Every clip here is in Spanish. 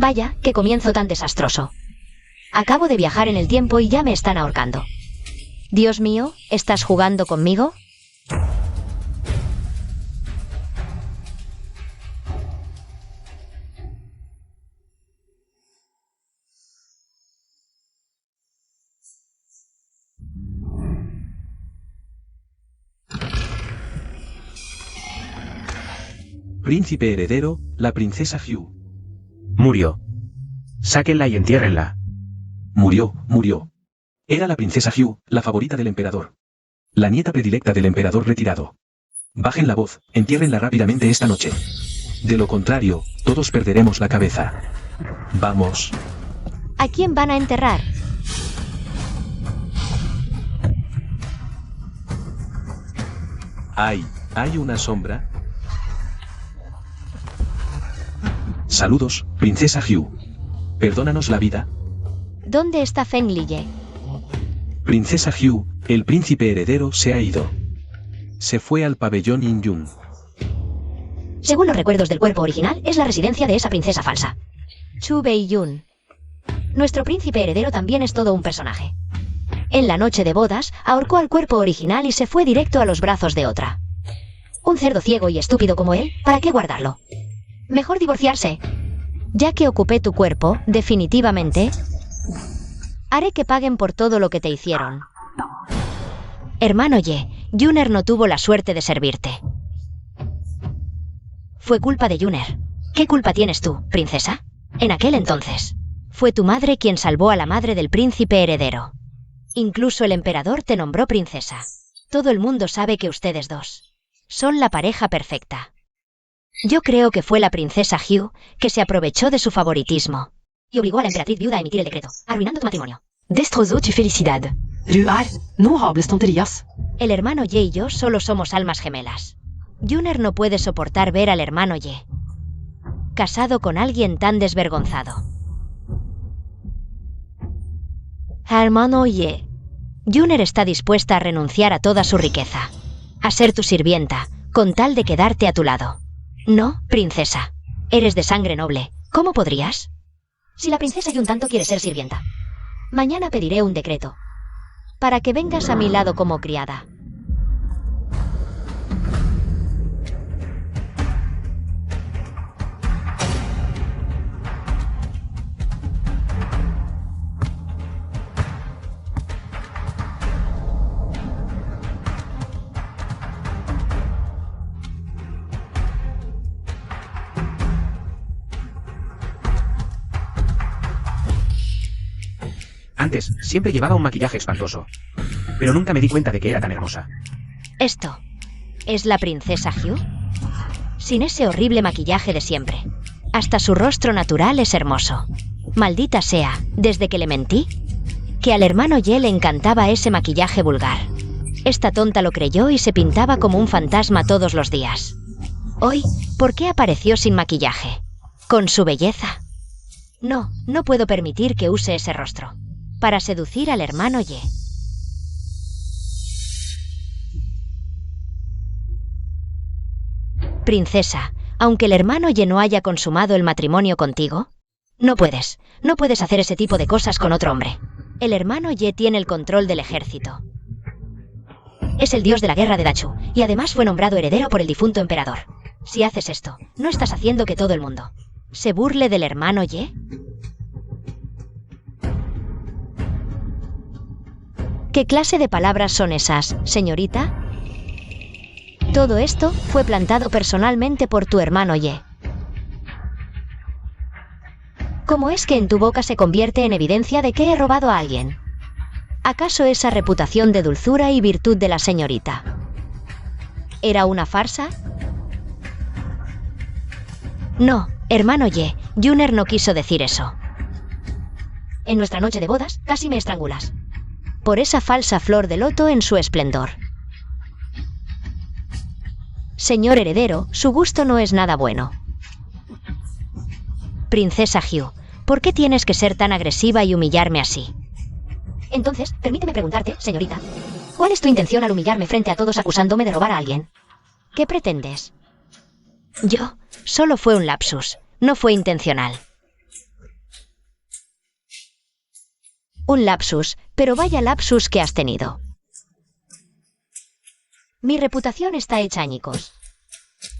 Vaya, qué comienzo tan desastroso. Acabo de viajar en el tiempo y ya me están ahorcando. Dios mío, ¿estás jugando conmigo? Príncipe heredero, la princesa Hugh. Murió. Sáquenla y entiérrenla. Murió. Era la princesa Hugh, la favorita del emperador. La nieta predilecta del emperador retirado. Bajen la voz, entiérrenla rápidamente esta noche. De lo contrario, todos perderemos la cabeza. Vamos. ¿A quién van a enterrar? ¿Hay una sombra? Saludos, princesa Hugh. Perdónanos la vida. ¿Dónde está Feng Liye? Princesa Hugh, el príncipe heredero se ha ido. Se fue al pabellón Yin-Yun. Según los recuerdos del cuerpo original, es la residencia de esa princesa falsa. Chu Bei-yun. Nuestro príncipe heredero también es todo un personaje. En la noche de bodas, ahorcó al cuerpo original y se fue directo a los brazos de otra. Un cerdo ciego y estúpido como él, ¿para qué guardarlo? Mejor divorciarse. Ya que ocupé tu cuerpo, definitivamente, haré que paguen por todo lo que te hicieron. Hermano Ye, Yuner no tuvo la suerte de servirte. Fue culpa de Yuner. ¿Qué culpa tienes tú, princesa? En aquel entonces, fue tu madre quien salvó a la madre del príncipe heredero. Incluso el emperador te nombró princesa. Todo el mundo sabe que ustedes dos son la pareja perfecta. Yo creo que fue la princesa Hugh que se aprovechó de su favoritismo y obligó a la emperatriz viuda a emitir el decreto, arruinando tu matrimonio. Destrozó tu felicidad. Ruar, no hables tonterías. El hermano Ye y yo solo somos almas gemelas. Yuner no puede soportar ver al hermano Ye casado con alguien tan desvergonzado. Hermano Ye, Yuner está dispuesta a renunciar a toda su riqueza, a ser tu sirvienta, con tal de quedarte a tu lado. No, princesa. Eres de sangre noble. ¿Cómo podrías? Si la princesa Yun tanto quiere ser sirvienta, mañana pediré un decreto para que vengas a mi lado como criada. Antes, siempre llevaba un maquillaje espantoso. Pero nunca me di cuenta de que era tan hermosa. ¿Esto es la princesa Hugh? Sin ese horrible maquillaje de siempre. Hasta su rostro natural es hermoso. Maldita sea, desde que le mentí, que al hermano Ye le encantaba ese maquillaje vulgar. Esta tonta lo creyó y se pintaba como un fantasma todos los días. Hoy, ¿por qué apareció sin maquillaje? Con su belleza. No, no puedo permitir que use ese rostro para seducir al hermano Ye. Princesa, aunque el hermano Ye no haya consumado el matrimonio contigo, no puedes hacer ese tipo de cosas con otro hombre. El hermano Ye tiene el control del ejército. Es el dios de la guerra de Dachu, y además fue nombrado heredero por el difunto emperador. Si haces esto, ¿no estás haciendo que todo el mundo se burle del hermano Ye? ¿Qué clase de palabras son esas, señorita? Todo esto fue plantado personalmente por tu hermano Ye. ¿Cómo es que en tu boca se convierte en evidencia de que he robado a alguien? ¿Acaso esa reputación de dulzura y virtud de la señorita era una farsa? No, hermano Ye, Yuner no quiso decir eso. En nuestra noche de bodas, casi me estrangulas por esa falsa flor de loto en su esplendor. Señor heredero, su gusto no es nada bueno. Princesa Hugh, ¿por qué tienes que ser tan agresiva y humillarme así? Entonces, permíteme preguntarte, señorita, ¿cuál es tu intención al humillarme frente a todos acusándome de robar a alguien? ¿Qué pretendes? Solo fue un lapsus, no fue intencional. Un lapsus, pero vaya lapsus que has tenido. Mi reputación está hecha añicos.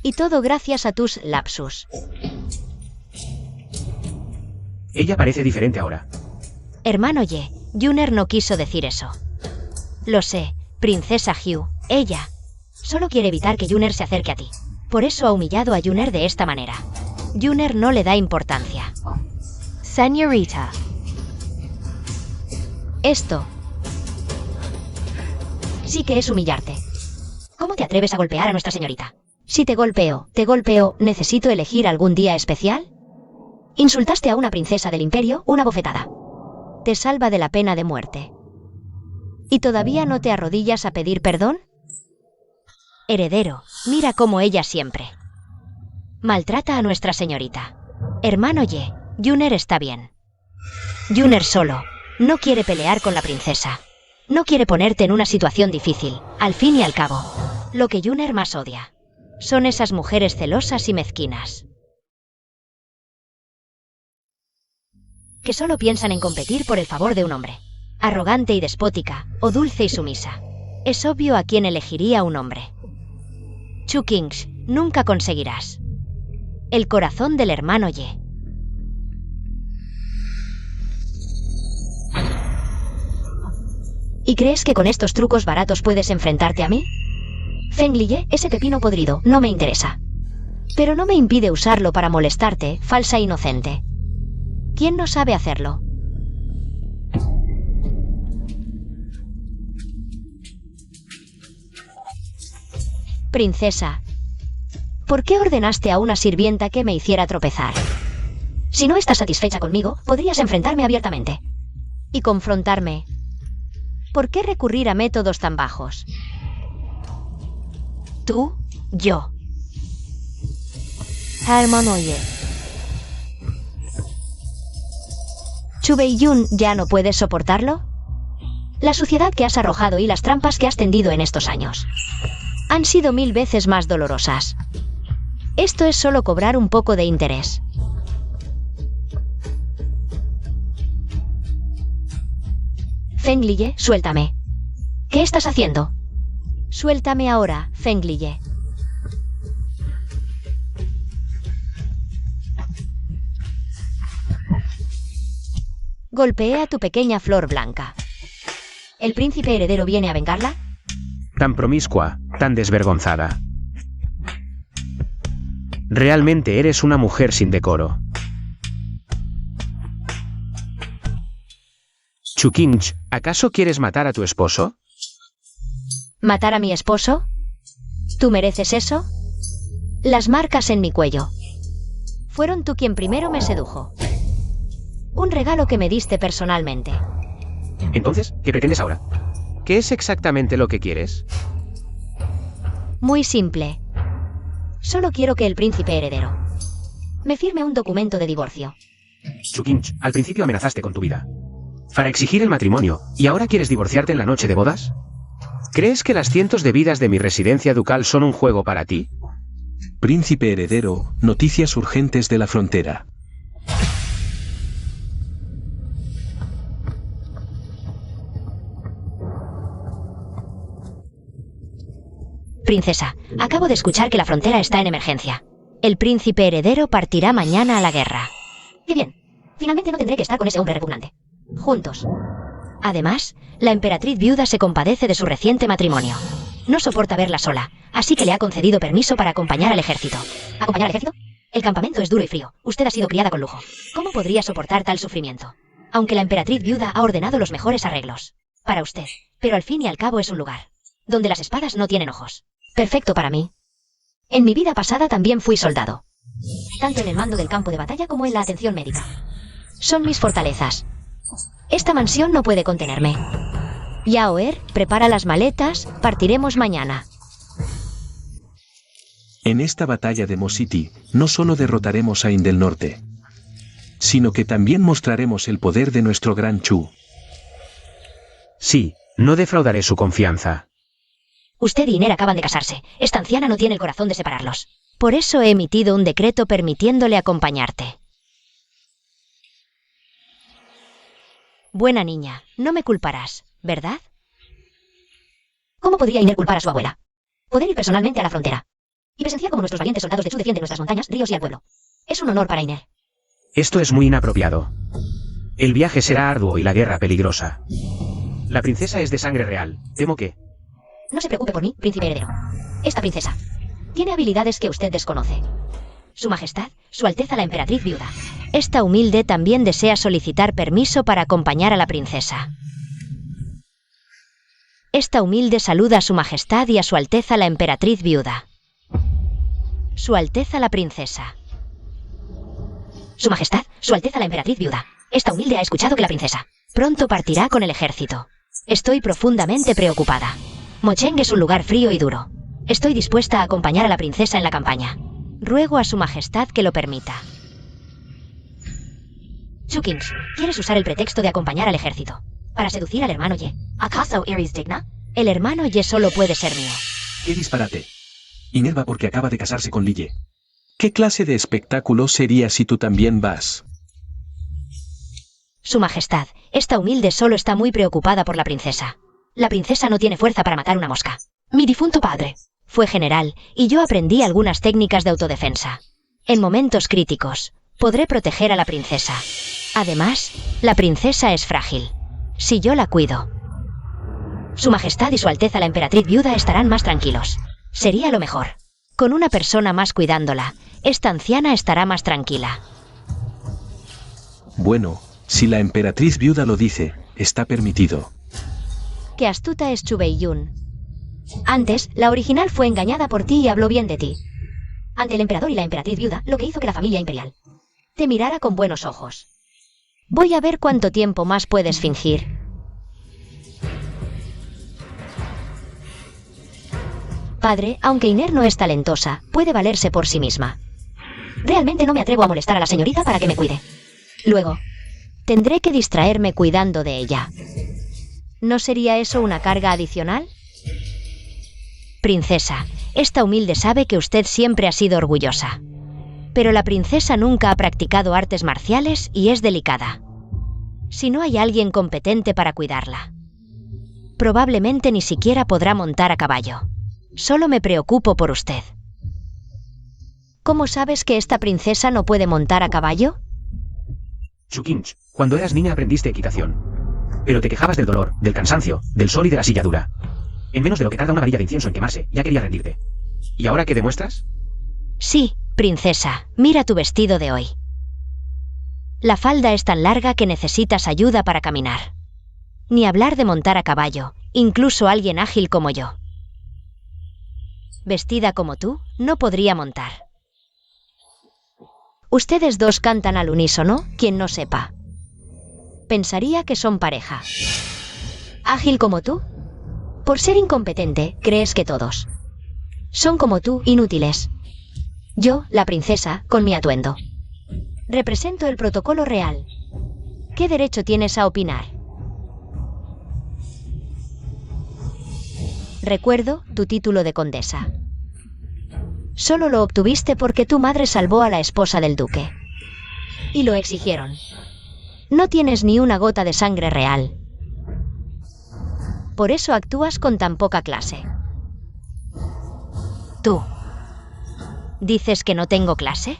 Y todo gracias a tus lapsus. Ella parece diferente ahora. Hermano Ye, Juner no quiso decir eso. Lo sé, princesa Hugh, ella. Solo quiere evitar que Juner se acerque a ti. Por eso ha humillado a Juner de esta manera. Juner no le da importancia. Señorita. Esto sí que es humillarte. ¿Cómo te atreves a golpear a nuestra señorita? Si te golpeo, ¿necesito elegir algún día especial? Insultaste a una princesa del imperio, una bofetada. Te salva de la pena de muerte. ¿Y todavía no te arrodillas a pedir perdón? Heredero, mira cómo ella siempre maltrata a nuestra señorita. Hermano Ye, Juner está bien. Juner solo no quiere pelear con la princesa. No quiere ponerte en una situación difícil. Al fin y al cabo, lo que Juner más odia son esas mujeres celosas y mezquinas que solo piensan en competir por el favor de un hombre. Arrogante y despótica, o dulce y sumisa. Es obvio a quién elegiría un hombre. Chu Kings, nunca conseguirás el corazón del hermano Ye. ¿Y crees que con estos trucos baratos puedes enfrentarte a mí? Feng Liye, ese pepino podrido, no me interesa. Pero no me impide usarlo para molestarte, falsa inocente. ¿Quién no sabe hacerlo? Princesa, ¿por qué ordenaste a una sirvienta que me hiciera tropezar? Si no estás satisfecha conmigo, podrías enfrentarme abiertamente y confrontarme. ¿Por qué recurrir a métodos tan bajos? Tú, yo. Hermano Ye. Chu Beiyun, ¿ya no puedes soportarlo? La suciedad que has arrojado y las trampas que has tendido en estos años han sido 1000 veces más dolorosas. Esto es solo cobrar un poco de interés. Feng Liye, suéltame. ¿Qué estás haciendo? Suéltame ahora, Feng Liye. Golpeé a tu pequeña flor blanca. ¿El príncipe heredero viene a vengarla? Tan promiscua, tan desvergonzada. Realmente eres una mujer sin decoro. Chu Kings, ¿acaso quieres matar a tu esposo? ¿Matar a mi esposo? ¿Tú mereces eso? Las marcas en mi cuello fueron tú quien primero me sedujo. Un regalo que me diste personalmente. Entonces, ¿qué pretendes ahora? ¿Qué es exactamente lo que quieres? Muy simple. Solo quiero que el príncipe heredero me firme un documento de divorcio. Chu Kings, al principio amenazaste con tu vida para exigir el matrimonio, ¿y ahora quieres divorciarte en la noche de bodas? ¿Crees que las cientos de vidas de mi residencia ducal son un juego para ti? Príncipe heredero, noticias urgentes de la frontera. Princesa, acabo de escuchar que la frontera está en emergencia. El príncipe heredero partirá mañana a la guerra. ¡Qué bien! Finalmente no tendré que estar con ese hombre repugnante. Juntos. Además, la emperatriz viuda se compadece de su reciente matrimonio. No soporta verla sola, así que le ha concedido permiso para acompañar al ejército. ¿Acompañar al ejército? El campamento es duro y frío. Usted ha sido criada con lujo. ¿Cómo podría soportar tal sufrimiento? Aunque la emperatriz viuda ha ordenado los mejores arreglos para usted. Pero al fin y al cabo es un lugar donde las espadas no tienen ojos. Perfecto para mí. En mi vida pasada también fui soldado. Tanto en el mando del campo de batalla como en la atención médica. Son mis fortalezas. Esta mansión no puede contenerme. Yaoer, prepara las maletas, partiremos mañana. En esta batalla de Mo City, no solo derrotaremos a Indel Norte, sino que también mostraremos el poder de nuestro gran Chu. Sí, no defraudaré su confianza. Usted y Iner acaban de casarse. Esta anciana no tiene el corazón de separarlos. Por eso he emitido un decreto permitiéndole acompañarte. Buena niña, no me culparás, ¿verdad? ¿Cómo podría Iner culpar a su abuela? Poder ir personalmente a la frontera y presenciar cómo nuestros valientes soldados de Chu defienden nuestras montañas, ríos y al pueblo. Es un honor para Iner. Esto es muy inapropiado. El viaje será arduo y la guerra peligrosa. La princesa es de sangre real. Temo que... No se preocupe por mí, príncipe heredero. Esta princesa tiene habilidades que usted desconoce. Su Majestad, Su Alteza la Emperatriz Viuda. Esta humilde también desea solicitar permiso para acompañar a la princesa. Esta humilde saluda a Su Majestad y a Su Alteza la Emperatriz Viuda. Su Alteza la Princesa. Su Majestad, Su Alteza la Emperatriz Viuda. Esta humilde ha escuchado que la princesa pronto partirá con el ejército. Estoy profundamente preocupada. Mocheng es un lugar frío y duro. Estoy dispuesta a acompañar a la princesa en la campaña. Ruego a Su Majestad que lo permita. Chukins, ¿quieres usar el pretexto de acompañar al ejército para seducir al hermano Ye? ¿Acaso eres digna? El hermano Ye solo puede ser mío. ¡Qué disparate! Iner va porque acaba de casarse con Lille. ¿Qué clase de espectáculo sería si tú también vas? Su Majestad, esta humilde solo está muy preocupada por la princesa. La princesa no tiene fuerza para matar una mosca. Mi difunto padre fue general, y yo aprendí algunas técnicas de autodefensa. En momentos críticos, podré proteger a la princesa. Además, la princesa es frágil. Si yo la cuido, Su Majestad y Su Alteza la Emperatriz Viuda estarán más tranquilos. Sería lo mejor. Con una persona más cuidándola, esta anciana estará más tranquila. Bueno, si la emperatriz viuda lo dice, está permitido. Qué astuta es Chu Beiyun. Antes, la original fue engañada por ti y habló bien de ti ante el emperador y la emperatriz viuda, lo que hizo que la familia imperial te mirara con buenos ojos. Voy a ver cuánto tiempo más puedes fingir. Padre, aunque Iner no es talentosa, puede valerse por sí misma. Realmente no me atrevo a molestar a la señorita para que me cuide. Luego, tendré que distraerme cuidando de ella. ¿No sería eso una carga adicional? Princesa, esta humilde sabe que usted siempre ha sido orgullosa. Pero la princesa nunca ha practicado artes marciales y es delicada. Si no hay alguien competente para cuidarla, probablemente ni siquiera podrá montar a caballo. Solo me preocupo por usted. ¿Cómo sabes que esta princesa no puede montar a caballo? Chukinch, cuando eras niña aprendiste equitación. Pero te quejabas del dolor, del cansancio, del sol y de la silla dura. En menos de lo que tarda una varilla de incienso en quemarse, ya quería rendirte. ¿Y ahora qué demuestras? Sí, princesa, mira tu vestido de hoy. La falda es tan larga que necesitas ayuda para caminar. Ni hablar de montar a caballo, incluso alguien ágil como yo. Vestida como tú, no podría montar. Ustedes dos cantan al unísono, quien no sepa pensaría que son pareja. ¿Ágil como tú? Por ser incompetente, crees que todos son como tú, inútiles. Yo, la princesa, con mi atuendo, represento el protocolo real. ¿Qué derecho tienes a opinar? Recuerdo tu título de condesa. Solo lo obtuviste porque tu madre salvó a la esposa del duque. Y lo exigieron. No tienes ni una gota de sangre real. Por eso actúas con tan poca clase. Tú, ¿dices que no tengo clase?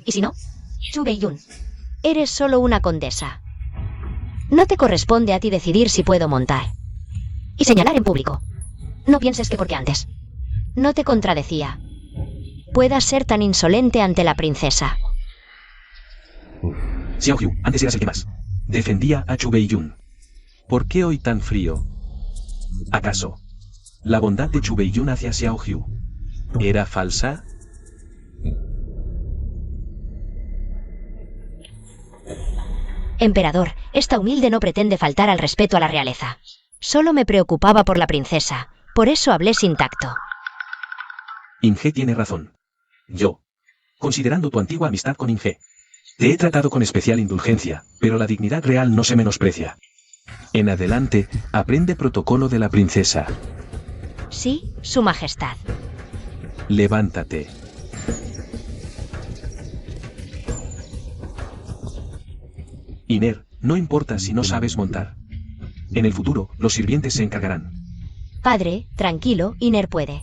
¿Y si no? Chu Beiyun, eres solo una condesa. No te corresponde a ti decidir si puedo montar y señalar en público. No pienses que porque antes no te contradecía, puedas ser tan insolente ante la princesa. Xiao Hu, antes eras el que más defendía a Chu Beiyun. ¿Por qué hoy tan frío? ¿Acaso la bondad de Chu Beiyun hacia Xiao Hu era falsa? Emperador, esta humilde no pretende faltar al respeto a la realeza. Solo me preocupaba por la princesa, por eso hablé sin tacto. Inge tiene razón. Yo, considerando tu antigua amistad con Inge, te he tratado con especial indulgencia, pero la dignidad real no se menosprecia. En adelante, aprende protocolo de la princesa. Sí, Su Majestad. Levántate. Iner, No importa si no sabes montar. En el futuro, los sirvientes se encargarán. Padre, tranquilo, Iner puede.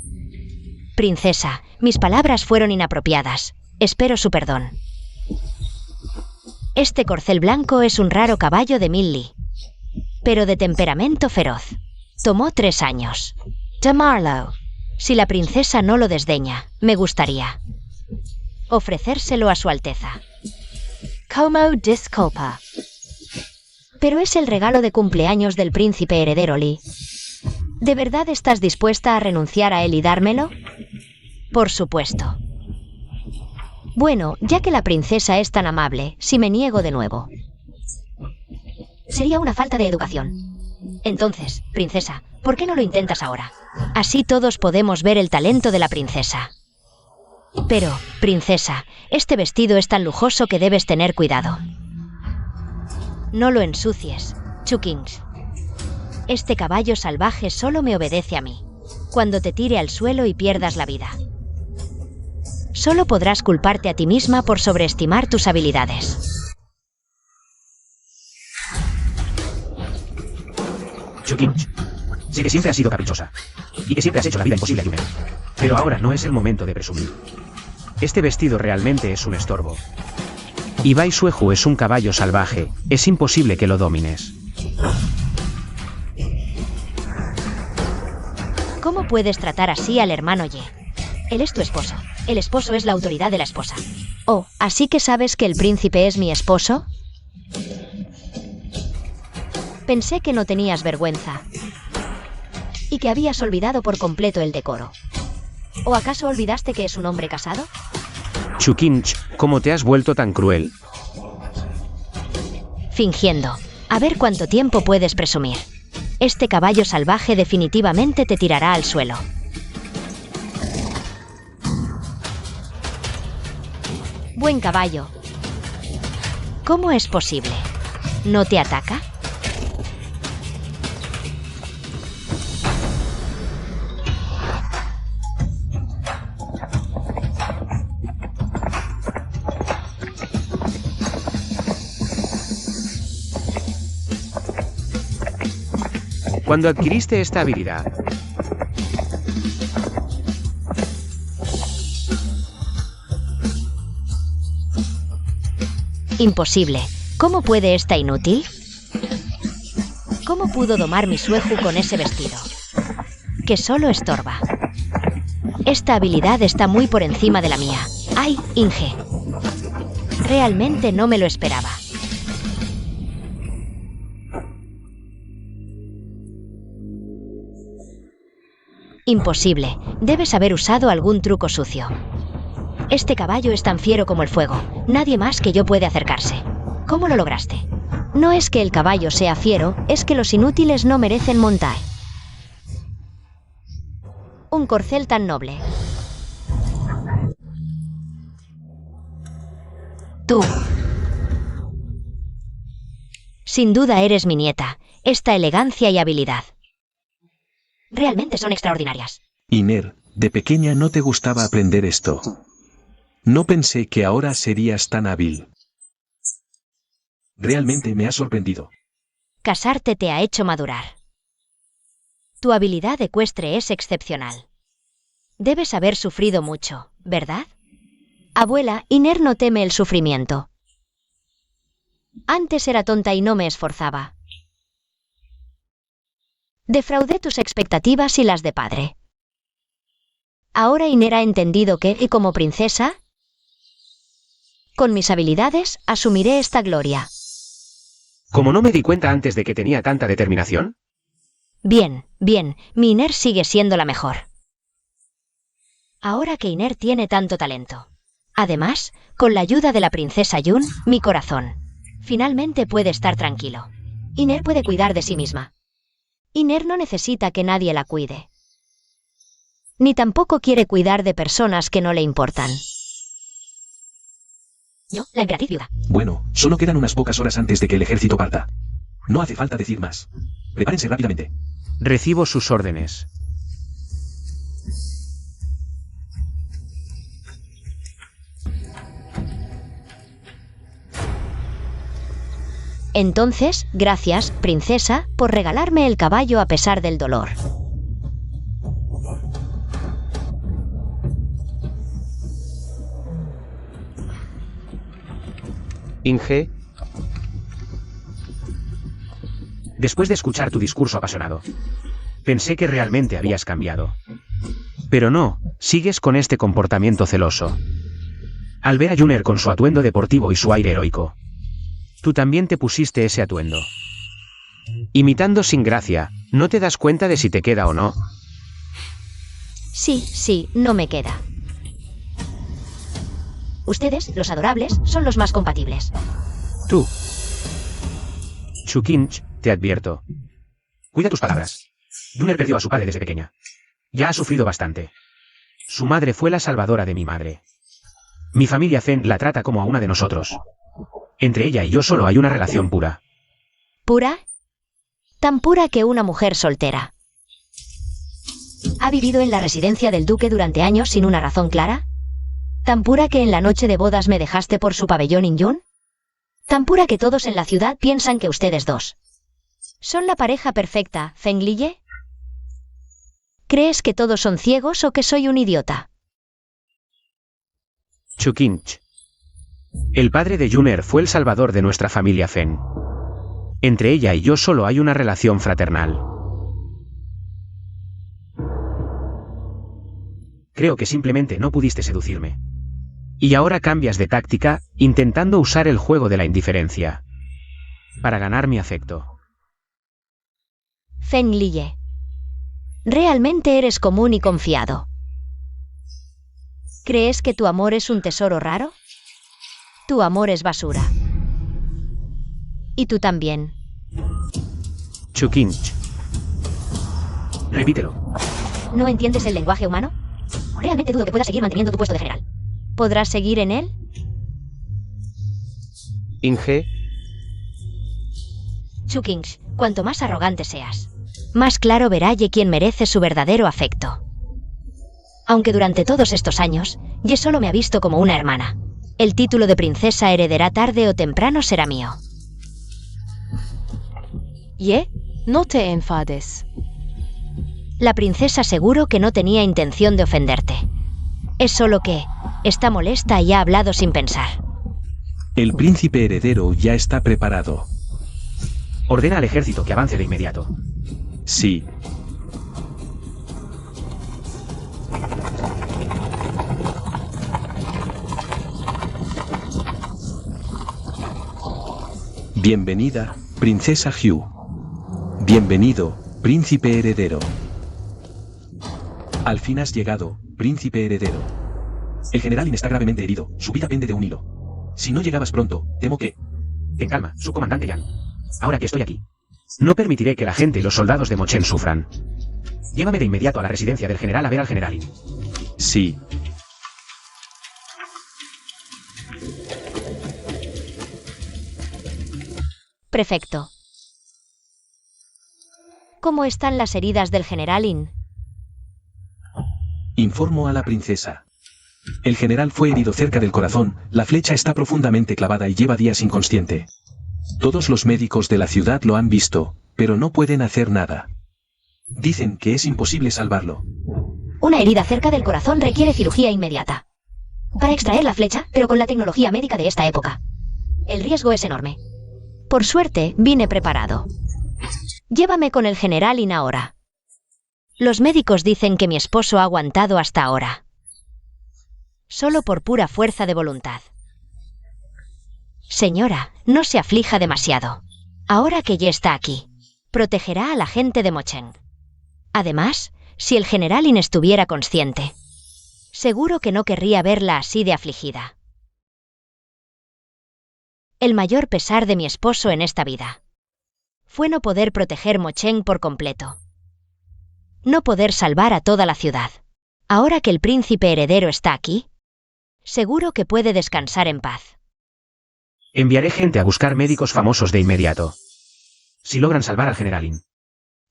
Princesa, mis palabras fueron inapropiadas. Espero su perdón. Este corcel blanco es un raro caballo de Millie, pero de temperamento feroz. Tomó 3 años. De Marlowe. Si la princesa no lo desdeña, me gustaría ofrecérselo a su Alteza. Como disculpa. Pero es el regalo de cumpleaños del príncipe heredero Lee. ¿De verdad estás dispuesta a renunciar a él y dármelo? Por supuesto. Bueno, ya que la princesa es tan amable, si me niego de nuevo, sería una falta de educación. Entonces, princesa, ¿por qué no lo intentas ahora? Así todos podemos ver el talento de la princesa. Pero, princesa, este vestido es tan lujoso que debes tener cuidado. No lo ensucies, Chukings. Este caballo salvaje solo me obedece a mí. Cuando te tire al suelo y pierdas la vida, solo podrás culparte a ti misma por sobreestimar tus habilidades. Chukinch, sé que siempre has sido caprichosa y que siempre has hecho la vida imposible a Yume. Pero ahora no es el momento de presumir. Este vestido realmente es un estorbo. Y Bai Sueju es un caballo salvaje, es imposible que lo domines. ¿Cómo puedes tratar así al hermano Ye? Él es tu esposo. El esposo es la autoridad de la esposa. Oh, ¿así que sabes que el príncipe es mi esposo? Pensé que no tenías vergüenza y que habías olvidado por completo el decoro. ¿O acaso olvidaste que es un hombre casado? Chukinch, ¿cómo te has vuelto tan cruel? Fingiendo. A ver cuánto tiempo puedes presumir. Este caballo salvaje definitivamente te tirará al suelo. Buen caballo. ¿Cómo es posible? ¿No te ataca? Cuando adquiriste esta habilidad, Imposible. ¿Cómo puede esta inútil? ¿Cómo pudo domar mi Sueju con ese vestido? Que solo estorba. Esta habilidad está muy por encima de la mía. ¡Ay, Inge! Realmente no me lo esperaba. Imposible. Debes haber usado algún truco sucio. Este caballo es tan fiero como el fuego. Nadie más que yo puede acercarse. ¿Cómo lo lograste? No es que el caballo sea fiero, es que los inútiles no merecen montar un corcel tan noble. Tú. Sin duda eres mi nieta. Esta elegancia y habilidad realmente son extraordinarias. Iner, de pequeña no te gustaba aprender esto. No pensé que ahora serías tan hábil. Realmente me ha sorprendido. Casarte te ha hecho madurar. Tu habilidad ecuestre es excepcional. Debes haber sufrido mucho, ¿verdad? Abuela, Iner no teme el sufrimiento. Antes era tonta y no me esforzaba. Defraudé tus expectativas y las de padre. Ahora Iner ha entendido que, y como princesa, con mis habilidades, asumiré esta gloria. ¿cómo no me di cuenta antes de que tenía tanta determinación? Bien, bien, mi Iner sigue siendo la mejor. Ahora que Iner tiene tanto talento. Además, con la ayuda de la princesa Yun, mi corazón finalmente puede estar tranquilo. Iner puede cuidar de sí misma. Iner no necesita que nadie la cuide. Ni tampoco quiere cuidar de personas que no le importan. Yo, la emperatriz viuda. Bueno, solo quedan unas pocas horas antes de que el ejército parta. No hace falta decir más. Prepárense rápidamente. Recibo sus órdenes. Entonces, gracias, princesa, por regalarme el caballo a pesar del dolor. Inge. Después de escuchar tu discurso apasionado, pensé que realmente habías cambiado. Pero no, sigues con este comportamiento celoso. Al ver a Junior con su atuendo deportivo y su aire heroico, tú también te pusiste ese atuendo. Imitando sin gracia, ¿no te das cuenta de si te queda o no? Sí, no me queda. Ustedes, los adorables, son los más compatibles. Tú. Chukinch, te advierto. Cuida tus palabras. Junior perdió a su padre desde pequeña. Ya ha sufrido bastante. Su madre fue la salvadora de mi madre. Mi familia Fen la trata como a una de nosotros. Entre ella y yo solo hay una relación pura. ¿Pura? Tan pura que una mujer soltera. ¿Ha vivido en la residencia del duque durante años sin una razón clara? ¿Tan pura que en la noche de bodas me dejaste por su pabellón Inyun? ¿Tan pura que todos en la ciudad piensan que ustedes dos son la pareja perfecta, Fenglille? ¿Crees que todos son ciegos o que soy un idiota? Chukinch. El padre de Junior fue el salvador de nuestra familia Fen. Entre ella y yo solo hay una relación fraternal. Creo que simplemente no pudiste seducirme. Y ahora cambias de táctica, intentando usar el juego de la indiferencia para ganar mi afecto. Fenglille. Realmente eres común y confiado. ¿Crees que tu amor es un tesoro raro? Tu amor es basura. Y tú también. Chukinch. Repítelo. ¿No entiendes el lenguaje humano? Realmente dudo que puedas seguir manteniendo tu puesto de general. ¿Podrás seguir en él? Inge. Chukinch, cuanto más arrogante seas, más claro verá Ye quién merece su verdadero afecto. Aunque durante todos estos años, Ye solo me ha visto como una hermana. El título de princesa heredará tarde o temprano será mío. Ye, no te enfades. La princesa seguro que no tenía intención de ofenderte. Es solo que está molesta y ha hablado sin pensar. El príncipe heredero ya está preparado. Ordena al ejército que avance de inmediato. Sí. Bienvenida, princesa Hugh. Bienvenido, príncipe heredero. Al fin has llegado, príncipe heredero. El general está gravemente herido, su vida pende de un hilo. Si no llegabas pronto, temo que... Ten calma, subcomandante Yan. Ahora que estoy aquí, no permitiré que la gente y los soldados de Mochen sufran. Llévame de inmediato a la residencia del general a ver al generalin. Sí. Prefecto. ¿Cómo están las heridas del generalin? Informo a la princesa. El general fue herido cerca del corazón, la flecha está profundamente clavada y lleva días inconsciente. Todos los médicos de la ciudad lo han visto, pero no pueden hacer nada. Dicen que es imposible salvarlo. Una herida cerca del corazón requiere cirugía inmediata. Para extraer la flecha, pero con la tecnología médica de esta época. El riesgo es enorme. Por suerte, vine preparado. Llévame con el generalin ahora. Los médicos dicen que mi esposo ha aguantado hasta ahora. Solo por pura fuerza de voluntad. Señora, no se aflija demasiado. Ahora que ya está aquí, protegerá a la gente de Mochen. Además, si el generalin estuviera consciente, seguro que no querría verla así de afligida. El mayor pesar de mi esposo en esta vida fue no poder proteger Mochen por completo. No poder salvar a toda la ciudad. Ahora que el príncipe heredero está aquí, seguro que puede descansar en paz. Enviaré gente a buscar médicos famosos de inmediato. Si logran salvar al generalin,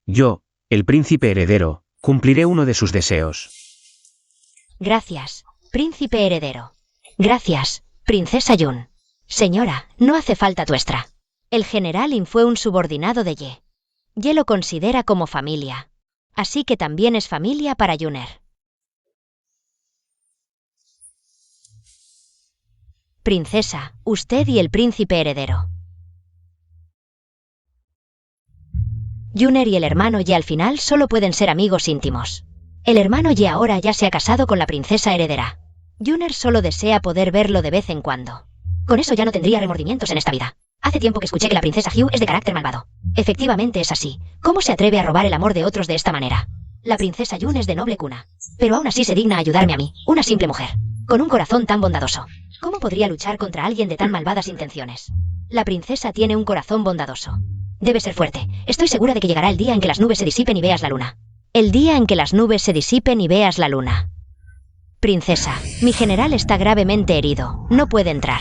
yo, el príncipe heredero, cumpliré uno de sus deseos. Gracias, príncipe heredero. Gracias, princesa Yun. Señora, no hace falta tuestra. El generalin fue un subordinado de Ye. Ye lo considera como familia. Así que también es familia para Juner. Princesa, usted y el príncipe heredero. Juner y el hermano Ye al final solo pueden ser amigos íntimos. El hermano Ye ahora ya se ha casado con la princesa heredera. Juner solo desea poder verlo de vez en cuando. Con eso ya no tendría remordimientos en esta vida. Hace tiempo que escuché que la princesa Hugh es de carácter malvado. Efectivamente es así. ¿Cómo se atreve a robar el amor de otros de esta manera? La princesa Yun es de noble cuna. Pero aún así se digna a ayudarme a mí, una simple mujer. Con un corazón tan bondadoso. ¿Cómo podría luchar contra alguien de tan malvadas intenciones? La princesa tiene un corazón bondadoso. Debe ser fuerte. Estoy segura de que llegará el día en que las nubes se disipen y veas la luna. El día en que las nubes se disipen y veas la luna. Princesa, mi general está gravemente herido. No puede entrar.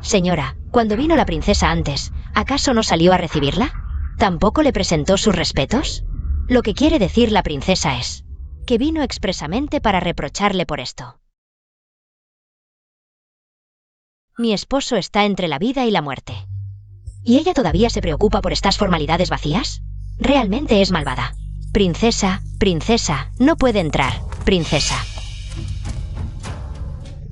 Señora, cuando vino la princesa antes, ¿acaso no salió a recibirla? ¿Tampoco le presentó sus respetos? Lo que quiere decir la princesa es que vino expresamente para reprocharle por esto. Mi esposo está entre la vida y la muerte. ¿Y ella todavía se preocupa por estas formalidades vacías? Realmente es malvada. Princesa, princesa, no puede entrar, princesa.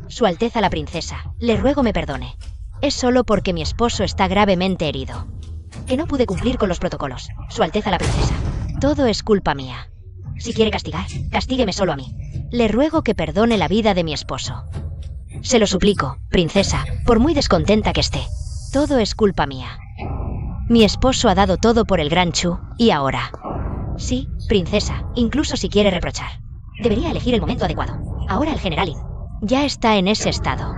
Su Alteza la princesa, le ruego me perdone. Es solo porque mi esposo está gravemente herido. Que no pude cumplir con los protocolos. Su Alteza la princesa. Todo es culpa mía. Si quiere castigar, castígueme solo a mí. Le ruego que perdone la vida de mi esposo. Se lo suplico, princesa, por muy descontenta que esté. Todo es culpa mía. Mi esposo ha dado todo por el gran Chu, y ahora... Sí, princesa, incluso si quiere reprochar. Debería elegir el momento adecuado. Ahora el generalin ya está en ese estado.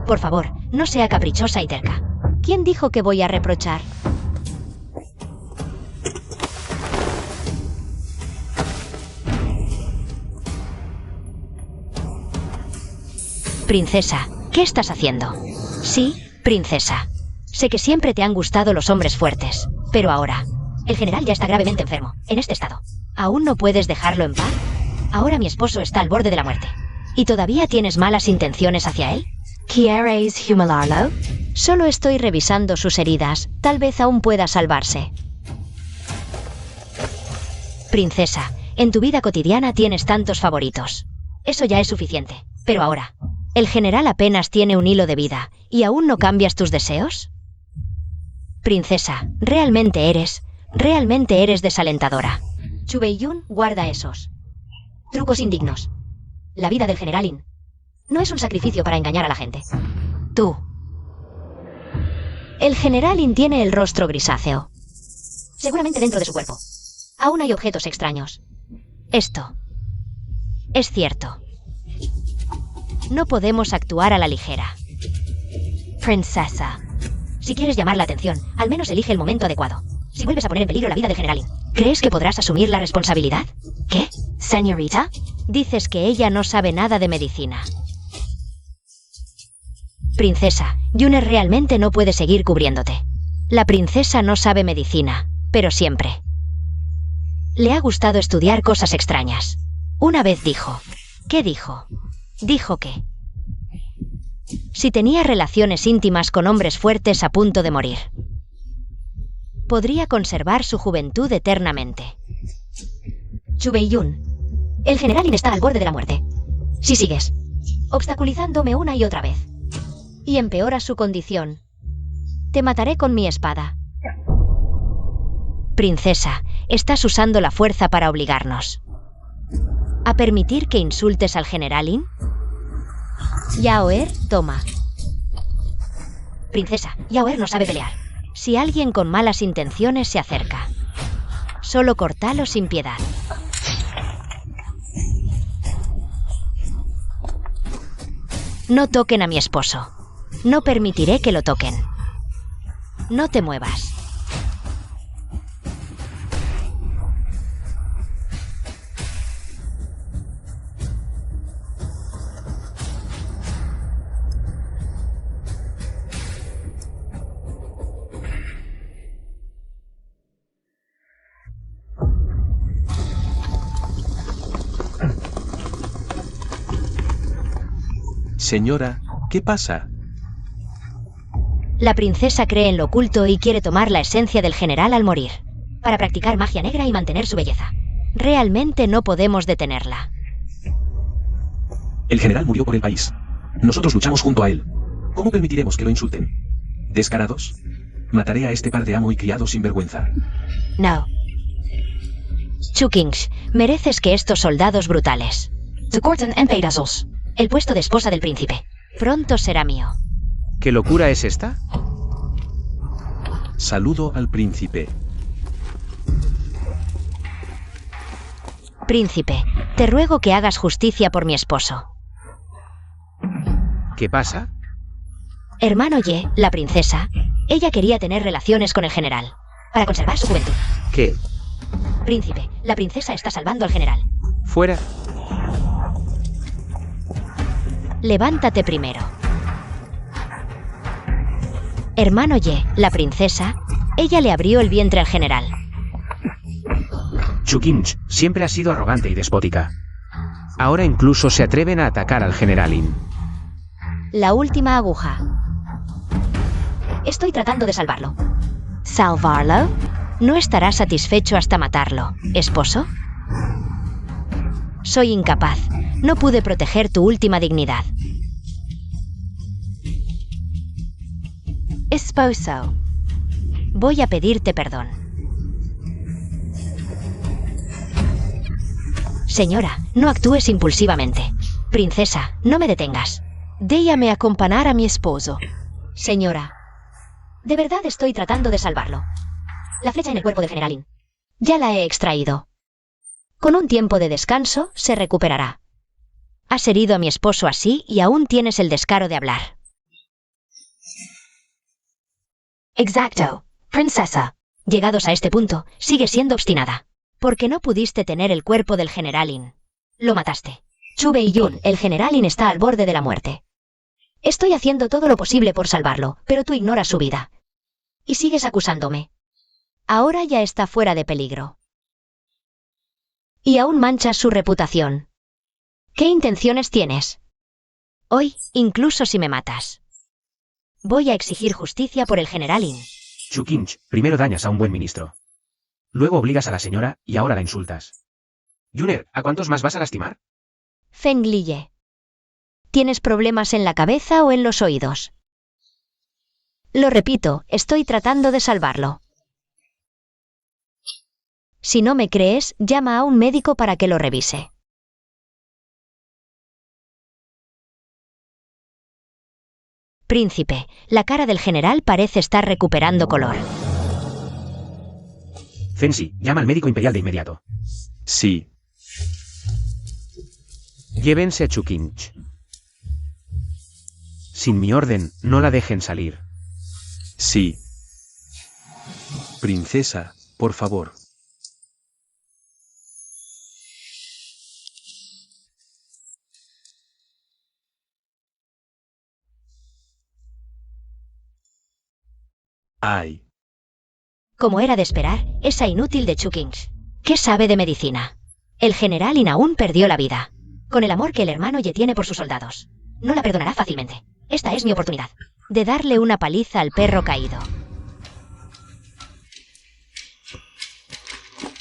Por favor, no sea caprichosa y terca. ¿Quién dijo que voy a reprochar? Princesa, ¿qué estás haciendo? Sí, princesa. Sé que siempre te han gustado los hombres fuertes, pero ahora... El general ya está gravemente enfermo, en este estado. ¿Aún no puedes dejarlo en paz? Ahora mi esposo está al borde de la muerte. ¿Y todavía tienes malas intenciones hacia él? ¿Quieres humilarlo? Solo estoy revisando sus heridas. Tal vez aún pueda salvarse. Princesa, en tu vida cotidiana tienes tantos favoritos. Eso ya es suficiente. Pero ahora, el general apenas tiene un hilo de vida, ¿y aún no cambias tus deseos? Princesa, realmente eres desalentadora. Chu Beiyun guarda esos trucos indignos. La vida del generalin no es un sacrificio para engañar a la gente. Tú. El generalin tiene el rostro grisáceo. Seguramente dentro de su cuerpo aún hay objetos extraños. Esto es cierto. No podemos actuar a la ligera. Princesa. Si quieres llamar la atención, al menos elige el momento adecuado. Si vuelves a poner en peligro la vida del generalin, ¿crees que podrás asumir la responsabilidad? ¿Qué? ¿Señorita? Dices que ella no sabe nada de medicina. Princesa, Juner realmente no puede seguir cubriéndote. La princesa no sabe medicina, pero siempre le ha gustado estudiar cosas extrañas. Una vez dijo... ¿Qué dijo? Dijo que... si tenía relaciones íntimas con hombres fuertes a punto de morir, podría conservar su juventud eternamente. Chu Beiyun, el generalin está al borde de la muerte. Si sigues obstaculizándome una y otra vez, y empeoras su condición, te mataré con mi espada. Princesa, estás usando la fuerza para obligarnos a permitir que insultes al generalin. Yaoer, toma. Princesa, Yaoer no sabe pelear. Si alguien con malas intenciones se acerca, solo cortalo sin piedad. No toquen a mi esposo. No permitiré que lo toquen. No te muevas. Señora, ¿qué pasa? La princesa cree en lo oculto y quiere tomar la esencia del general al morir, para practicar magia negra y mantener su belleza. Realmente no podemos detenerla. El general murió por el país. Nosotros luchamos junto a él. ¿Cómo permitiremos que lo insulten? ¿Descarados? Mataré a este par de amo y criado sin vergüenza. No. Chukings, mereces que estos soldados brutales. Tekorten en pedazos. El puesto de esposa del príncipe. Pronto será mío. ¿Qué locura es esta? Saludo al príncipe. Príncipe, te ruego que hagas justicia por mi esposo. ¿Qué pasa? Hermano Ye, la princesa, ella quería tener relaciones con el general, para conservar su juventud. ¿Qué? Príncipe, la princesa está salvando al general. Fuera. Levántate primero. Hermano Ye, la princesa, ella le abrió el vientre al general. Chukinch siempre ha sido arrogante y despótica. Ahora incluso se atreven a atacar al generalin. La última aguja. Estoy tratando de salvarlo. ¿Salvarlo? No estará satisfecho hasta matarlo, ¿esposo? Soy incapaz. No pude proteger tu última dignidad. Esposo. Voy a pedirte perdón. Señora, no actúes impulsivamente. Princesa, no me detengas. Déjame acompañar a mi esposo. Señora, de verdad estoy tratando de salvarlo. La flecha en el cuerpo de Generalin. Ya la he extraído. Con un tiempo de descanso, se recuperará. Has herido a mi esposo así y aún tienes el descaro de hablar. Exacto, princesa. Llegados a este punto, sigue siendo obstinada. Porque no pudiste tener el cuerpo del Generalin. Lo mataste. Chu Beiyun, el Generalin está al borde de la muerte. Estoy haciendo todo lo posible por salvarlo, pero tú ignoras su vida. Y sigues acusándome. Ahora ya está fuera de peligro. Y aún manchas su reputación. ¿Qué intenciones tienes? Hoy, incluso si me matas. Voy a exigir justicia por el Generalin. Chukinch, primero dañas a un buen ministro. Luego obligas a la señora y ahora la insultas. Juner, ¿a cuántos más vas a lastimar? Feng Liye. ¿Tienes problemas en la cabeza o en los oídos? Lo repito, estoy tratando de salvarlo. Si no me crees, llama a un médico para que lo revise. Príncipe, la cara del general parece estar recuperando color. Fensi, llama al médico imperial de inmediato. Sí. Llévense a Chukinch. Sin mi orden, no la dejen salir. Sí. Princesa, por favor. Ay. Como era de esperar, esa inútil de Chukings. ¿Qué sabe de medicina? El Generalin aún perdió la vida. Con el amor que el hermano Ye tiene por sus soldados. No la perdonará fácilmente. Esta es mi oportunidad. De darle una paliza al perro caído.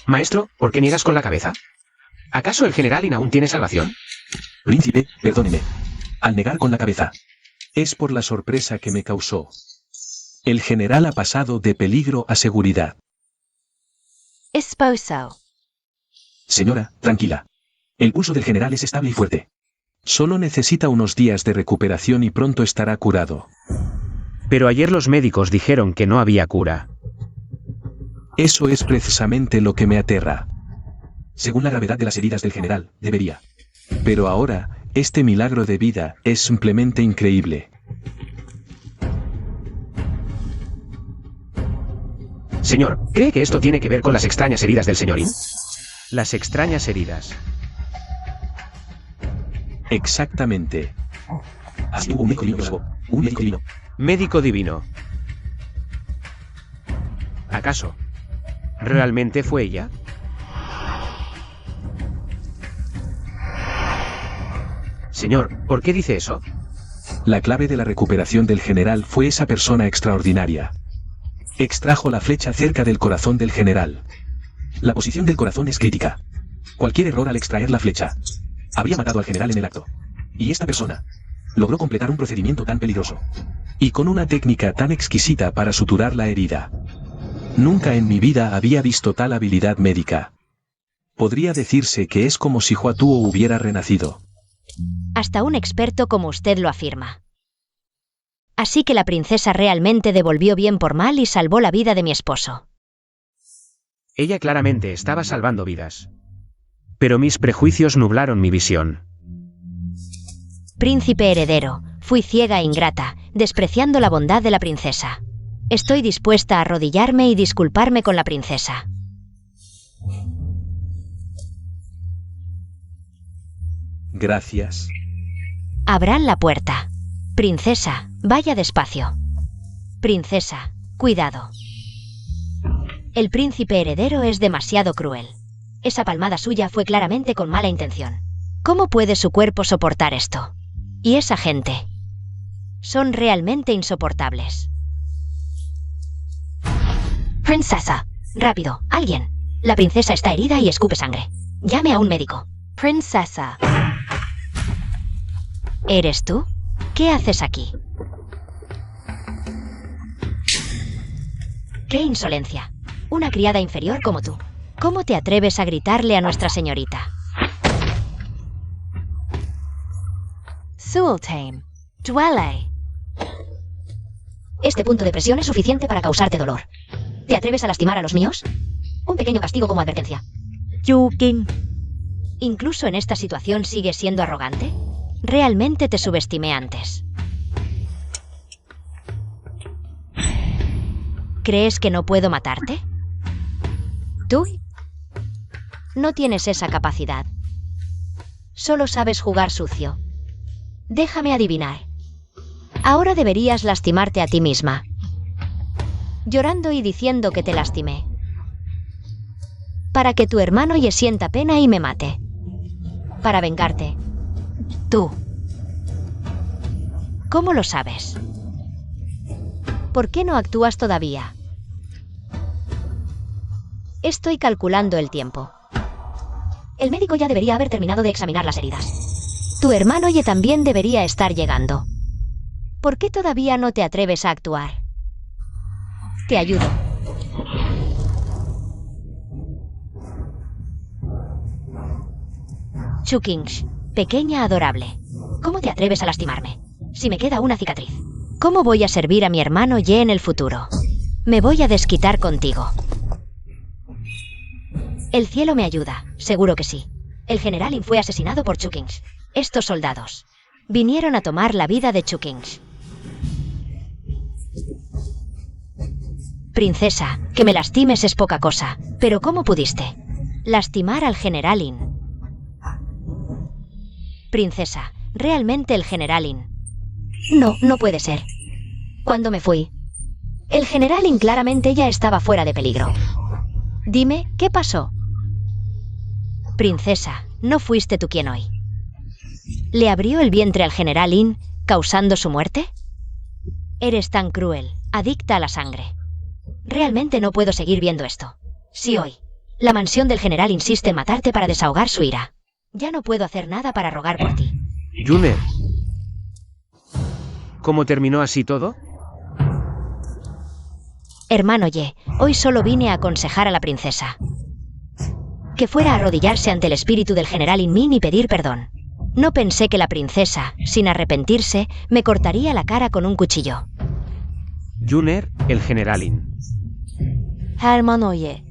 Maestro, ¿por qué niegas con la cabeza? ¿Acaso el Generalin aún tiene salvación? Príncipe, perdóneme. Al negar con la cabeza. Es por la sorpresa que me causó. El general ha pasado de peligro a seguridad. Esposo. Señora, tranquila. El pulso del general es estable y fuerte. Solo necesita unos días de recuperación y pronto estará curado. Pero ayer los médicos dijeron que no había cura. Eso es precisamente lo que me aterra. Según la gravedad de las heridas del general, debería. Pero ahora, este milagro de vida es simplemente increíble. Señor, ¿cree que esto tiene que ver con las extrañas heridas del señorín? Las extrañas heridas. Exactamente. Así hubo un médico divino. Un médico divino. Médico divino. ¿Acaso? ¿Realmente fue ella? Señor, ¿por qué dice eso? La clave de la recuperación del general fue esa persona extraordinaria. Extrajo la flecha cerca del corazón del general. La posición del corazón es crítica. Cualquier error al extraer la flecha habría matado al general en el acto. Y esta persona logró completar un procedimiento tan peligroso y con una técnica tan exquisita para suturar la herida. Nunca en mi vida había visto tal habilidad médica. Podría decirse que es como si Huatuo hubiera renacido. Hasta un experto como usted lo afirma. Así que la princesa realmente devolvió bien por mal y salvó la vida de mi esposo. Ella claramente estaba salvando vidas. Pero mis prejuicios nublaron mi visión. Príncipe heredero, fui ciega e ingrata, despreciando la bondad de la princesa. Estoy dispuesta a arrodillarme y disculparme con la princesa. Gracias. Abran la puerta. Princesa, vaya despacio. Princesa, cuidado. El príncipe heredero es demasiado cruel. Esa palmada suya fue claramente con mala intención. ¿Cómo puede su cuerpo soportar esto? Y esa gente. Son realmente insoportables. Princesa, rápido, alguien. La princesa está herida y escupe sangre. Llame a un médico. Princesa. ¿Eres tú? ¿Qué haces aquí? ¡Qué insolencia! Una criada inferior como tú. ¿Cómo te atreves a gritarle a nuestra señorita? Sultane, duele. Este punto de presión es suficiente para causarte dolor. ¿Te atreves a lastimar a los míos? Un pequeño castigo como advertencia. Yukin. ¿Incluso en esta situación sigues siendo arrogante? Realmente te subestimé antes. ¿Crees que no puedo matarte? ¿Tú? No tienes esa capacidad. Solo sabes jugar sucio. Déjame adivinar. Ahora deberías lastimarte a ti misma. Llorando y diciendo que te lastimé. Para que tu hermano Ye sienta pena y me mate. Para vengarte. Tú. ¿Cómo lo sabes? ¿Por qué no actúas todavía? Estoy calculando el tiempo. El médico ya debería haber terminado de examinar las heridas. Tu hermano Ye también debería estar llegando. ¿Por qué todavía no te atreves a actuar? Te ayudo. Chukingsh, pequeña adorable. ¿Cómo te atreves a lastimarme? Si me queda una cicatriz. ¿Cómo voy a servir a mi hermano Ye en el futuro? Me voy a desquitar contigo. El cielo me ayuda, seguro que sí. El general In fue asesinado por Chukingsh. Estos soldados vinieron a tomar la vida de Chukingsh. Princesa, que me lastimes es poca cosa, pero ¿cómo pudiste lastimar al general In? Princesa, realmente el general In. No puede ser. Cuando me fui, el general In claramente ya estaba fuera de peligro. Dime, ¿qué pasó? Princesa, no fuiste tú quien hoy ¿le abrió el vientre al general In, causando su muerte? Eres tan cruel, adicta a la sangre. Realmente no puedo seguir viendo esto. Si hoy la mansión del general insiste en matarte para desahogar su ira, ya no puedo hacer nada para rogar por ti. Yuner. ¿Cómo terminó así todo? Hermano Ye, hoy solo vine a aconsejar a la princesa que fuera a arrodillarse ante el espíritu del general In Min y pedir perdón. No pensé que la princesa, sin arrepentirse, me cortaría la cara con un cuchillo. Yuner, el general In. Hermano Ye.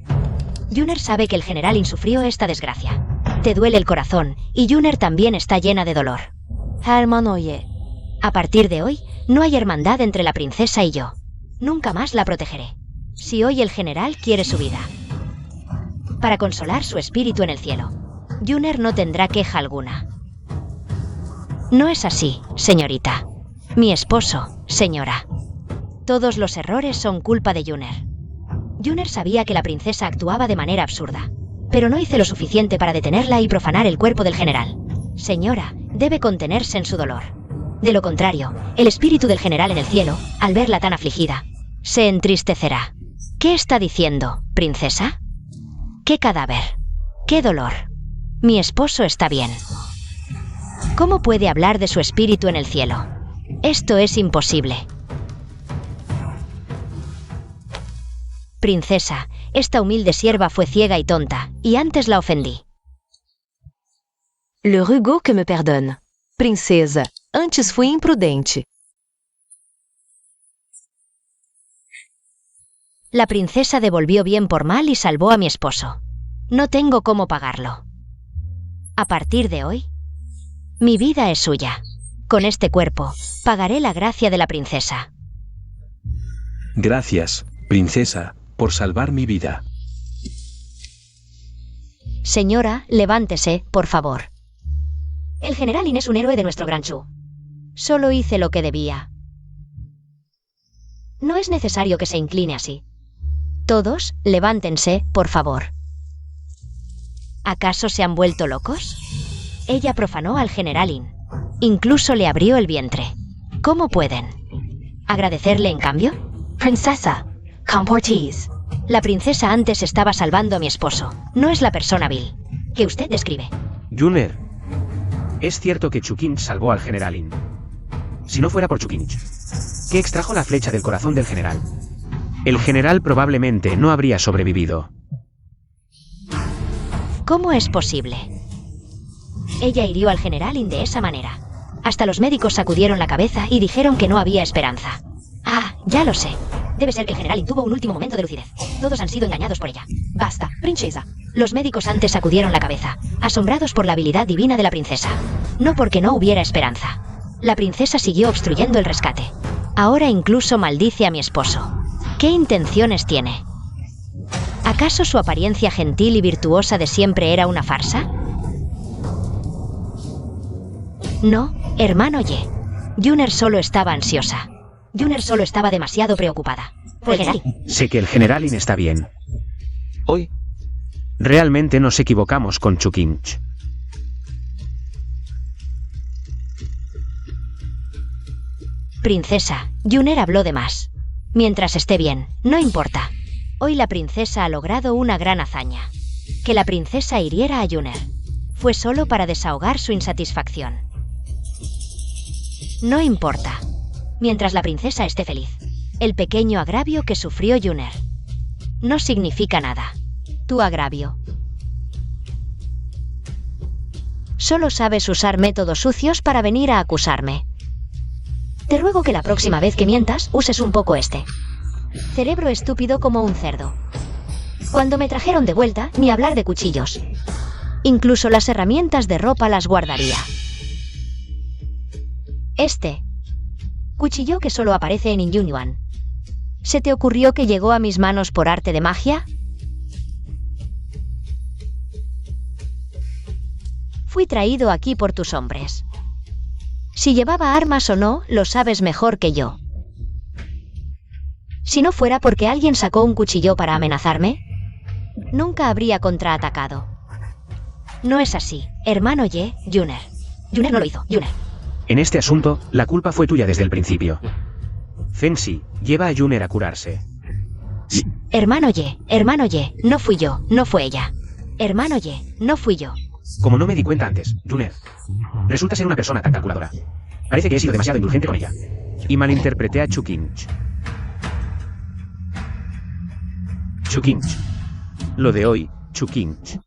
Yuner sabe que el general In sufrió esta desgracia. Te duele el corazón, y Yuner también está llena de dolor. Hermano Ye. A partir de hoy, no hay hermandad entre la princesa y yo. Nunca más la protegeré. Si hoy el general quiere su vida para consolar su espíritu en el cielo, Yuner no tendrá queja alguna. No es así, señorita. Mi esposo, señora. Todos los errores son culpa de Yuner. Yuner sabía que la princesa actuaba de manera absurda, pero no hice lo suficiente para detenerla y profanar el cuerpo del general. Señora, debe contenerse en su dolor. De lo contrario, el espíritu del general en el cielo, al verla tan afligida, se entristecerá. ¿Qué está diciendo, princesa? ¿Qué cadáver? ¿Qué dolor? Mi esposo está bien. ¿Cómo puede hablar de su espíritu en el cielo? Esto es imposible. Princesa, esta humilde sierva fue ciega y tonta, y antes la ofendí. Le rugou que me perdone. Princesa, antes fui imprudente. La princesa devolvió bien por mal y salvó a mi esposo. No tengo cómo pagarlo. A partir de hoy, mi vida es suya. Con este cuerpo, pagaré la gracia de la princesa. Gracias, princesa, por salvar mi vida. Señora, levántese, por favor. El general Lin es un héroe de nuestro Gran Chu. Solo hice lo que debía. No es necesario que se incline así. Todos, levántense, por favor. ¿Acaso se han vuelto locos? Ella profanó al general Lin. Incluso le abrió el vientre. ¿Cómo pueden? ¿Agradecerle en cambio? Princesa, comportís. La princesa antes estaba salvando a mi esposo. No es la persona vil que usted describe. Juner, es cierto que Chukinch salvó al general Lin. Si no fuera por Chukinch, que extrajo la flecha del corazón del general, el general probablemente no habría sobrevivido. ¿Cómo es posible? Ella hirió al general Lin de esa manera. Hasta los médicos sacudieron la cabeza y dijeron que no había esperanza. Ah, ya lo sé. Debe ser que el general Lin tuvo un último momento de lucidez. Todos han sido engañados por ella. Basta, princesa. Los médicos antes sacudieron la cabeza, asombrados por la habilidad divina de la princesa. No porque no hubiera esperanza. La princesa siguió obstruyendo el rescate. Ahora incluso maldice a mi esposo. ¿Qué intenciones tiene? ¿Acaso su apariencia gentil y virtuosa de siempre era una farsa? No, hermano Ye. Juner solo estaba ansiosa. Juner solo estaba demasiado preocupada. Sé que el general Lin está bien. Hoy, realmente nos equivocamos con Chukinch. Princesa, Juner habló de más. Mientras esté bien, no importa. Hoy la princesa ha logrado una gran hazaña. Que la princesa hiriera a Juner fue solo para desahogar su insatisfacción. No importa. Mientras la princesa esté feliz. El pequeño agravio que sufrió Juner no significa nada. Tu agravio. Solo sabes usar métodos sucios para venir a acusarme. Te ruego que la próxima vez que mientas, uses un poco este. Cerebro estúpido como un cerdo. Cuando me trajeron de vuelta, ni hablar de cuchillos. Incluso las herramientas de ropa las guardaría. Este cuchillo que solo aparece en Inyunyuan. ¿Se te ocurrió que llegó a mis manos por arte de magia? Fui traído aquí por tus hombres. Si llevaba armas o no, lo sabes mejor que yo. Si no fuera porque alguien sacó un cuchillo para amenazarme, nunca habría contraatacado. No es así, hermano Ye, Juner. Juner no lo hizo, Juner. En este asunto, la culpa fue tuya desde el principio. Fensi, lleva a Juner a curarse. Hermano Ye, no fui yo, no fue ella. Hermano Ye, no fui yo. Como no me di cuenta antes, Juner resulta ser una persona tan calculadora. Parece que he sido demasiado indulgente con ella. Y malinterpreté a Chukinch. Chukinch. Lo de hoy, Chukinch.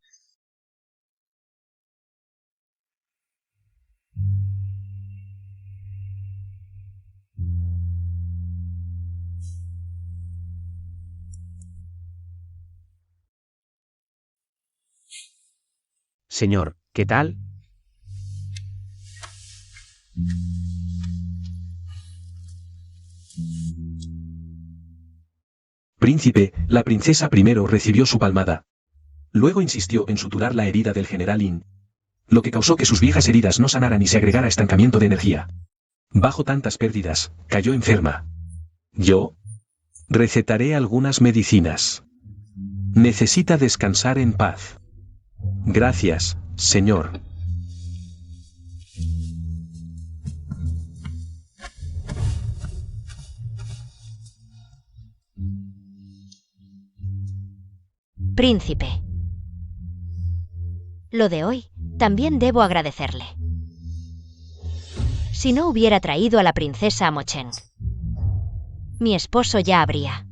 Señor, ¿qué tal? Príncipe, la princesa primero recibió su palmada. Luego insistió en suturar la herida del general Lin, lo que causó que sus viejas heridas no sanaran y se agregara estancamiento de energía. Bajo tantas pérdidas, cayó enferma. Yo recetaré algunas medicinas. Necesita descansar en paz. Gracias, señor. Príncipe. Lo de hoy, también debo agradecerle. Si no hubiera traído a la princesa Amochen, mi esposo ya habría.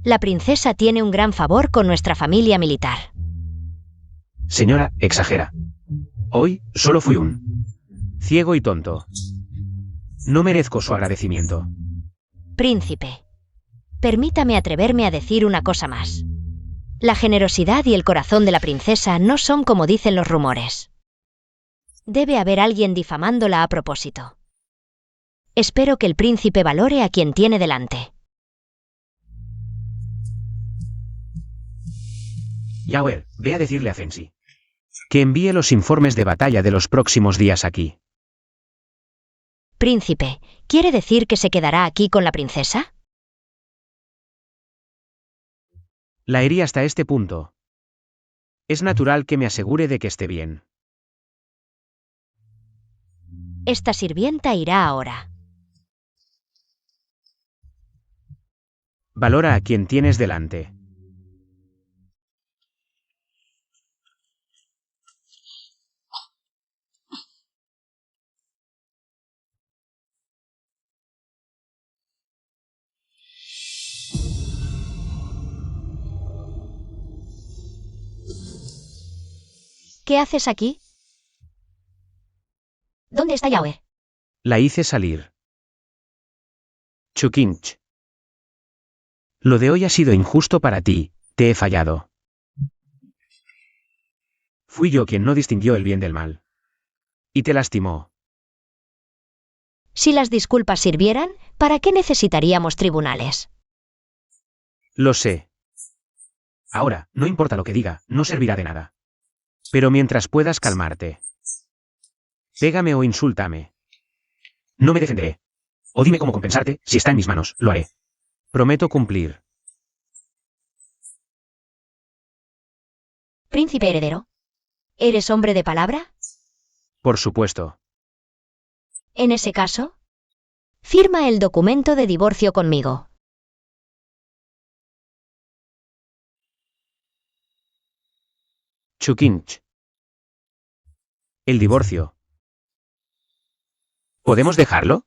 La princesa tiene un gran favor con nuestra familia militar. Señora, exagera. Hoy solo fui un ciego y tonto. No merezco su agradecimiento. Príncipe, permítame atreverme a decir una cosa más. La generosidad y el corazón de la princesa no son como dicen los rumores. Debe haber alguien difamándola a propósito. Espero que el príncipe valore a quien tiene delante. Yaoer, ve a decirle a Fensi que envíe los informes de batalla de los próximos días aquí. Príncipe, ¿quiere decir que se quedará aquí con la princesa? La herí hasta este punto. Es natural que me asegure de que esté bien. Esta sirvienta irá ahora. Valora a quien tienes delante. ¿Qué haces aquí? ¿Dónde está Yaoer? La hice salir. Chukinch. Lo de hoy ha sido injusto para ti, te he fallado. Fui yo quien no distinguió el bien del mal. Y te lastimó. Si las disculpas sirvieran, ¿para qué necesitaríamos tribunales? Lo sé. Ahora, no importa lo que diga, no servirá de nada. Pero mientras puedas calmarte. Pégame o insúltame. No me defenderé. O dime cómo compensarte, si está en mis manos, lo haré. Prometo cumplir. Príncipe heredero, ¿eres hombre de palabra? Por supuesto. En ese caso, firma el documento de divorcio conmigo. Chukinch. El divorcio. ¿Podemos dejarlo?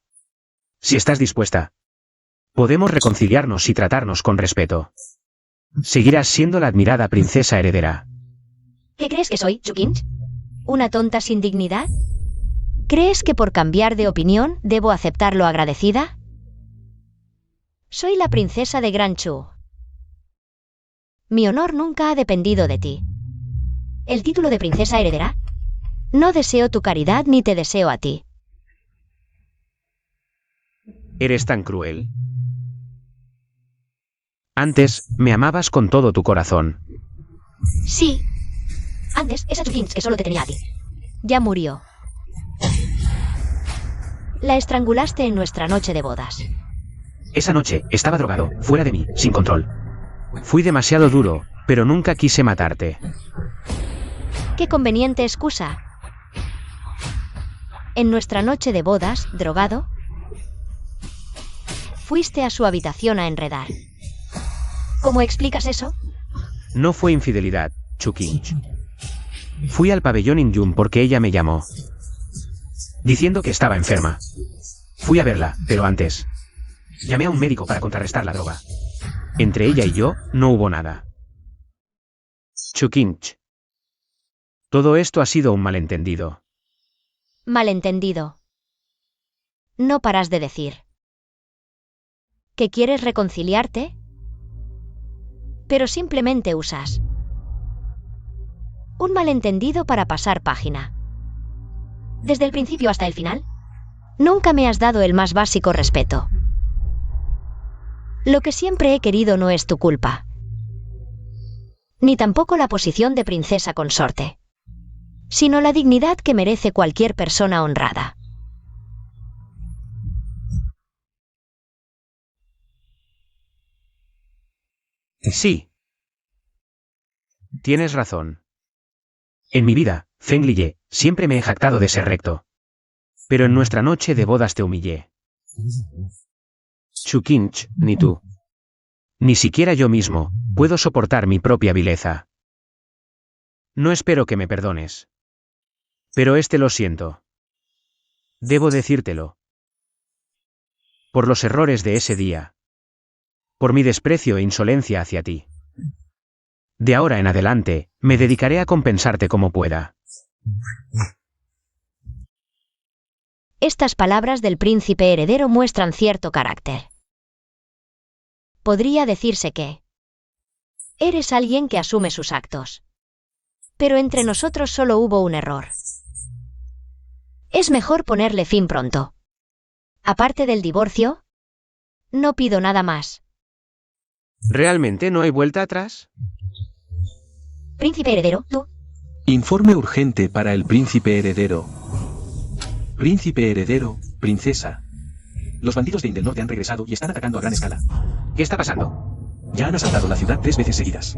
Si estás dispuesta. Podemos reconciliarnos y tratarnos con respeto. Seguirás siendo la admirada princesa heredera. ¿Qué crees que soy, Chukinch? ¿Una tonta sin dignidad? ¿Crees que por cambiar de opinión debo aceptarlo agradecida? Soy la princesa de Gran Chu. Mi honor nunca ha dependido de ti. ¿El título de princesa heredera? No deseo tu caridad ni te deseo a ti. ¿Eres tan cruel? Antes, me amabas con todo tu corazón. Sí. Antes, esa Chukinch que solo te tenía a ti. Ya murió. La estrangulaste en nuestra noche de bodas. Esa noche, estaba drogado, fuera de mí, sin control. Fui demasiado duro, pero nunca quise matarte. ¡Qué conveniente excusa! En nuestra noche de bodas, drogado, fuiste a su habitación a enredar. ¿Cómo explicas eso? No fue infidelidad, Chukinch. Fui al pabellón Injun porque ella me llamó, diciendo que estaba enferma. Fui a verla, pero antes llamé a un médico para contrarrestar la droga. Entre ella y yo, no hubo nada. Chukinch. Todo esto ha sido un malentendido. Malentendido. No paras de decir. ¿Que quieres reconciliarte? Pero simplemente usas un malentendido para pasar página. Desde el principio hasta el final, nunca me has dado el más básico respeto. Lo que siempre he querido no es tu culpa, ni tampoco la posición de princesa consorte, sino la dignidad que merece cualquier persona honrada. Sí. Tienes razón. En mi vida, Feng Liye, siempre me he jactado de ser recto. Pero en nuestra noche de bodas te humillé. Chukinch, ni tú Ni siquiera yo mismo puedo soportar mi propia vileza. No espero que me perdones. Pero lo siento. Debo decírtelo. Por los errores de ese día. Por mi desprecio e insolencia hacia ti. De ahora en adelante, me dedicaré a compensarte como pueda. Estas palabras del príncipe heredero muestran cierto carácter. Podría decirse que eres alguien que asume sus actos. Pero entre nosotros solo hubo un error. Es mejor ponerle fin pronto. Aparte del divorcio, no pido nada más. ¿Realmente no hay vuelta atrás? Príncipe heredero, tú. Informe urgente para el príncipe heredero. Príncipe heredero, princesa. Los bandidos de Indel Norte han regresado y están atacando a gran escala. ¿Qué está pasando? Ya han asaltado la ciudad 3 veces seguidas.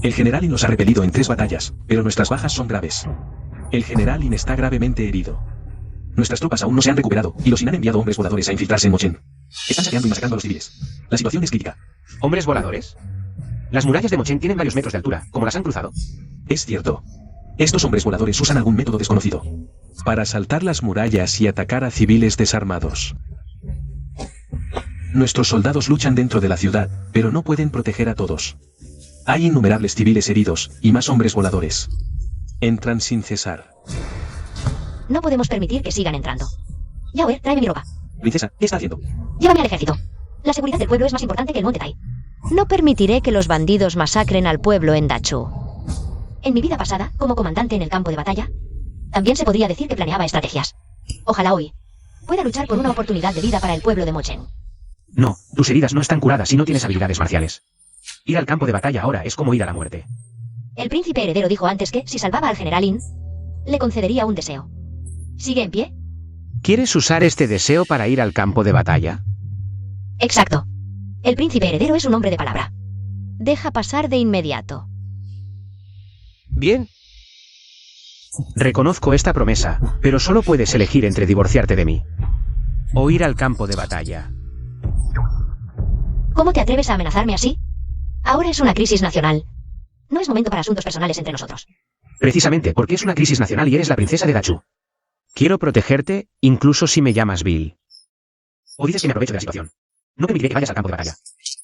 El general In los ha repelido en 3 batallas, pero nuestras bajas son graves. El general In está gravemente herido. Nuestras tropas aún no se han recuperado, y los In han enviado hombres voladores a infiltrarse en Mochen. Están saqueando y masacrando a los civiles. La situación es crítica. ¿Hombres voladores? Las murallas de Mochen tienen varios metros de altura, ¿cómo las han cruzado? Es cierto. Estos hombres voladores usan algún método desconocido para saltar las murallas y atacar a civiles desarmados. Nuestros soldados luchan dentro de la ciudad, pero no pueden proteger a todos. Hay innumerables civiles heridos, y más hombres voladores. Entran sin cesar. No podemos permitir que sigan entrando. Yaoer, tráeme mi ropa. Princesa, ¿qué está haciendo? Llévame al ejército. La seguridad del pueblo es más importante que el monte Tai. No permitiré que los bandidos masacren al pueblo en Dachu. En mi vida pasada, como comandante en el campo de batalla, también se podría decir que planeaba estrategias. Ojalá hoy pueda luchar por una oportunidad de vida para el pueblo de Mochen. No, tus heridas no están curadas si no tienes habilidades marciales. Ir al campo de batalla ahora es como ir a la muerte. El príncipe heredero dijo antes que, si salvaba al general In, le concedería un deseo. ¿Sigue en pie? ¿Quieres usar este deseo para ir al campo de batalla? Exacto. El príncipe heredero es un hombre de palabra. Deja pasar de inmediato. Bien. Reconozco esta promesa, pero solo puedes elegir entre divorciarte de mí o ir al campo de batalla. ¿Cómo te atreves a amenazarme así? Ahora es una crisis nacional. No es momento para asuntos personales entre nosotros. Precisamente porque es una crisis nacional y eres la princesa de Dachu. Quiero protegerte, incluso si me llamas Bill. O dices que me aprovecho de la situación. No permitiré que vayas al campo de batalla.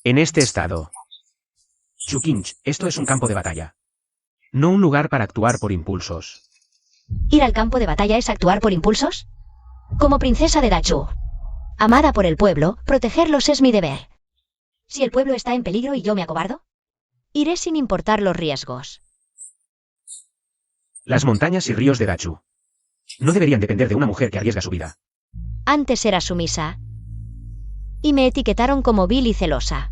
En este estado. Chukinch, esto es un campo de batalla. No un lugar para actuar por impulsos. ¿Ir al campo de batalla es actuar por impulsos? Como princesa de Dachu, amada por el pueblo, protegerlos es mi deber. Si el pueblo está en peligro y yo me acobardo, iré sin importar los riesgos. Las montañas y ríos de Dachu no deberían depender de una mujer que arriesga su vida. Antes era sumisa, y me etiquetaron como vil y celosa.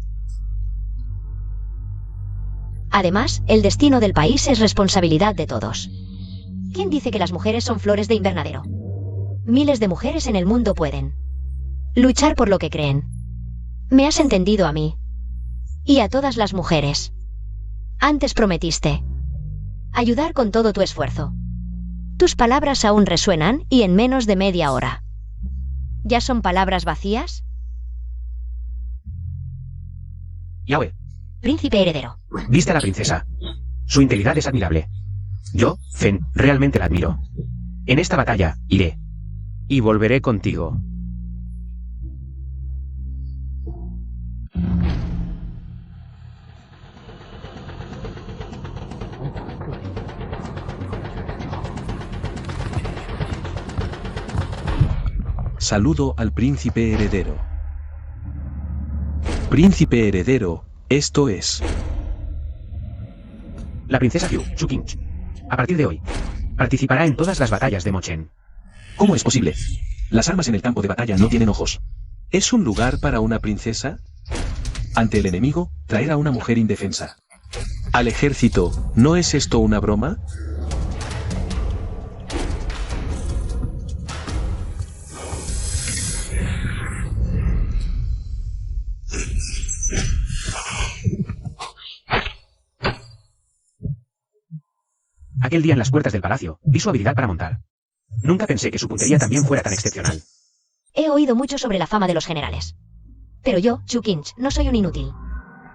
Además, el destino del país es responsabilidad de todos. ¿Quién dice que las mujeres son flores de invernadero? Miles de mujeres en el mundo pueden luchar por lo que creen. Me has entendido a mí. Y a todas las mujeres. Antes prometiste ayudar con todo tu esfuerzo. Tus palabras aún resuenan y en menos de media hora. ¿Ya son palabras vacías? Yahweh, Príncipe heredero. viste a la princesa. Su integridad es admirable. Yo, Fen, realmente la admiro. En esta batalla, iré. Y volveré contigo. Saludo al príncipe heredero. Príncipe heredero, esto es. La princesa Hugh, Chukinch. A partir de hoy, participará en todas las batallas de Mochen. ¿Cómo es posible? Las armas en el campo de batalla no tienen ojos. ¿Es un lugar para una princesa? Ante el enemigo, traer a una mujer indefensa. Al ejército, ¿no es esto una broma? Aquel día en las puertas del palacio, vi su habilidad para montar. Nunca pensé que su puntería también fuera tan excepcional. He oído mucho sobre la fama de los generales. Pero yo, Chukinch, no soy un inútil.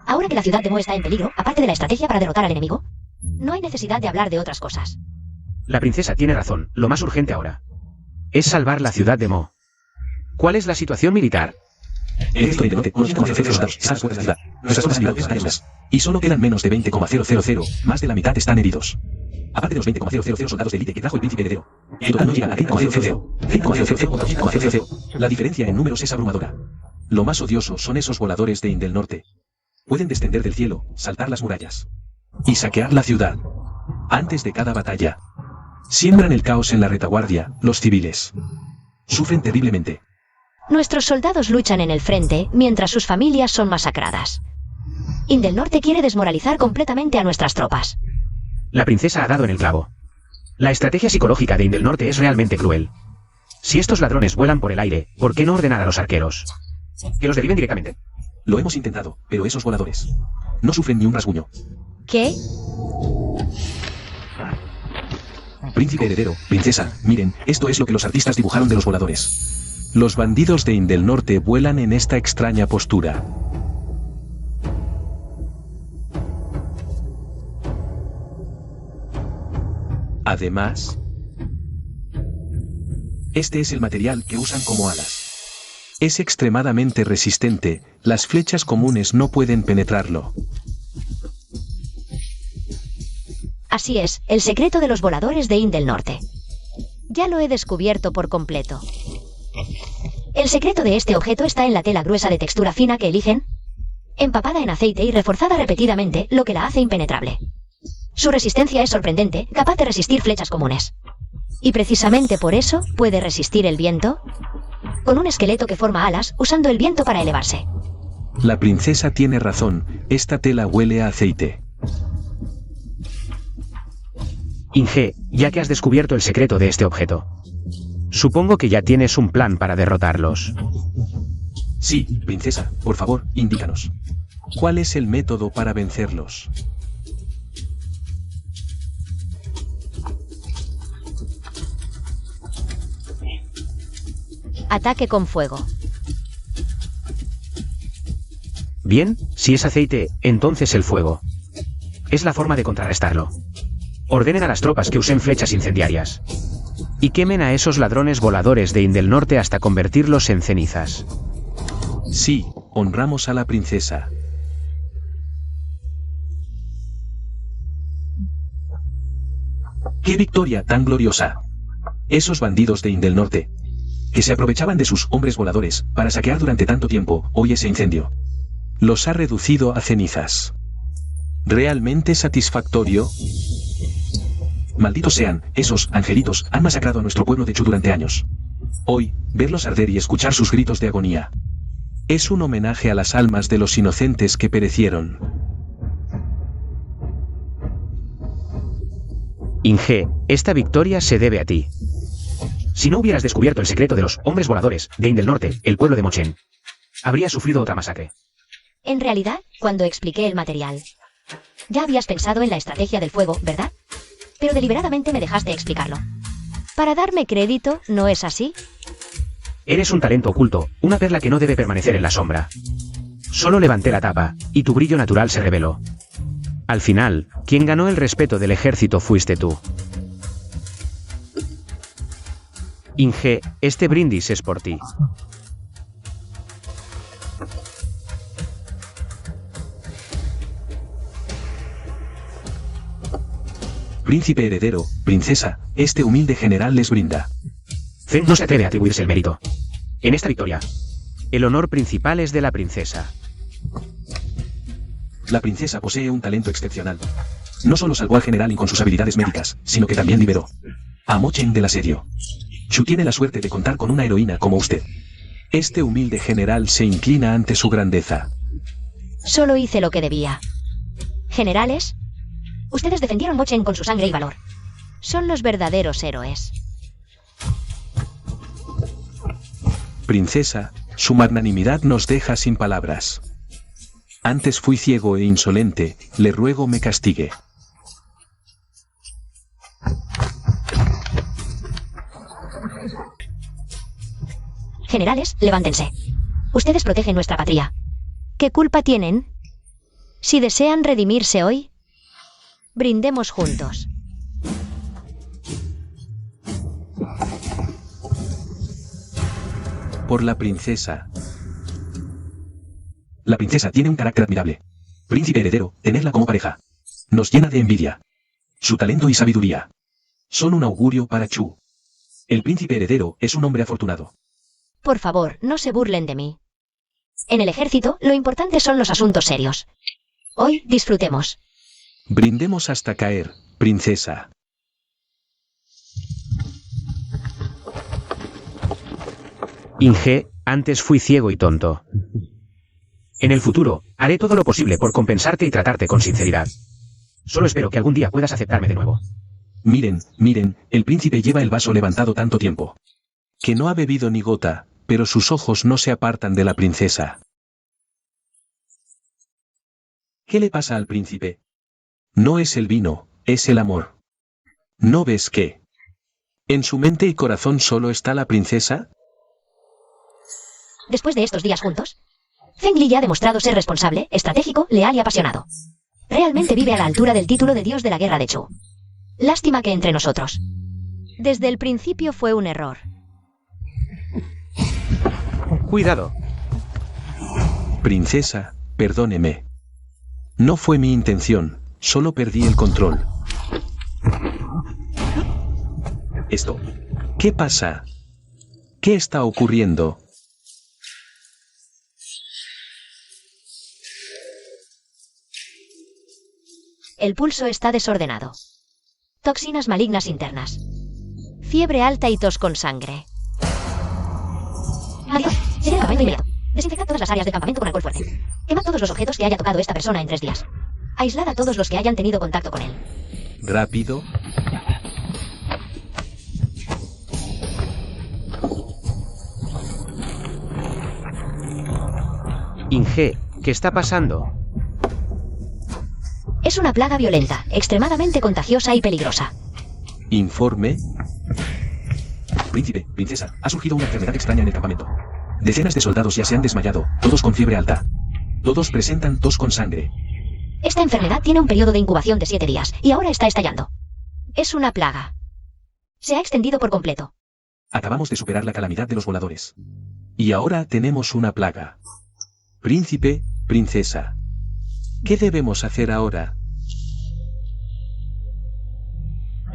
Ahora que la ciudad de Mo está en peligro, aparte de la estrategia para derrotar al enemigo, no hay necesidad de hablar de otras cosas. La princesa tiene razón, lo más urgente ahora es salvar la ciudad de Mo. ¿Cuál es la situación militar? En esto de norte, unos 20,000 soldados están fuera de la ciudad. Nuestras tropas militares están heridas. Y solo quedan menos de 20,000. Más de la mitad están heridos. Aparte de los 20,000 soldados de élite que trajo el príncipe heredero. En total no llegan a 20,000. La diferencia en números es abrumadora. Lo más odioso son esos voladores de Indel Norte. Pueden descender del cielo, saltar las murallas y saquear la ciudad. Antes de cada batalla, siembran el caos en la retaguardia. Los civiles sufren terriblemente. Nuestros soldados luchan en el frente mientras sus familias son masacradas. Indel Norte quiere desmoralizar completamente a nuestras tropas. La princesa ha dado en el clavo. La estrategia psicológica de Indel Norte es realmente cruel. Si estos ladrones vuelan por el aire, ¿por qué no ordenar a los arqueros que los deriven directamente? Lo hemos intentado, pero esos voladores no sufren ni un rasguño. ¿Qué? Príncipe heredero, princesa, miren, esto es lo que los artistas dibujaron de los voladores. Los bandidos de Indel Norte vuelan en esta extraña postura. Además, este es el material que usan como alas. Es extremadamente resistente, las flechas comunes no pueden penetrarlo. Así es, el secreto de los voladores de Indel Norte. Ya lo he descubierto por completo. El secreto de este objeto está en la tela gruesa de textura fina que eligen, empapada en aceite y reforzada repetidamente, lo que la hace impenetrable. Su resistencia es sorprendente, capaz de resistir flechas comunes. Y precisamente por eso puede resistir el viento, con un esqueleto que forma alas, usando el viento para elevarse. La princesa tiene razón, esta tela huele a aceite. Inge, ya que has descubierto el secreto de este objeto, supongo que ya tienes un plan para derrotarlos. Sí, princesa, por favor, indícanos. ¿Cuál es el método para vencerlos? Ataque con fuego. Bien, si es aceite, entonces el fuego es la forma de contrarrestarlo. Ordenen a las tropas que usen flechas incendiarias y quemen a esos ladrones voladores de Indel Norte hasta convertirlos en cenizas. Sí, honramos a la princesa. ¡Qué victoria tan gloriosa! Esos bandidos de Indel Norte, que se aprovechaban de sus hombres voladores para saquear durante tanto tiempo, hoy ese incendio los ha reducido a cenizas. ¿Realmente satisfactorio? Malditos sean, esos angelitos han masacrado a nuestro pueblo de Chu durante años. Hoy, verlos arder y escuchar sus gritos de agonía es un homenaje a las almas de los inocentes que perecieron. Inge, esta victoria se debe a ti. Si no hubieras descubierto el secreto de los hombres voladores de Indel Norte, el pueblo de Mochen habría sufrido otra masacre. En realidad, cuando expliqué el material, ya habías pensado en la estrategia del fuego, ¿verdad? Pero deliberadamente me dejaste explicarlo. Para darme crédito, ¿no es así? Eres un talento oculto, una perla que no debe permanecer en la sombra. Solo levanté la tapa, y tu brillo natural se reveló. Al final, quien ganó el respeto del ejército fuiste tú. Inge, este brindis es por ti. Príncipe heredero, princesa, este humilde general les brinda. Zen no se atreve a atribuirse el mérito. En esta victoria, el honor principal es de la princesa. La princesa posee un talento excepcional. No solo salvó al general con sus habilidades médicas, sino que también liberó a Mochen del asedio. Chu tiene la suerte de contar con una heroína como usted. Este humilde general se inclina ante su grandeza. Solo hice lo que debía. Generales, ustedes defendieron Mochen con su sangre y valor. Son los verdaderos héroes. Princesa, su magnanimidad nos deja sin palabras. Antes fui ciego e insolente, le ruego me castigue. Generales, levántense. Ustedes protegen nuestra patria. ¿Qué culpa tienen Si desean redimirse hoy, brindemos juntos. Por la princesa. La princesa tiene un carácter admirable. Príncipe heredero, tenerla como pareja nos llena de envidia. Su talento y sabiduría son un augurio para Chu. El príncipe heredero es un hombre afortunado. Por favor, no se burlen de mí. En el ejército, lo importante son los asuntos serios. Hoy disfrutemos. Brindemos hasta caer, princesa. Inge, antes fui ciego y tonto. En el futuro, haré todo lo posible por compensarte y tratarte con sinceridad. Solo espero que algún día puedas aceptarme de nuevo. Miren, miren, el príncipe lleva el vaso levantado tanto tiempo que no ha bebido ni gota, pero sus ojos no se apartan de la princesa. ¿Qué le pasa al príncipe? No es el vino, es el amor. ¿No ves que en su mente y corazón solo está la princesa? Después de estos días juntos, Feng Li ya ha demostrado ser responsable, estratégico, leal y apasionado. Realmente vive a la altura del título de dios de la guerra de Chu. Lástima que entre nosotros. Desde el principio fue un error. Cuidado. Princesa, perdóneme. No fue mi intención, solo perdí el control. Esto. ¿Qué pasa? ¿Qué está ocurriendo? El pulso está desordenado. Toxinas malignas internas. Fiebre alta y tos con sangre. Adiós. Seré el campamento inmediato. Desinfectad todas las áreas del campamento con alcohol fuerte. Quemad todos los objetos que haya tocado esta persona en 3 días. Aislad a todos los que hayan tenido contacto con él. Rápido. Inge, ¿qué está pasando? Es una plaga violenta, extremadamente contagiosa y peligrosa. Informe. Príncipe, princesa, ha surgido una enfermedad extraña en el campamento. Decenas de soldados ya se han desmayado, todos con fiebre alta. Todos presentan tos con sangre. Esta enfermedad tiene un periodo de incubación de 7 días, y ahora está estallando. Es una plaga. Se ha extendido por completo. Acabamos de superar la calamidad de los voladores. Y ahora tenemos una plaga. Príncipe, princesa. ¿Qué debemos hacer ahora?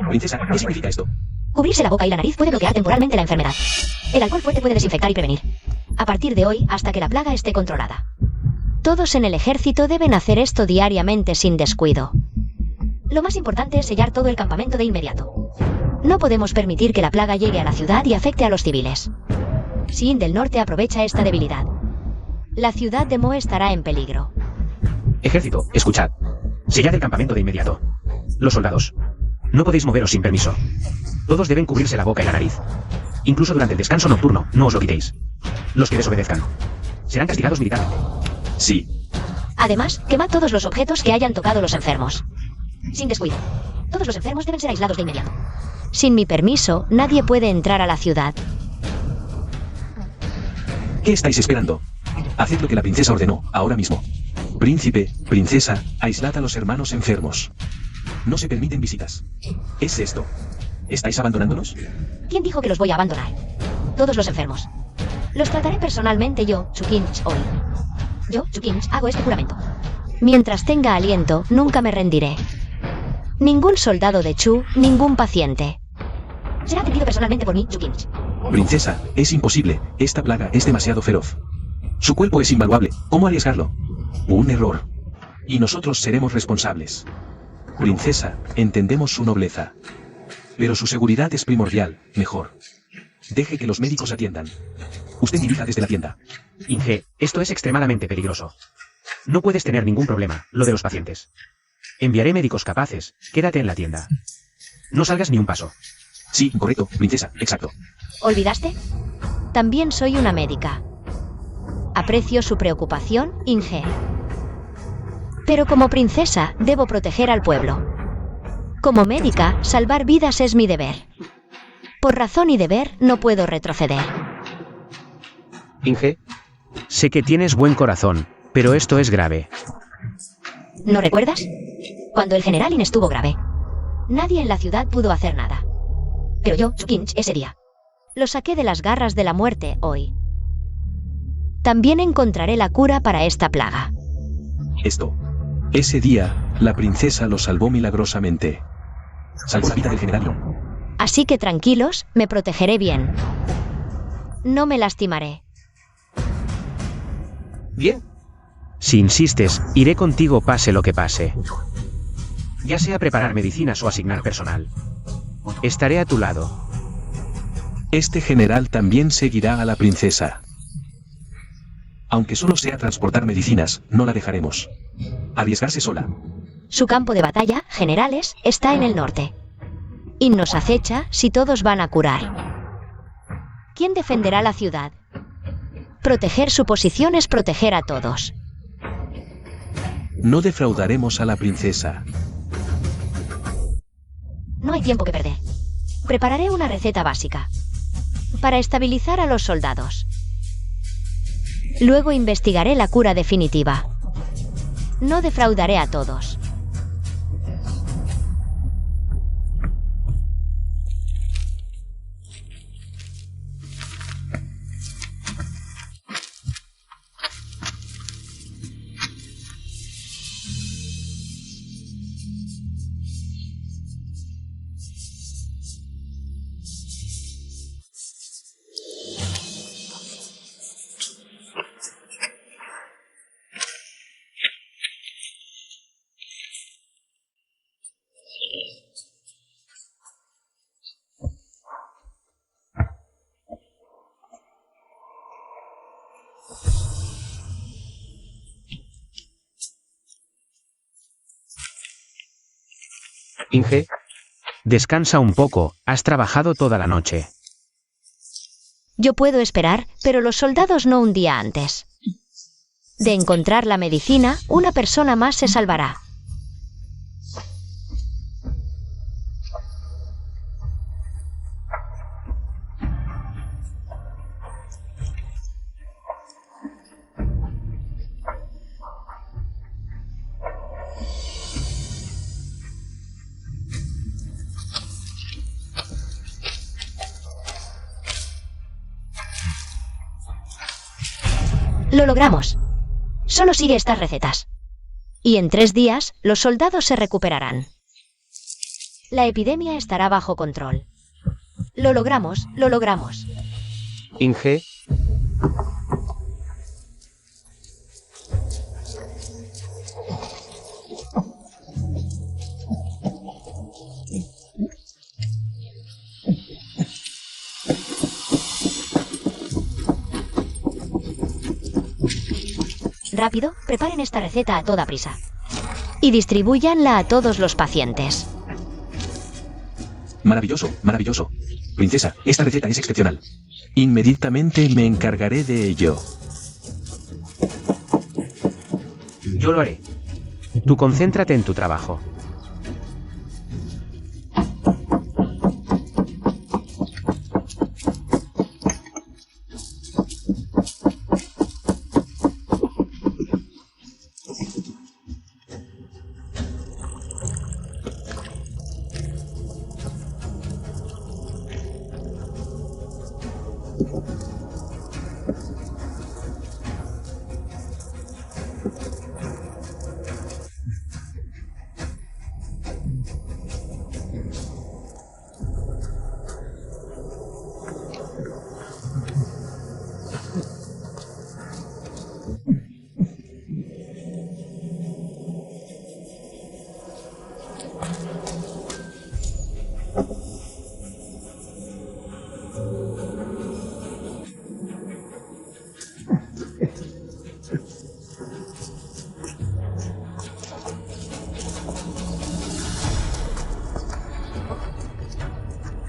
Princesa, ¿qué significa esto? Cubrirse la boca y la nariz puede bloquear temporalmente la enfermedad. El alcohol fuerte puede desinfectar y prevenir. A partir de hoy, hasta que la plaga esté controlada. Todos en el ejército deben hacer esto diariamente sin descuido. Lo más importante es sellar todo el campamento de inmediato. No podemos permitir que la plaga llegue a la ciudad y afecte a los civiles. Xin del Norte aprovecha esta debilidad. La ciudad de Mo estará en peligro. Ejército, escuchad. Sellad el campamento de inmediato. Los soldados. No podéis moveros sin permiso. Todos deben cubrirse la boca y la nariz. Incluso durante el descanso nocturno, no os lo quitéis. Los que desobedezcan serán castigados militarmente. Sí. Además, quemad todos los objetos que hayan tocado los enfermos. Sin descuido. Todos los enfermos deben ser aislados de inmediato. Sin mi permiso, nadie puede entrar a la ciudad. ¿Qué estáis esperando? Haced lo que la princesa ordenó, ahora mismo. Príncipe, princesa, aislad a los hermanos enfermos. No se permiten visitas. ¿Es esto? ¿Estáis abandonándonos? ¿Quién dijo que los voy a abandonar? Todos los enfermos. Los trataré personalmente yo, Chukinch, hoy. Yo, Chukinch, hago este juramento. Mientras tenga aliento, nunca me rendiré. Ningún soldado de Chu, ningún paciente. Será atendido personalmente por mí, Chukinch. Princesa, es imposible. Esta plaga es demasiado feroz. Su cuerpo es invaluable. ¿Cómo arriesgarlo? Un error. Y nosotros seremos responsables. Princesa, entendemos su nobleza. Pero su seguridad es primordial, mejor. Deje que los médicos atiendan. Usted dirija desde la tienda. Inge, esto es extremadamente peligroso. No puedes tener ningún problema, lo de los pacientes. Enviaré médicos capaces, quédate en la tienda. No salgas ni un paso. Sí, correcto, princesa, exacto. ¿Olvidaste? También soy una médica. Aprecio su preocupación, Inge. Pero como princesa, debo proteger al pueblo. Como médica, salvar vidas es mi deber. Por razón y deber, no puedo retroceder. Inge, sé que tienes buen corazón, pero esto es grave. ¿No recuerdas? Cuando el general In estuvo grave. Nadie en la ciudad pudo hacer nada. Pero yo, Chukinch, ese día. Lo saqué de las garras de la muerte hoy. También encontraré la cura para esta plaga. Ese día, la princesa lo salvó milagrosamente. Salvó la vida del general In. Así que tranquilos, me protegeré bien. No me lastimaré. Bien. Si insistes, iré contigo pase lo que pase. Ya sea preparar medicinas o asignar personal. Estaré a tu lado. Este general también seguirá a la princesa. Aunque solo sea transportar medicinas, no la dejaremos arriesgarse sola. Su campo de batalla, generales, está en el norte. Y nos acecha si todos van a curar. ¿Quién defenderá la ciudad? Proteger su posición es proteger a todos. No defraudaremos a la princesa. No hay tiempo que perder. Prepararé una receta básica para estabilizar a los soldados. Luego investigaré la cura definitiva. No defraudaré a todos. Inge, descansa un poco, has trabajado toda la noche. Yo puedo esperar, pero los soldados no un día antes. De encontrar la medicina, una persona más se salvará. Lo logramos. Solo sigue estas recetas. Y en 3 días, los soldados se recuperarán. La epidemia estará bajo control. Lo logramos, lo logramos. Inge. Rápido, preparen esta receta a toda prisa. Y distribúyanla a todos los pacientes. Maravilloso, maravilloso. Princesa, esta receta es excepcional. Inmediatamente me encargaré de ello. Yo lo haré. Tú concéntrate en tu trabajo.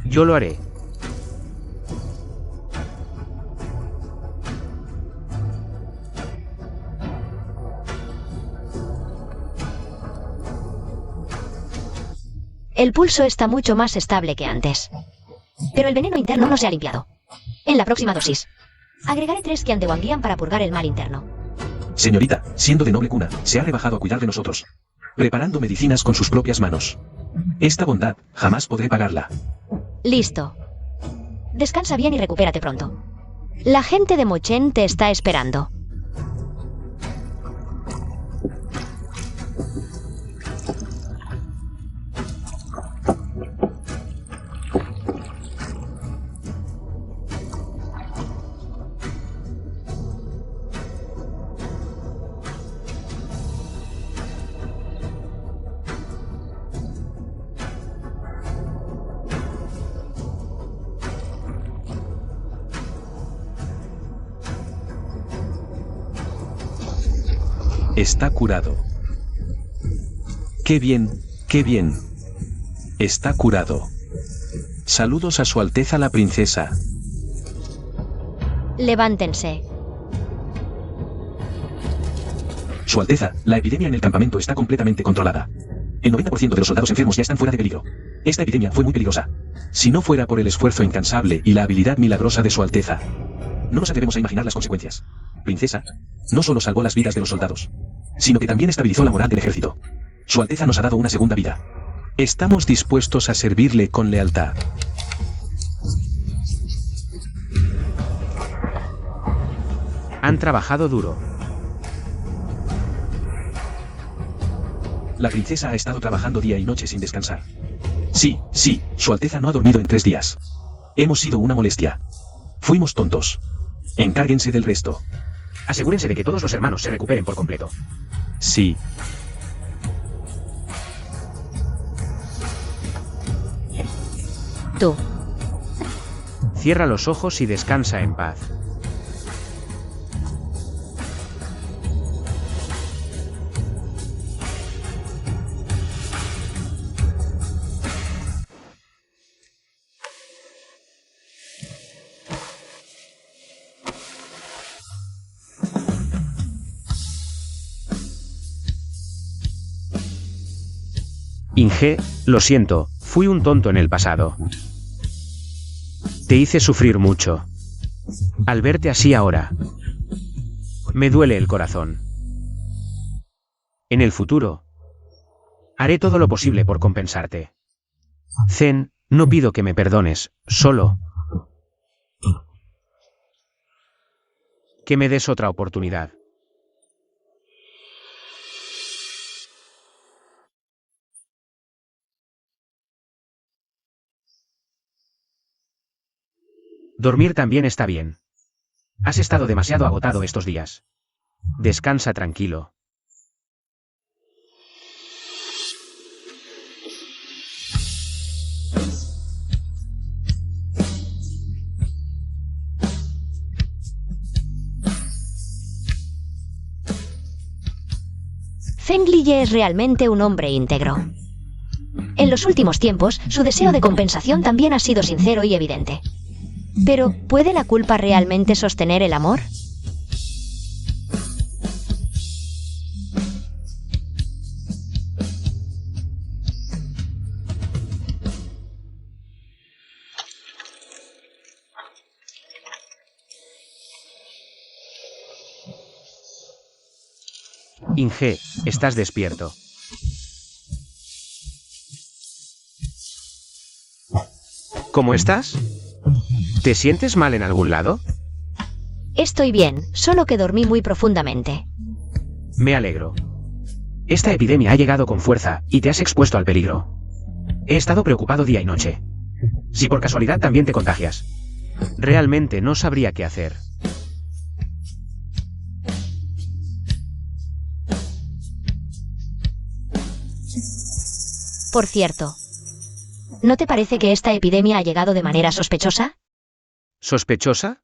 Yo lo haré. El pulso está mucho más estable que antes. Pero el veneno interno no se ha limpiado. En la próxima dosis, agregaré 3 Qian de Wanguian para purgar el mal interno. Señorita, siendo de noble cuna, se ha rebajado a cuidar de nosotros, preparando medicinas con sus propias manos. Esta bondad, jamás podré pagarla. Listo. Descansa bien y recupérate pronto. La gente de Mochen te está esperando. Está curado. ¡Qué bien, qué bien! Está curado. Saludos a Su Alteza la Princesa. Levántense. Su Alteza, la epidemia en el campamento está completamente controlada. El 90% de los soldados enfermos ya están fuera de peligro. Esta epidemia fue muy peligrosa. Si no fuera por el esfuerzo incansable y la habilidad milagrosa de Su Alteza, no nos atrevemos a imaginar las consecuencias. Princesa, no solo salvó las vidas de los soldados, sino que también estabilizó la moral del ejército. Su Alteza nos ha dado una segunda vida. Estamos dispuestos a servirle con lealtad. Han trabajado duro. La princesa ha estado trabajando día y noche sin descansar. Sí, sí, Su Alteza no ha dormido en 3 días. Hemos sido una molestia. Fuimos tontos. Encárguense del resto. Asegúrense de que todos los hermanos se recuperen por completo. Sí. Tú. Cierra los ojos y descansa en paz. Inge, lo siento, fui un tonto en el pasado. Te hice sufrir mucho. Al verte así ahora, me duele el corazón. En el futuro, haré todo lo posible por compensarte. Zen, no pido que me perdones, solo que me des otra oportunidad. Dormir también está bien. Has estado demasiado agotado estos días. Descansa tranquilo. Fengliye es realmente un hombre íntegro. En los últimos tiempos, su deseo de compensación también ha sido sincero y evidente. Pero, ¿puede la culpa realmente sostener el amor? Inge, estás despierto. ¿Cómo estás? ¿Te sientes mal en algún lado? Estoy bien, solo que dormí muy profundamente. Me alegro. Esta epidemia ha llegado con fuerza y te has expuesto al peligro. He estado preocupado día y noche. Si por casualidad también te contagias, realmente no sabría qué hacer. Por cierto, ¿no te parece que esta epidemia ha llegado de manera sospechosa? ¿Sospechosa?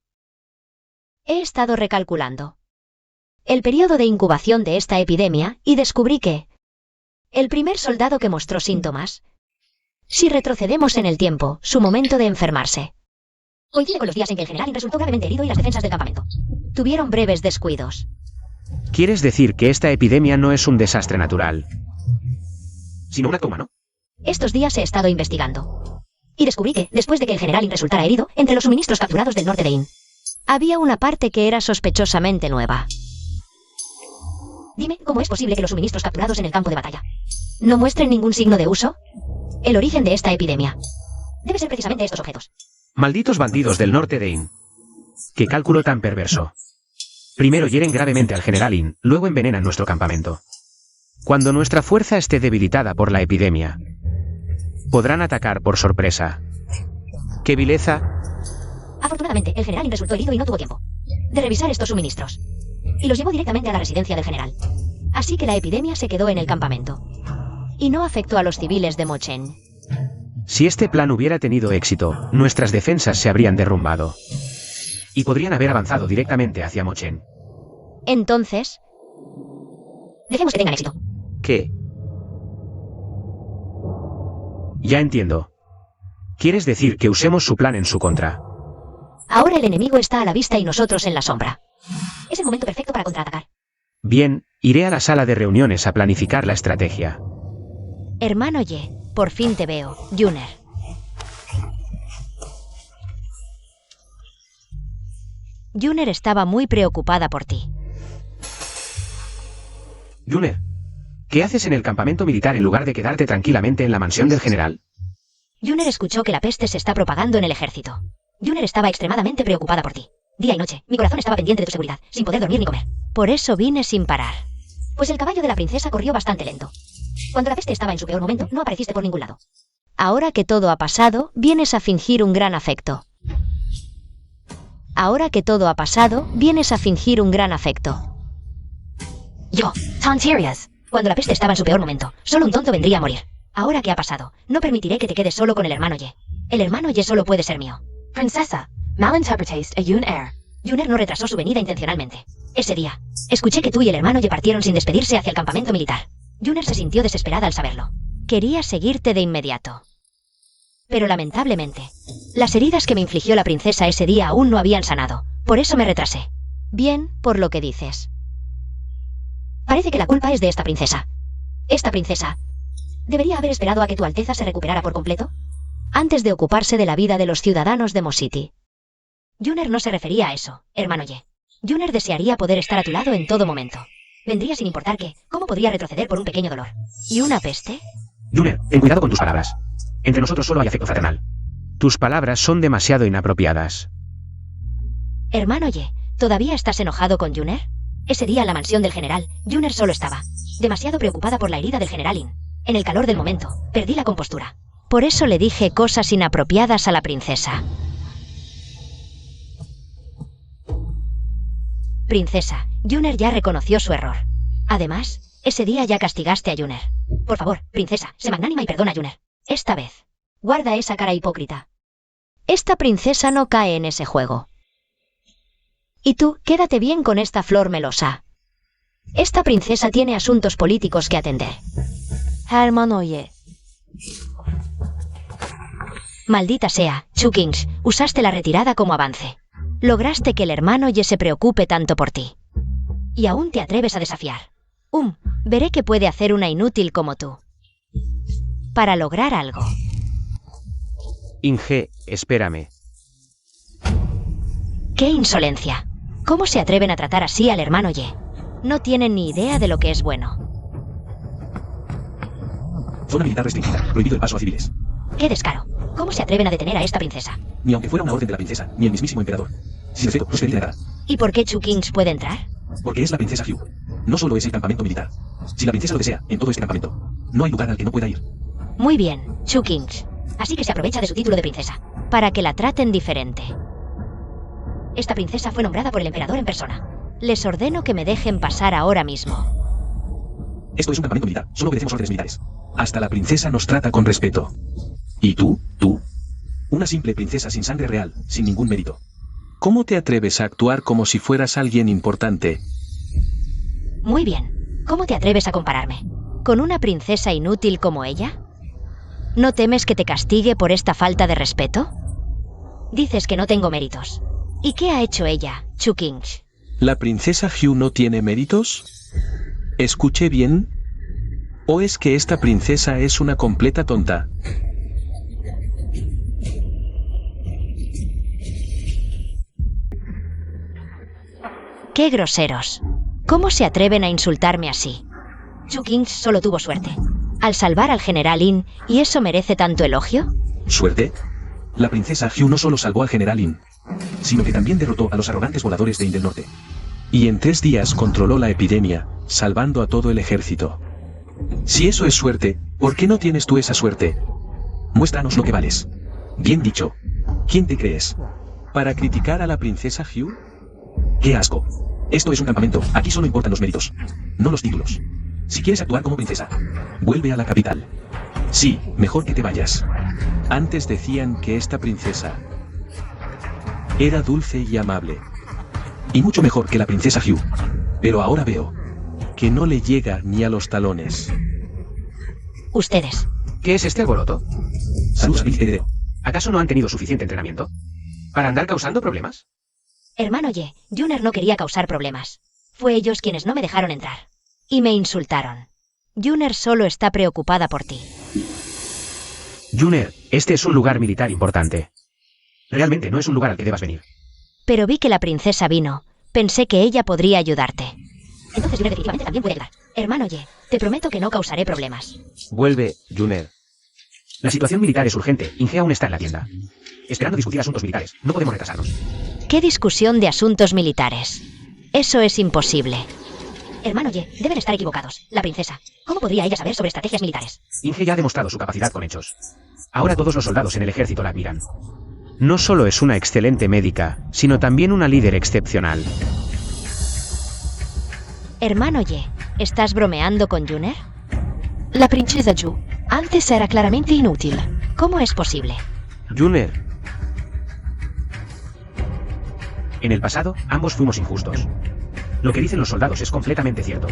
He estado recalculando el periodo de incubación de esta epidemia y descubrí que el primer soldado que mostró síntomas, si retrocedemos en el tiempo, su momento de enfermarse coincide con los días en que el general resultó gravemente herido y las defensas del campamento tuvieron breves descuidos. ¿Quieres decir que esta epidemia no es un desastre natural, sino un acto humano? Estos días he estado investigando y descubrí que, después de que el general resultara herido, entre los suministros capturados del norte de In, había una parte que era sospechosamente nueva. Dime, ¿cómo es posible que los suministros capturados en el campo de batalla no muestren ningún signo de uso? El origen de esta epidemia debe ser precisamente estos objetos. Malditos bandidos del norte de In. Qué cálculo tan perverso. Primero hieren gravemente al general In, luego envenenan nuestro campamento. Cuando nuestra fuerza esté debilitada por la epidemia, podrán atacar por sorpresa. ¡Qué vileza! Afortunadamente, el general In resultó herido y no tuvo tiempo de revisar estos suministros. Y los llevó directamente a la residencia del general. Así que la epidemia se quedó en el campamento. Y no afectó a los civiles de Mochen. Si este plan hubiera tenido éxito, nuestras defensas se habrían derrumbado. Y podrían haber avanzado directamente hacia Mochen. Entonces, dejemos que tengan éxito. ¿Qué? Ya entiendo. ¿Quieres decir que usemos su plan en su contra? Ahora el enemigo está a la vista y nosotros en la sombra. Es el momento perfecto para contraatacar. Bien, iré a la sala de reuniones a planificar la estrategia. Hermano Ye, por fin te veo, Juner. Juner estaba muy preocupada por ti. Juner, ¿qué haces en el campamento militar en lugar de quedarte tranquilamente en la mansión del general? Juner escuchó que la peste se está propagando en el ejército. Juner estaba extremadamente preocupada por ti. Día y noche, mi corazón estaba pendiente de tu seguridad, sin poder dormir ni comer. Por eso vine sin parar. Pues el caballo de la princesa corrió bastante lento. Cuando la peste estaba en su peor momento, no apareciste por ningún lado. Ahora que todo ha pasado, vienes a fingir un gran afecto. Ahora que todo ha pasado, vienes a fingir un gran afecto. Yo, Tontirias. Cuando la peste estaba en su peor momento, solo un tonto vendría a morir. Ahora que ha pasado, no permitiré que te quedes solo con el hermano Ye. El hermano Ye solo puede ser mío. Princesa, malinterpretaste a Juner. Juner no retrasó su venida intencionalmente. Ese día, escuché que tú y el hermano Ye partieron sin despedirse hacia el campamento militar. Juner se sintió desesperada al saberlo. Quería seguirte de inmediato. Pero lamentablemente, las heridas que me infligió la princesa ese día aún no habían sanado. Por eso me retrasé. Bien, por lo que dices. Parece que la culpa es de esta princesa. Esta princesa debería haber esperado a que tu Alteza se recuperara por completo antes de ocuparse de la vida de los ciudadanos de Mositi. Juner no se refería a eso, hermano Ye. Juner desearía poder estar a tu lado en todo momento. Vendría sin importar qué. ¿Cómo podría retroceder por un pequeño dolor? ¿Y una peste? Juner, ten cuidado con tus palabras. Entre nosotros solo hay afecto fraternal. Tus palabras son demasiado inapropiadas. Hermano Ye, ¿todavía estás enojado con Juner? Ese día en la mansión del general, Juner solo estaba demasiado preocupada por la herida del general In. En el calor del momento, perdí la compostura. Por eso le dije cosas inapropiadas a la princesa. Princesa, Juner ya reconoció su error. Además, ese día ya castigaste a Juner. Por favor, princesa, sé magnánima y perdona a Juner. Esta vez, guarda esa cara hipócrita. Esta princesa no cae en ese juego. Y tú, quédate bien con esta flor melosa. Esta princesa tiene asuntos políticos que atender. Hermano Ye. Maldita sea, Chukings, usaste la retirada como avance. Lograste que el hermano Ye se preocupe tanto por ti. Y aún te atreves a desafiar. Veré que puede hacer una inútil como tú. Para lograr algo. Inge, espérame. ¡Qué insolencia! ¿Cómo se atreven a tratar así al hermano Ye? No tienen ni idea de lo que es bueno. Zona militar restringida. Prohibido el paso a civiles. ¡Qué descaro! ¿Cómo se atreven a detener a esta princesa? Ni aunque fuera una orden de la princesa, ni el mismísimo emperador. Sin respeto, no se nada. ¿Y por qué Chukings puede entrar? Porque es la princesa Hugh. No solo es el campamento militar. Si la princesa lo desea, en todo este campamento, no hay lugar al que no pueda ir. Muy bien, Chukings. Así que se aprovecha de su título de princesa, para que la traten diferente. Esta princesa fue nombrada por el emperador en persona. Les ordeno que me dejen pasar ahora mismo. Esto es un campamento militar, solo obedecemos órdenes militares. Hasta la princesa nos trata con respeto. ¿Y tú? Una simple princesa sin sangre real, sin ningún mérito. ¿Cómo te atreves a actuar como si fueras alguien importante? Muy bien. ¿Cómo te atreves a compararme con una princesa inútil como ella? ¿No temes que te castigue por esta falta de respeto? Dices que no tengo méritos. ¿Y qué ha hecho ella, Chukings? ¿La princesa Hugh no tiene méritos? ¿Escuché bien? ¿O es que esta princesa es una completa tonta? ¡Qué groseros! ¿Cómo se atreven a insultarme así? Chu King solo tuvo suerte. Al salvar al general In, ¿y eso merece tanto elogio? ¿Suerte? La princesa Hugh no solo salvó al general In, sino que también derrotó a los arrogantes voladores de In del Norte. Y en 3 días controló la epidemia, salvando a todo el ejército. Si eso es suerte, ¿por qué no tienes tú esa suerte? Muéstranos lo que vales. Bien dicho. ¿Quién te crees? ¿Para criticar a la princesa Hugh? ¡Qué asco! Esto es un campamento, aquí solo importan los méritos, no los títulos. Si quieres actuar como princesa, vuelve a la capital. Sí, mejor que te vayas. Antes decían que esta princesa era dulce y amable. Y mucho mejor que la princesa Hugh. Pero ahora veo que no le llega ni a los talones. Ustedes. ¿Qué es este alboroto? Saludos, príncipe heredero. ¿Acaso no han tenido suficiente entrenamiento? ¿Para andar causando problemas? Hermano Ye, Juner no quería causar problemas. Fue ellos quienes no me dejaron entrar. Y me insultaron. Juner solo está preocupada por ti. Juner, este es un lugar militar importante. Realmente no es un lugar al que debas venir. Pero vi que la princesa vino. Pensé que ella podría ayudarte. Entonces Juner definitivamente también puede ayudar. Hermano Ye, te prometo que no causaré problemas. Vuelve, Juner. La situación militar es urgente. Inge aún está en la tienda. Esperando discutir asuntos militares. No podemos retrasarnos. ¿Qué discusión de asuntos militares? Eso es imposible. Hermano Ye, deben estar equivocados. La princesa. ¿Cómo podría ella saber sobre estrategias militares? Inge ya ha demostrado su capacidad con hechos. Ahora todos los soldados en el ejército la admiran. No solo es una excelente médica, sino también una líder excepcional. Hermano Ye, ¿estás bromeando con Juner? La princesa Ju antes era claramente inútil. ¿Cómo es posible? Juner, En el pasado, ambos fuimos injustos. Lo que dicen los soldados es completamente cierto.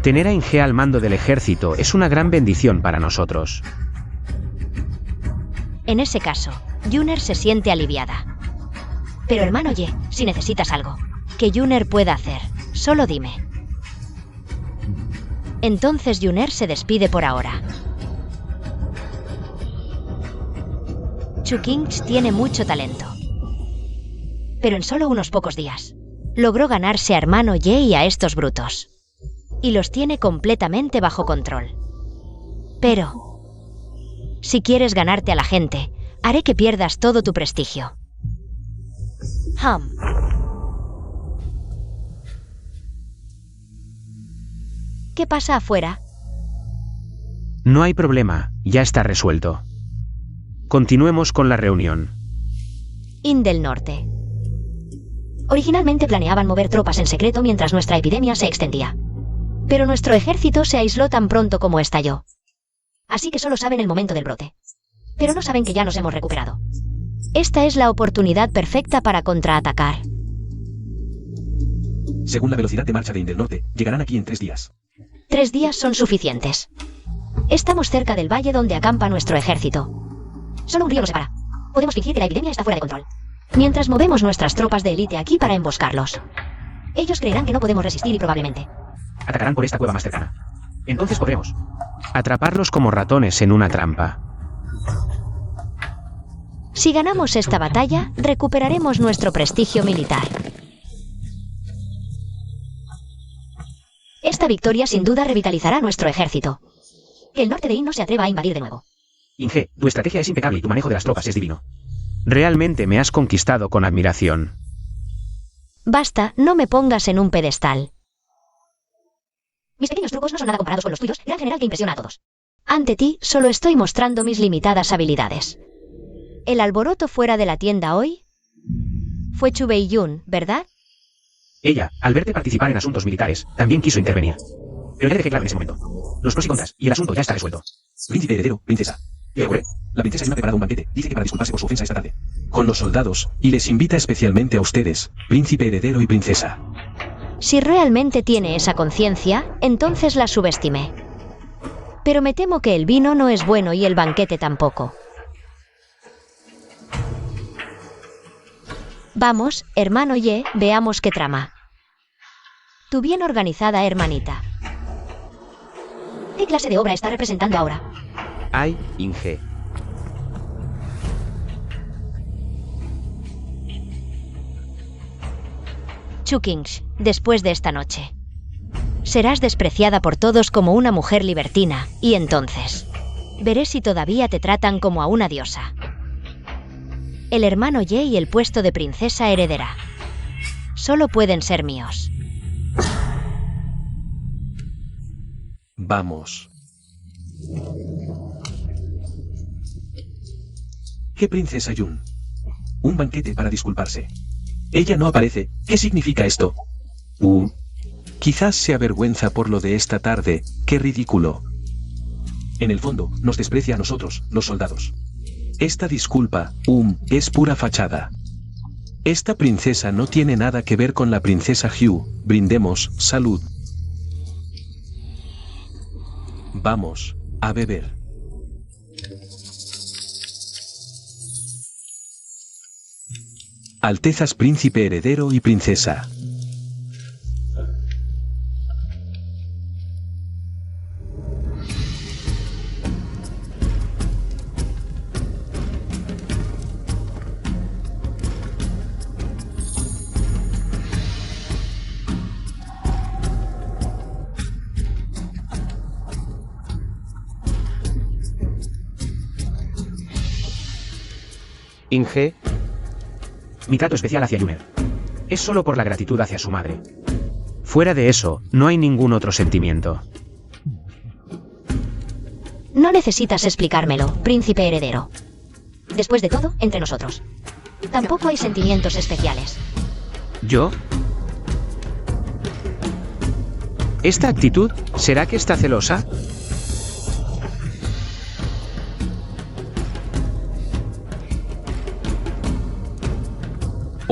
tener a Inge al mando del ejército es una gran bendición para nosotros. En ese caso, Juner se siente aliviada. Pero hermano Ye, si necesitas algo que Juner pueda hacer, solo dime. Entonces Juner se despide por ahora. Chu King tiene mucho talento. Pero en solo unos pocos días, logró ganarse a hermano Ye y a estos brutos. Y los tiene completamente bajo control. Pero, si quieres ganarte a la gente, haré que pierdas todo tu prestigio. ¿Qué pasa afuera? No hay problema, ya está resuelto. Continuemos con la reunión. In del Norte. Originalmente planeaban mover tropas en secreto mientras nuestra epidemia se extendía. Pero nuestro ejército se aisló tan pronto como estalló. Así que solo saben el momento del brote. Pero no saben que ya nos hemos recuperado. Esta es la oportunidad perfecta para contraatacar. Según la velocidad de marcha de In del Norte, llegarán aquí en 3 días. 3 días son suficientes. Estamos cerca del valle donde acampa nuestro ejército. Solo un río nos separa. Podemos fingir que la epidemia está fuera de control. Mientras movemos nuestras tropas de élite aquí para emboscarlos. Ellos creerán que no podemos resistir y probablemente Atacarán por esta cueva más cercana. Entonces podremos Atraparlos como ratones en una trampa. Si ganamos esta batalla, recuperaremos nuestro prestigio militar. Esta victoria sin duda revitalizará nuestro ejército. Que el norte de In no se atreva a invadir de nuevo. Inge, tu estrategia es impecable y tu manejo de las tropas es divino. Realmente me has conquistado con admiración. Basta, no me pongas en un pedestal. Mis pequeños trucos no son nada comparados con los tuyos, gran general que impresiona a todos. Ante ti, solo estoy mostrando mis limitadas habilidades. El alboroto fuera de la tienda hoy fue Chu Beiyun, ¿verdad? Ella, al verte participar en asuntos militares, también quiso intervenir. Pero ya le dejé claro en ese momento. Los pros y contras, y el asunto ya está resuelto. Príncipe heredero, princesa. ¿Qué ocurre? La princesa Yuna ha preparado un banquete. Dice que para disculparse por su ofensa esta tarde. Con los soldados, y les invita especialmente a ustedes, príncipe heredero y princesa. Si realmente tiene esa conciencia, entonces la subestimé. Pero me temo que el vino no es bueno y el banquete tampoco. Vamos, hermano Ye, veamos qué trama. Tu bien organizada hermanita. ¿Qué clase de obra está representando ahora? Ay, Inge. Chu King, después de esta noche, Serás despreciada por todos como una mujer libertina, y entonces veré si todavía te tratan como a una diosa. El hermano Ye y el puesto de princesa heredera solo pueden ser míos. Vamos. ¿Qué princesa Yun? Un banquete para disculparse. Ella no aparece. ¿Qué significa esto? Quizás se avergüenza por lo de esta tarde. ¡Qué ridículo! En el fondo, nos desprecia a nosotros, los soldados. Esta disculpa, es pura fachada. Esta princesa no tiene nada que ver con la princesa Hugh. Brindemos, salud. Vamos, a beber. Altezas príncipe heredero y princesa. Inge, mi trato especial hacia Yuner es solo por la gratitud hacia su madre. Fuera de eso, no hay ningún otro sentimiento. No necesitas explicármelo, príncipe heredero. Después de todo, entre nosotros. Tampoco hay sentimientos especiales. ¿Yo? ¿Esta actitud? ¿Será que está celosa?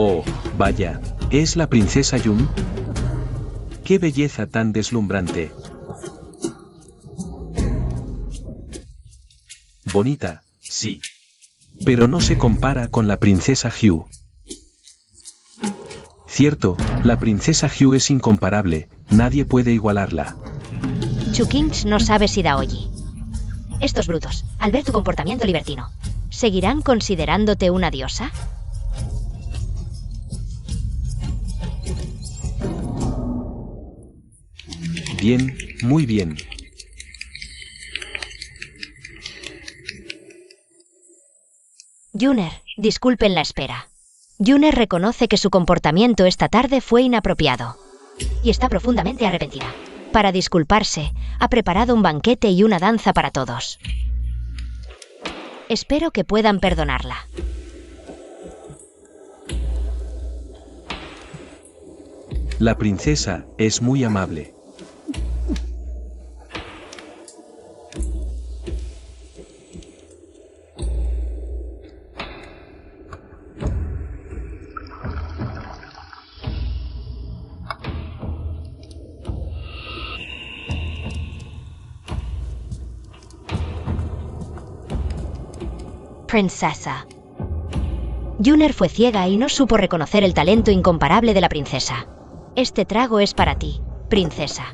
Oh, vaya, ¿es la princesa Yun? ¡Qué belleza tan deslumbrante! Bonita, sí. Pero no se compara con la princesa Hugh. Cierto, la princesa Hugh es incomparable, nadie puede igualarla. Chukinch no sabe si Daoyi. Estos brutos, al ver tu comportamiento libertino, ¿seguirán considerándote una diosa? Bien, muy bien. Yuner, disculpen la espera. Yuner reconoce que su comportamiento esta tarde fue inapropiado. Y está profundamente arrepentida. Para disculparse, ha preparado un banquete y una danza para todos. Espero que puedan perdonarla. La princesa es muy amable. Princesa. Yuner fue ciega y no supo reconocer el talento incomparable de la princesa. Este trago es para ti, princesa.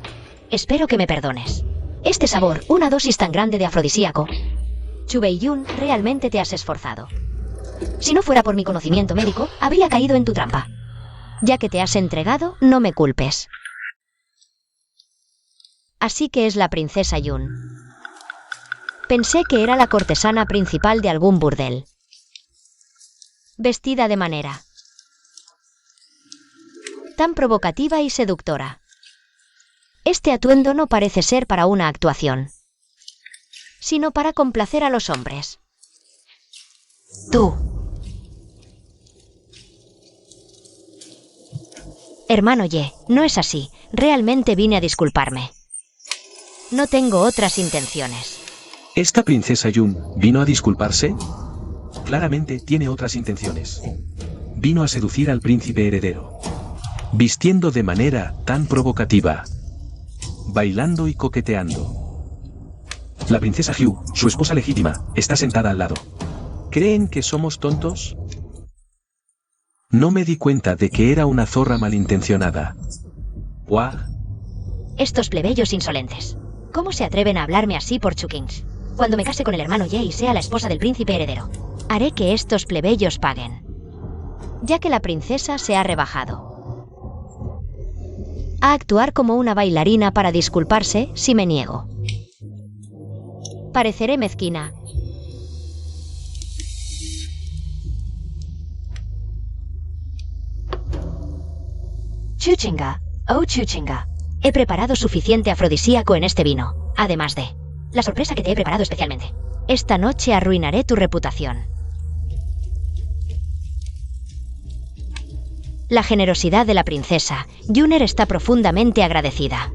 Espero que me perdones. Este sabor, una dosis tan grande de afrodisíaco. Chu Bei-yun, realmente te has esforzado. Si no fuera por mi conocimiento médico, habría caído en tu trampa. Ya que te has entregado, no me culpes. Así que es la princesa Yun. Pensé que era la cortesana principal de algún burdel. Vestida de manera tan provocativa y seductora. Este atuendo no parece ser para una actuación, sino para complacer a los hombres. Tú. Hermano Ye, no es así. Realmente vine a disculparme. No tengo otras intenciones. ¿Esta princesa Yun vino a disculparse? Claramente tiene otras intenciones. Vino a seducir al príncipe heredero. Vistiendo de manera tan provocativa. Bailando y coqueteando. La princesa Hugh, su esposa legítima, está sentada al lado. ¿Creen que somos tontos? No me di cuenta de que era una zorra malintencionada. ¡Guau! Estos plebeyos insolentes. ¿Cómo se atreven a hablarme así por Chukinch? Cuando me case con el hermano Ye y sea la esposa del príncipe heredero, haré que estos plebeyos paguen. Ya que la princesa se ha rebajado. a actuar como una bailarina para disculparse si me niego. Pareceré mezquina. Chuchinga, oh chuchinga. He preparado suficiente afrodisíaco en este vino, además de la sorpresa que te he preparado especialmente. Esta noche arruinaré tu reputación. La generosidad de la princesa. Juner está profundamente agradecida.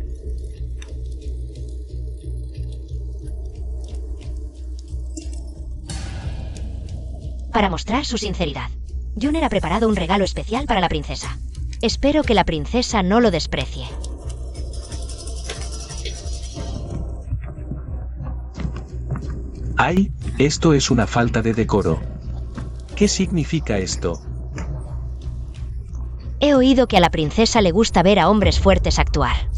Para mostrar su sinceridad, Juner ha preparado un regalo especial para la princesa. Espero que la princesa no lo desprecie. ¡Ay! Esto es una falta de decoro. ¿Qué significa esto? He oído que a la princesa le gusta ver a hombres fuertes actuar.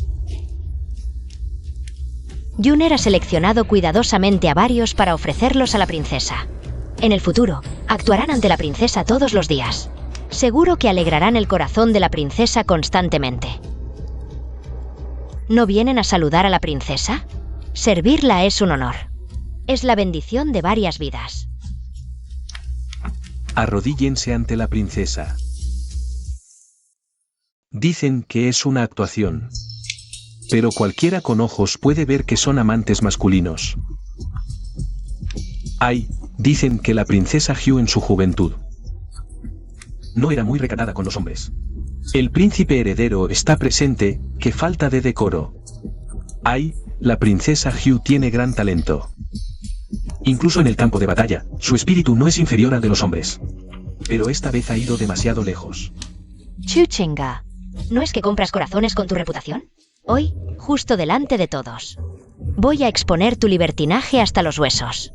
Juner ha seleccionado cuidadosamente a varios para ofrecerlos a la princesa. En el futuro, actuarán ante la princesa todos los días. Seguro que alegrarán el corazón de la princesa constantemente. ¿No vienen a saludar a la princesa? Servirla es un honor. Es la bendición de varias vidas. Arrodíllense ante la princesa. Dicen que es una actuación. Pero cualquiera con ojos puede ver que son amantes masculinos. Ay, dicen que la princesa Hugh en su juventud no era muy recatada con los hombres. El príncipe heredero está presente, qué falta de decoro. Ay, la princesa Hugh tiene gran talento. Incluso en el campo de batalla, su espíritu no es inferior al de los hombres. Pero esta vez ha ido demasiado lejos. Chuchinga. ¿No es que compras corazones con tu reputación? Hoy, justo delante de todos, voy a exponer tu libertinaje hasta los huesos.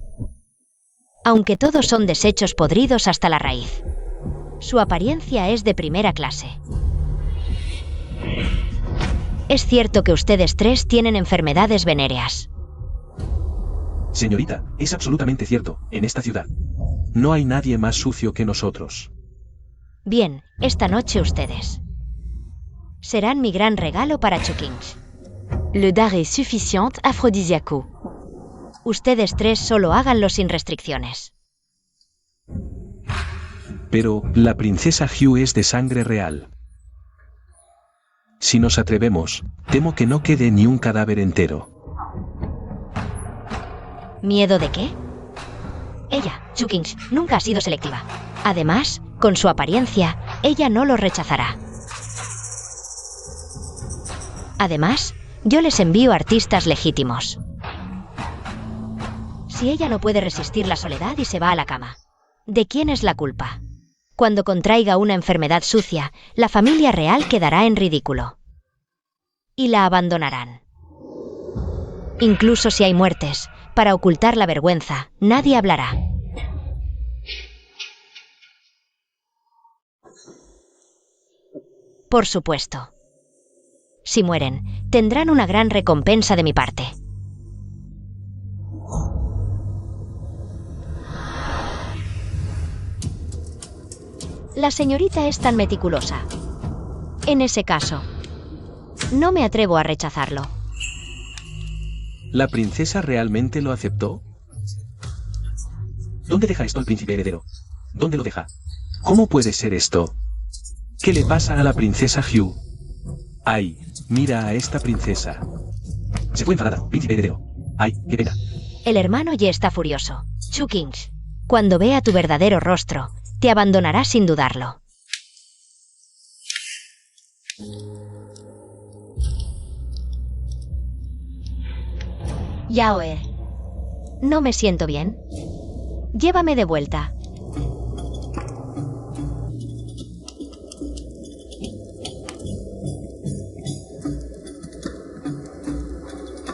Aunque todos son desechos podridos hasta la raíz. Su apariencia es de primera clase. Es cierto que ustedes tres tienen enfermedades venéreas. Señorita, es absolutamente cierto, en esta ciudad no hay nadie más sucio que nosotros. Bien, esta noche ustedes serán mi gran regalo para Chukinch. Le daré suffisant aphrodisiaco. Ustedes tres solo háganlo sin restricciones. Pero, la princesa Hugh es de sangre real. Si nos atrevemos, temo que no quede ni un cadáver entero. ¿Miedo de qué? Ella, Chukinch, nunca ha sido selectiva. Además, con su apariencia, ella no lo rechazará. Además, yo les envío artistas legítimos. Si ella no puede resistir la soledad y se va a la cama, ¿de quién es la culpa? Cuando contraiga una enfermedad sucia, la familia real quedará en ridículo. Y la abandonarán. Incluso si hay muertes, para ocultar la vergüenza, nadie hablará. Por supuesto. Si mueren, tendrán una gran recompensa de mi parte. La señorita es tan meticulosa. En ese caso, no me atrevo a rechazarlo. ¿La princesa realmente lo aceptó? ¿Dónde deja esto el príncipe heredero? ¿Dónde lo deja? ¿Cómo puede ser esto? ¿Qué le pasa a la princesa Hugh? Ay, mira a esta princesa. Se fue enfadada, príncipe heredero. Ay, qué pena. El hermano ya está furioso. Chukinch, cuando vea tu verdadero rostro, te abandonará sin dudarlo. Yaoe, no me siento bien. Llévame de vuelta.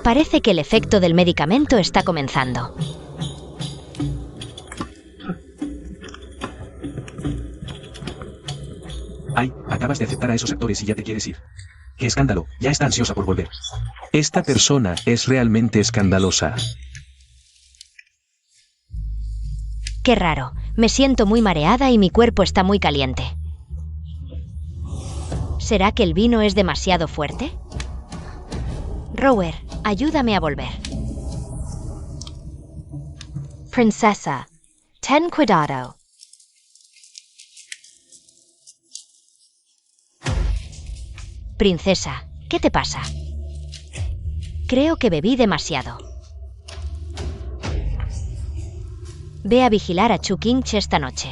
Parece que el efecto del medicamento está comenzando. Ay, acabas de aceptar a esos actores y ya te quieres ir. ¡Qué escándalo! Ya está ansiosa por volver. Esta persona es realmente escandalosa. Qué raro, me siento muy mareada y mi cuerpo está muy caliente. ¿Será que el vino es demasiado fuerte? Rower, ayúdame a volver. Princesa, ten cuidado. Princesa, ¿qué te pasa? Creo que bebí demasiado. Ve a vigilar a Chu Qingch esta noche.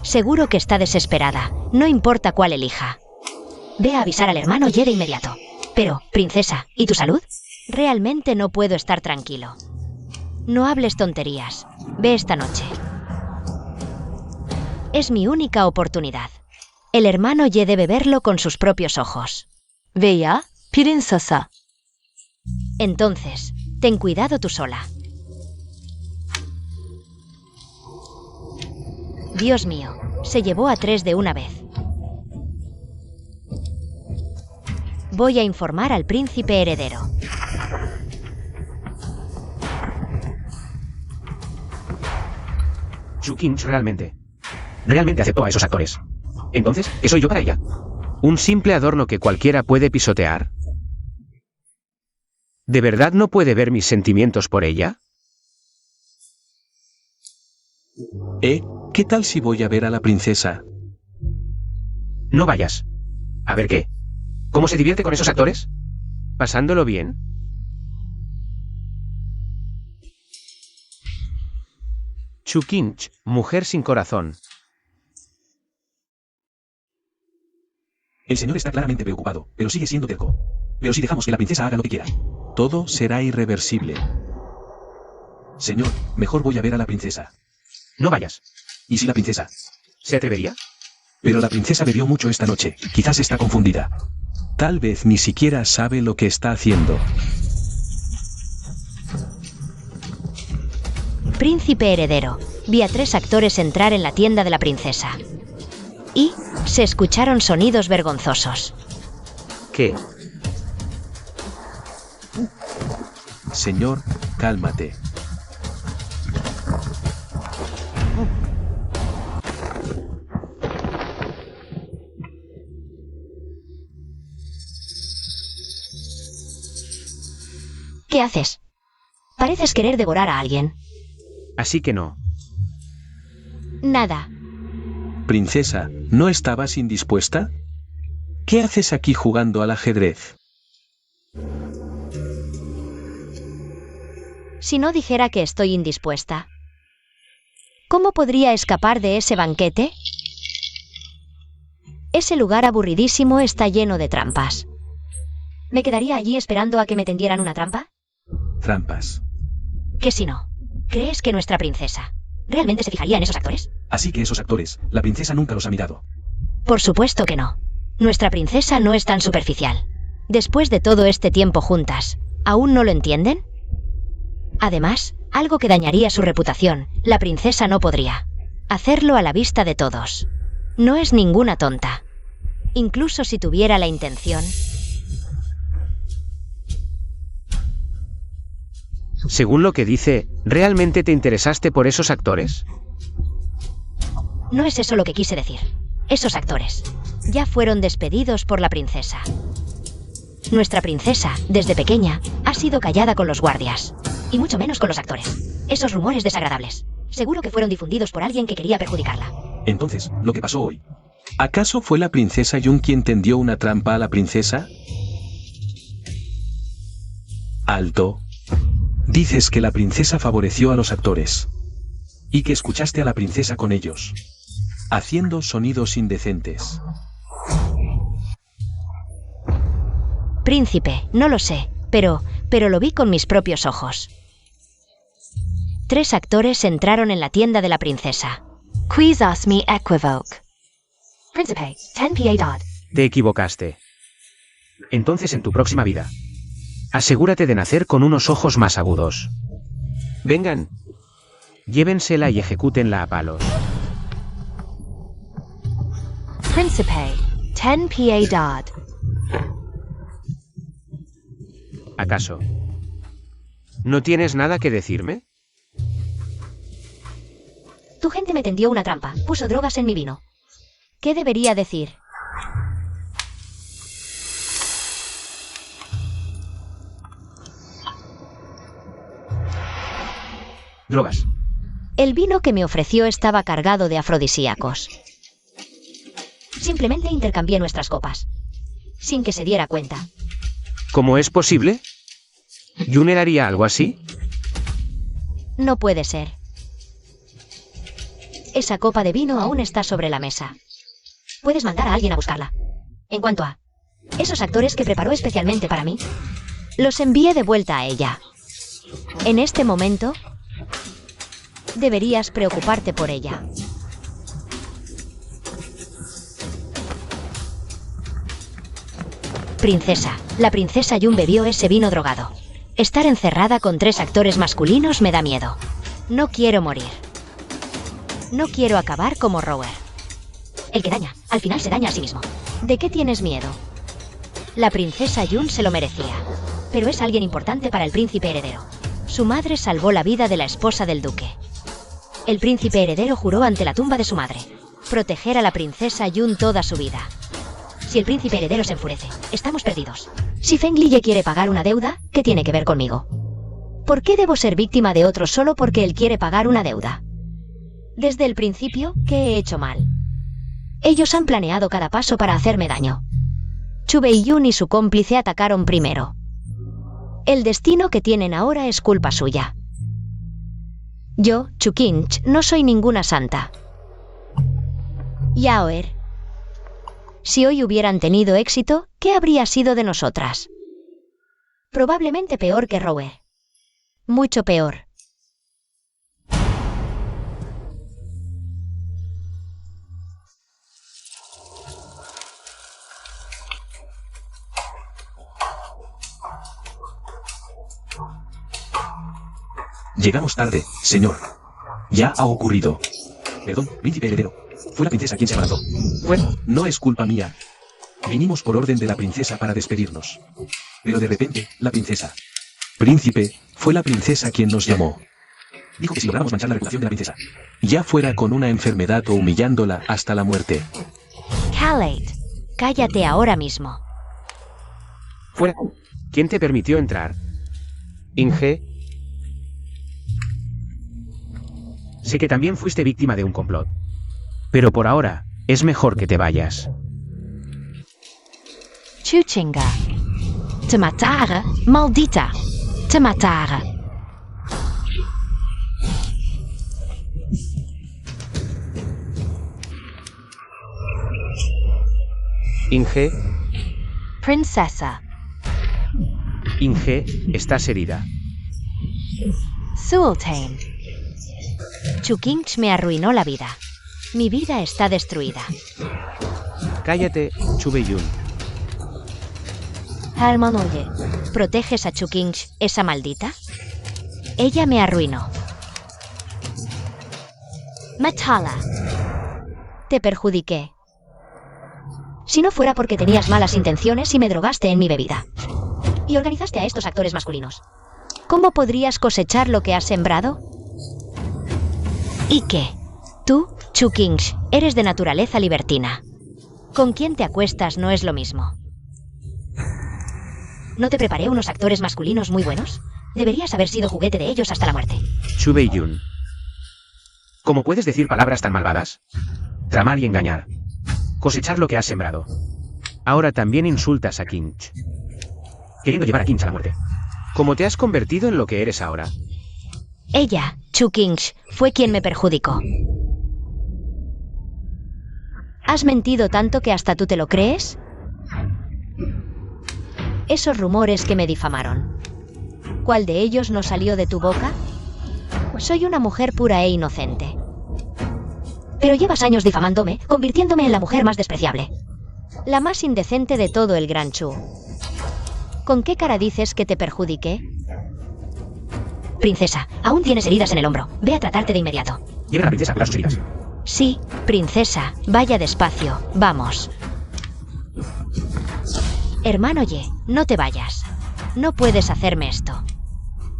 Seguro que está desesperada, no importa cuál elija. Ve a avisar al hermano Ye de inmediato. Pero, princesa, ¿y tu salud? Realmente no puedo estar tranquilo. No hables tonterías. Ve esta noche. Es mi única oportunidad. El hermano Ye debe verlo con sus propios ojos. Veya, princesa. Entonces, ten cuidado tú sola. Dios mío, se llevó a 3 de una vez. Voy a informar al príncipe heredero. Chu Qingch realmente aceptó a esos actores. Entonces, ¿qué soy yo para ella? Un simple adorno que cualquiera puede pisotear. ¿De verdad no puede ver mis sentimientos por ella? ¿Qué tal si voy a ver a la princesa? No vayas. ¿A ver qué? ¿Cómo se divierte con esos actores? ¿Pasándolo bien? Chu Qingch, mujer sin corazón. El señor está claramente preocupado, pero sigue siendo terco. Pero si dejamos que la princesa haga lo que quiera, todo será irreversible. Señor, mejor voy a ver a la princesa. No vayas. ¿Y si la princesa? ¿Se atrevería? Pero la princesa bebió mucho esta noche, quizás está confundida. Tal vez ni siquiera sabe lo que está haciendo. Príncipe heredero, vi a 3 actores entrar en la tienda de la princesa. Y se escucharon sonidos vergonzosos. ¿Qué? Señor, cálmate. ¿Qué haces? Pareces querer devorar a alguien. Así que no. Nada. Princesa, ¿no estabas indispuesta? ¿Qué haces aquí jugando al ajedrez? Si no dijera que estoy indispuesta, ¿cómo podría escapar de ese banquete? Ese lugar aburridísimo está lleno de trampas. ¿Me quedaría allí esperando a que me tendieran una trampa? Trampas. ¿Qué si no? ¿Crees que nuestra princesa realmente se fijaría en esos actores? Así que esos actores, la princesa nunca los ha mirado. Por supuesto que no. Nuestra princesa no es tan superficial. Después de todo este tiempo juntas, ¿aún no lo entienden? Además, algo que dañaría su reputación, la princesa no podría hacerlo a la vista de todos. No es ninguna tonta. Incluso si tuviera la intención. Según lo que dice, ¿realmente te interesaste por esos actores? No es eso lo que quise decir. Esos actores ya fueron despedidos por la princesa. Nuestra princesa, desde pequeña, ha sido callada con los guardias. Y mucho menos con los actores. Esos rumores desagradables. Seguro que fueron difundidos por alguien que quería perjudicarla. Entonces, lo que pasó hoy. ¿Acaso fue la princesa Yun quien tendió una trampa a la princesa? Alto. Dices que la princesa favoreció a los actores. Y que escuchaste a la princesa con ellos. Haciendo sonidos indecentes. Príncipe, no lo sé, pero lo vi con mis propios ojos. 3 actores entraron en la tienda de la princesa. Quizás me equivoque. Príncipe, ten piedad. Te equivocaste. Entonces en tu próxima vida. Asegúrate de nacer con unos ojos más agudos. Vengan. Llévensela y ejecútenla a palos. Príncipe, ten piedad. ¿Acaso? ¿No tienes nada que decirme? Tu gente me tendió una trampa, puso drogas en mi vino. ¿Qué debería decir? Drogas. El vino que me ofreció estaba cargado de afrodisíacos. Simplemente intercambié nuestras copas, sin que se diera cuenta. ¿Cómo es posible? ¿Junior haría algo así? No puede ser. Esa copa de vino aún está sobre la mesa. Puedes mandar a alguien a buscarla. En cuanto a esos actores que preparó especialmente para mí, los envié de vuelta a ella. En este momento, deberías preocuparte por ella. Princesa. La princesa Jun bebió ese vino drogado. Estar encerrada con 3 actores masculinos me da miedo. No quiero morir. No quiero acabar como Rower. El que daña, al final se daña a sí mismo. ¿De qué tienes miedo? La princesa Jun se lo merecía. Pero es alguien importante para el príncipe heredero. Su madre salvó la vida de la esposa del duque. El príncipe heredero juró ante la tumba de su madre proteger a la princesa Jun toda su vida. Si el príncipe heredero se enfurece, estamos perdidos. Si Feng Liye quiere pagar una deuda, ¿qué tiene que ver conmigo? ¿Por qué debo ser víctima de otro solo porque él quiere pagar una deuda? Desde el principio, ¿qué he hecho mal? Ellos han planeado cada paso para hacerme daño. Chu Beiyun y su cómplice atacaron primero. El destino que tienen ahora es culpa suya. Yo, Chu Qingche, no soy ninguna santa. Yaoer. Si hoy hubieran tenido éxito, ¿qué habría sido de nosotras? Probablemente peor que Rower. Mucho peor. Llegamos tarde, señor. Ya ha ocurrido. Perdón, príncipe heredero. Fue la princesa quien se abrazó. Bueno, no es culpa mía. Vinimos por orden de la princesa para despedirnos. Pero de repente, la princesa. Príncipe, fue la princesa quien nos llamó. Dijo que si logramos manchar la reputación de la princesa, ya fuera con una enfermedad o humillándola hasta la muerte. Khaled, cállate ahora mismo. Fuera. ¿Quién te permitió entrar? Inge. Sé que también fuiste víctima de un complot. Pero por ahora, es mejor que te vayas. Chuchinga. Te matar, maldita. Te matar. Inge. Princesa. Inge, estás herida. Sultane. Chu Qingche me arruinó la vida. Mi vida está destruida. Cállate, Chu Beiyun. Hermano, oye, ¿proteges a Chu Qingche, esa maldita? Ella me arruinó. Matala. Te perjudiqué. Si no fuera porque tenías malas intenciones y me drogaste en mi bebida. Y organizaste a estos actores masculinos. ¿Cómo podrías cosechar lo que has sembrado? ¿Y qué? Tú, Chu Qingche, eres de naturaleza libertina. Con quien te acuestas no es lo mismo. ¿No te preparé unos actores masculinos muy buenos? Deberías haber sido juguete de ellos hasta la muerte. Chu Beiyun. ¿Cómo puedes decir palabras tan malvadas? Tramar y engañar. Cosechar lo que has sembrado. Ahora también insultas a Qingche. Queriendo llevar a Qingche a la muerte. ¿Cómo te has convertido en lo que eres ahora? Ella, Chu Qingche, fue quien me perjudicó. ¿Has mentido tanto que hasta tú te lo crees? Esos rumores que me difamaron. ¿Cuál de ellos no salió de tu boca? Soy una mujer pura e inocente. Pero llevas años difamándome, convirtiéndome en la mujer más despreciable. La más indecente de todo el Gran Chu. ¿Con qué cara dices que te perjudiqué? Princesa, aún tienes heridas en el hombro. Ve a tratarte de inmediato. Lleva a la princesa a curar sus heridas. Sí, princesa, vaya despacio, vamos. Hermano Ye, no te vayas. No puedes hacerme esto.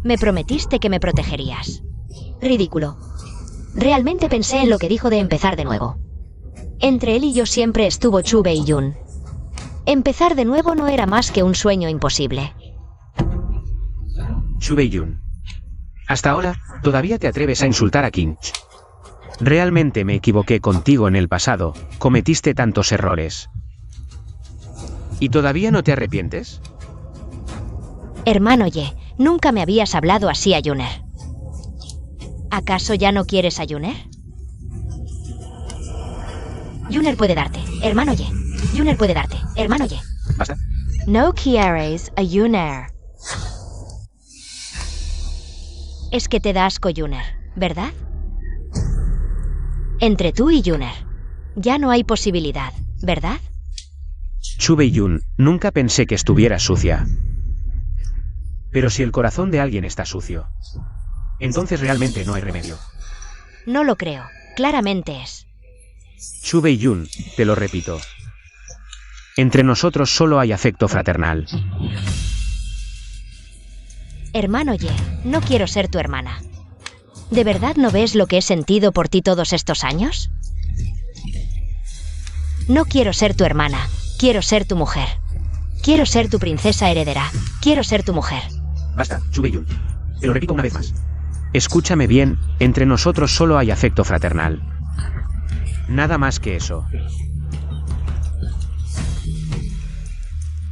Me prometiste que me protegerías. Ridículo. Realmente pensé en lo que dijo de empezar de nuevo. Entre él y yo siempre estuvo Chu Bei-yun. Empezar de nuevo no era más que un sueño imposible. Chu Bei-yun. Hasta ahora, todavía te atreves a insultar a Kinch. Realmente me equivoqué contigo en el pasado, cometiste tantos errores. ¿Y todavía no te arrepientes? Hermano Ye, nunca me habías hablado así a Yuner. ¿Acaso ya no quieres a Yuner? Yuner puede darte, hermano Ye. Yuner puede darte, hermano Ye. Basta. No quieres a Yuner. Es que te da asco Yuner, ¿verdad? Entre tú y Yuner. Ya no hay posibilidad, ¿verdad? Chu Bei-yun, nunca pensé que estuviera sucia. Pero si el corazón de alguien está sucio, entonces realmente no hay remedio. No lo creo, claramente es. Chu Bei-yun, te lo repito. Entre nosotros solo hay afecto fraternal. Hermano Ye, no quiero ser tu hermana. ¿De verdad no ves lo que he sentido por ti todos estos años? No quiero ser tu hermana, quiero ser tu mujer. Quiero ser tu princesa heredera, quiero ser tu mujer. Basta, Chu Bei-yun. Te lo repito una vez más. Escúchame bien, entre nosotros solo hay afecto fraternal. Nada más que eso.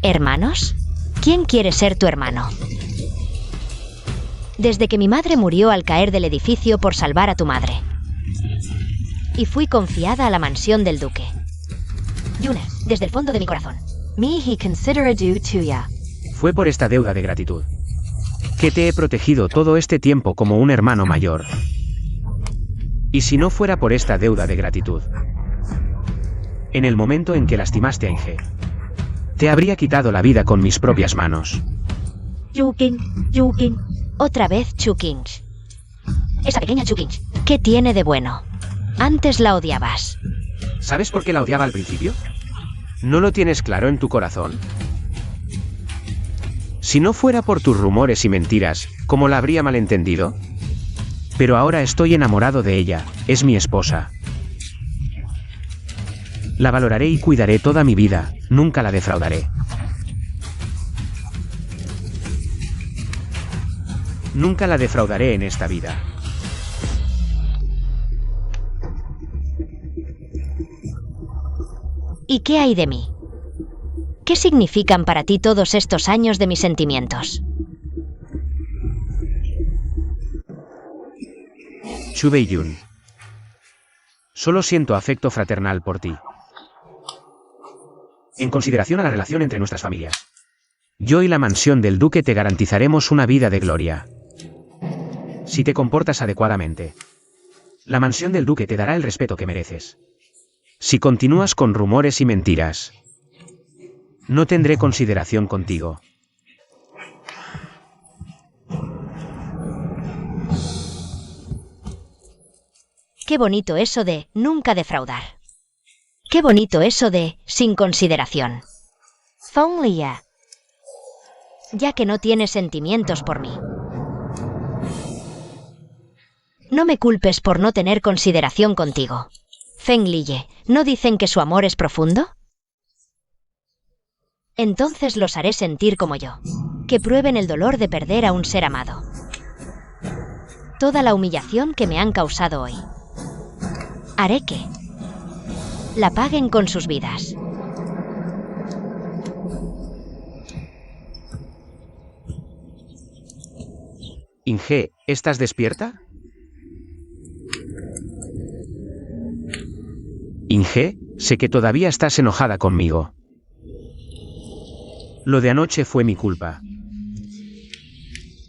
¿Hermanos? ¿Quién quiere ser tu hermano? Desde que mi madre murió al caer del edificio por salvar a tu madre. Y fui confiada a la mansión del duque. Yuner, desde el fondo de mi corazón. Me he considera due tuya. Fue por esta deuda de gratitud que te he protegido todo este tiempo como un hermano mayor. Y si no fuera por esta deuda de gratitud, en el momento en que lastimaste a Inge, te habría quitado la vida con mis propias manos. Yukin. Otra vez Chu Kinch. Esa pequeña Chu Kinch. ¿Qué tiene de bueno? Antes la odiabas. ¿Sabes por qué la odiaba al principio? ¿No lo tienes claro en tu corazón? Si no fuera por tus rumores y mentiras, ¿cómo la habría malentendido? Pero ahora estoy enamorado de ella, es mi esposa. La valoraré y cuidaré toda mi vida, nunca la defraudaré. Nunca la defraudaré en esta vida. ¿Y qué hay de mí? ¿Qué significan para ti todos estos años de mis sentimientos? Chu Bei-yun. Solo siento afecto fraternal por ti. En consideración a la relación entre nuestras familias, yo y la mansión del duque te garantizaremos una vida de gloria. Si te comportas adecuadamente, la mansión del duque te dará el respeto que mereces. Si continúas con rumores y mentiras, no tendré consideración contigo. Qué bonito eso de nunca defraudar. Qué bonito eso de sin consideración. Fenglia. Ya que no tienes sentimientos por mí. No me culpes por no tener consideración contigo. Feng Liye, ¿no dicen que su amor es profundo? Entonces los haré sentir como yo. Que prueben el dolor de perder a un ser amado. Toda la humillación que me han causado hoy. Haré que la paguen con sus vidas. Inge, ¿estás despierta? Inge, sé que todavía estás enojada conmigo. Lo de anoche fue mi culpa.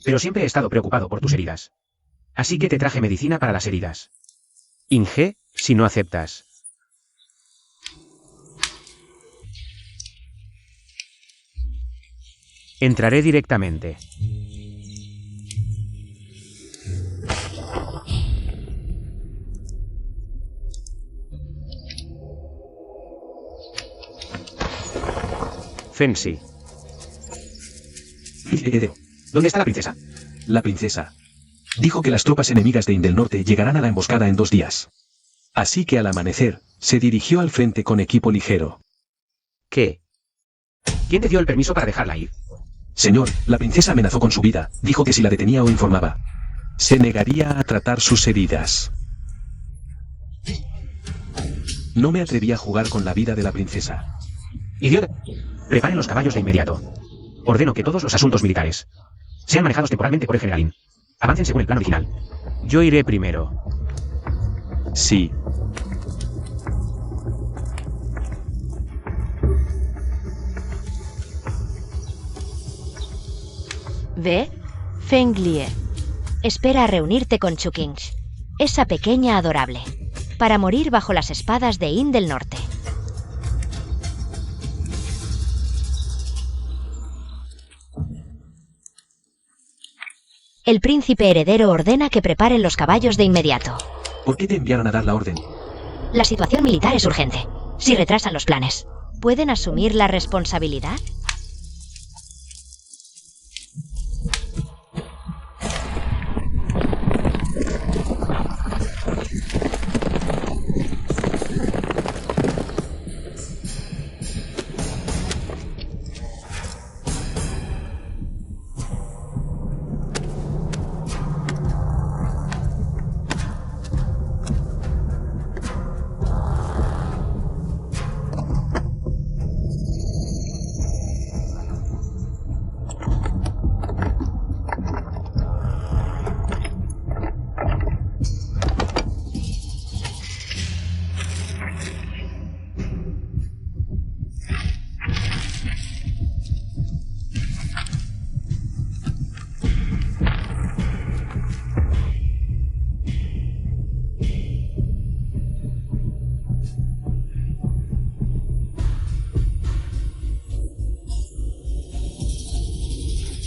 Pero siempre he estado preocupado por tus heridas. Así que te traje medicina para las heridas. Inge, si no aceptas. Entraré directamente. Fensi. ¿Dónde está la princesa? La princesa dijo que las tropas enemigas de Ind del Norte llegarán a la emboscada en 2 días. Así que al amanecer, Se dirigió al frente con equipo ligero. ¿Qué? ¿Quién te dio el permiso para dejarla ir? Señor, la princesa amenazó con su vida, dijo que si la detenía o informaba, se negaría a tratar sus heridas. No me atreví a jugar con la vida de la princesa. Idiota. Preparen los caballos de inmediato. Ordeno que todos los asuntos militares sean manejados temporalmente por el generalín. Avancen según el plan original. Yo iré primero. Sí. Ve, Fenglie. Espera a reunirte con Chukinch, esa pequeña adorable, para morir bajo las espadas de Yin del Norte. El príncipe heredero ordena que preparen los caballos de inmediato. ¿Por qué te enviaron a dar la orden? La situación militar es urgente. Si retrasan los planes, ¿pueden asumir la responsabilidad?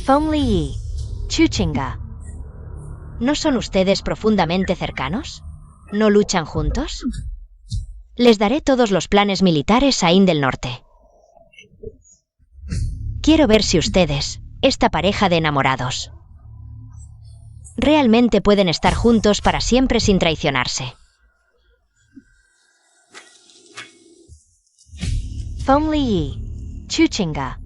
Fenglie. Chuchinga. ¿No son ustedes profundamente cercanos? ¿No luchan juntos? Les daré todos los planes militares a Yin del Norte. Quiero ver si ustedes, esta pareja de enamorados, realmente pueden estar juntos para siempre sin traicionarse. Fenglie. Chuchinga.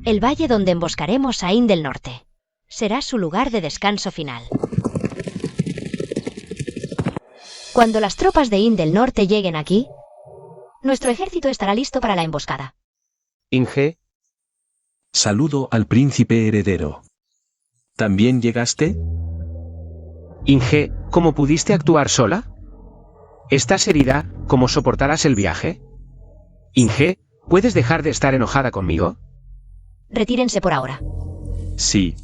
El valle donde emboscaremos a Yin del Norte será su lugar de descanso final. Cuando las tropas de Yin del Norte lleguen aquí, nuestro ejército estará listo para la emboscada. Inge, Saludo al príncipe heredero. ¿También llegaste? Inge, ¿cómo pudiste actuar sola? ¿Estás herida? ¿Cómo soportarás el viaje? Inge, ¿puedes dejar de estar enojada conmigo? Retírense por ahora. Sí.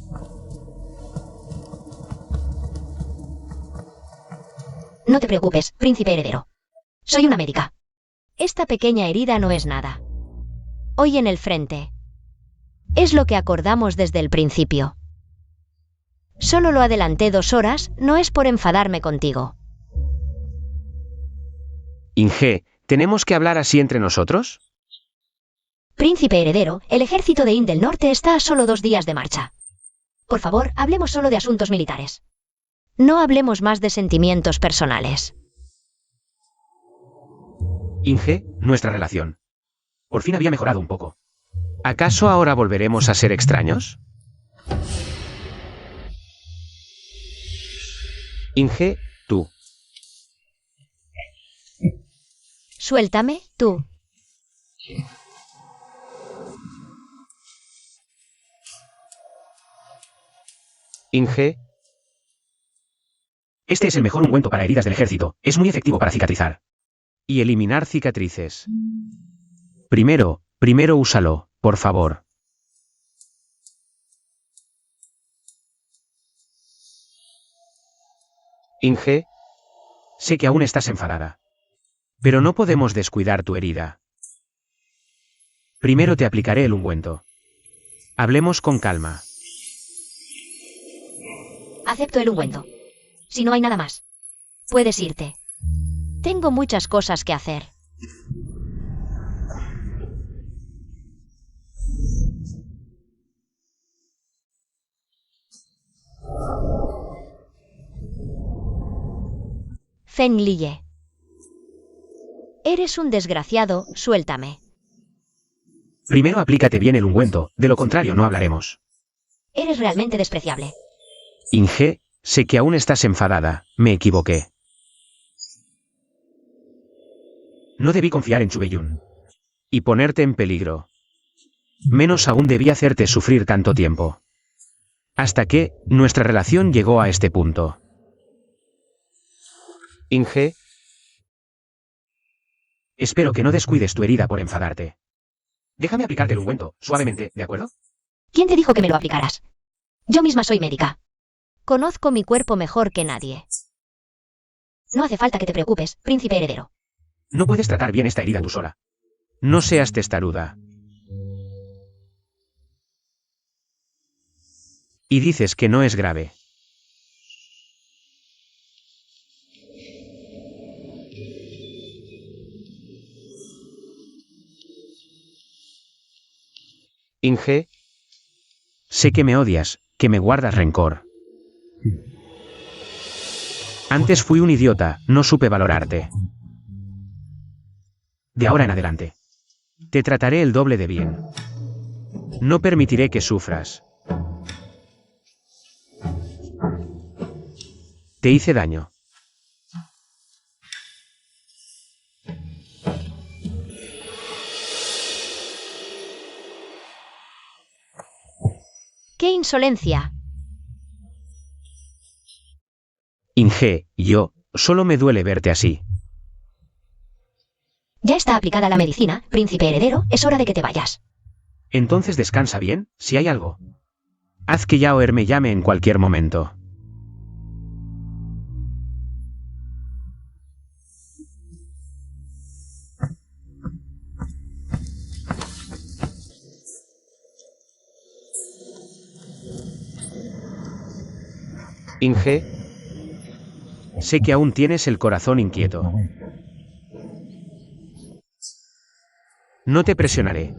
No te preocupes, príncipe heredero. Soy una médica. Esta pequeña herida no es nada. Hoy en el frente. Es lo que acordamos desde el principio. Solo lo adelanté 2 horas, no es por enfadarme contigo. Inge, ¿tenemos que hablar así entre nosotros? Príncipe heredero, el ejército de Yin del Norte está a solo 2 días de marcha. Por favor, hablemos solo de asuntos militares. No hablemos más de sentimientos personales. Inge, nuestra relación. Por fin había mejorado un poco. ¿Acaso ahora volveremos a ser extraños? Inge, tú. Suéltame, tú. Inge. Este es el mejor ungüento para heridas del ejército. Es muy efectivo para cicatrizar. Y eliminar cicatrices. Primero úsalo, por favor. Inge. Sé que aún estás enfadada. Pero no podemos descuidar tu herida. Primero te aplicaré el ungüento. Hablemos con calma. Acepto el ungüento. Si no hay nada más, puedes irte. Tengo muchas cosas que hacer. Fenglie. Eres un desgraciado, suéltame. Primero aplícate bien el ungüento, de lo contrario no hablaremos. Eres realmente despreciable. Inge, sé que aún estás enfadada, me equivoqué. No debí confiar en Chubeyun. Y ponerte en peligro. Menos aún debí hacerte sufrir tanto tiempo. Hasta que, nuestra relación llegó a este punto. Inge. Espero que no descuides tu herida por enfadarte. Déjame aplicarte el ungüento, suavemente, ¿de acuerdo? ¿Quién te dijo que me lo aplicarás? Yo misma soy médica. Conozco mi cuerpo mejor que nadie. No hace falta que te preocupes, príncipe heredero. No puedes tratar bien esta herida tú sola. No seas testaruda. Y dices que no es grave. Inge. Sé que me odias, que me guardas rencor. Antes fui un idiota, no supe valorarte. De ahora en adelante. Te trataré el doble de bien. No permitiré que sufras. Te hice daño. ¡Qué insolencia! Inge, yo, solo me duele verte así. Ya está aplicada la medicina, príncipe heredero, es hora de que te vayas. Entonces descansa bien, si hay algo. Haz que Yaoer me llame en cualquier momento. Inge, sé que aún tienes el corazón inquieto. No te presionaré.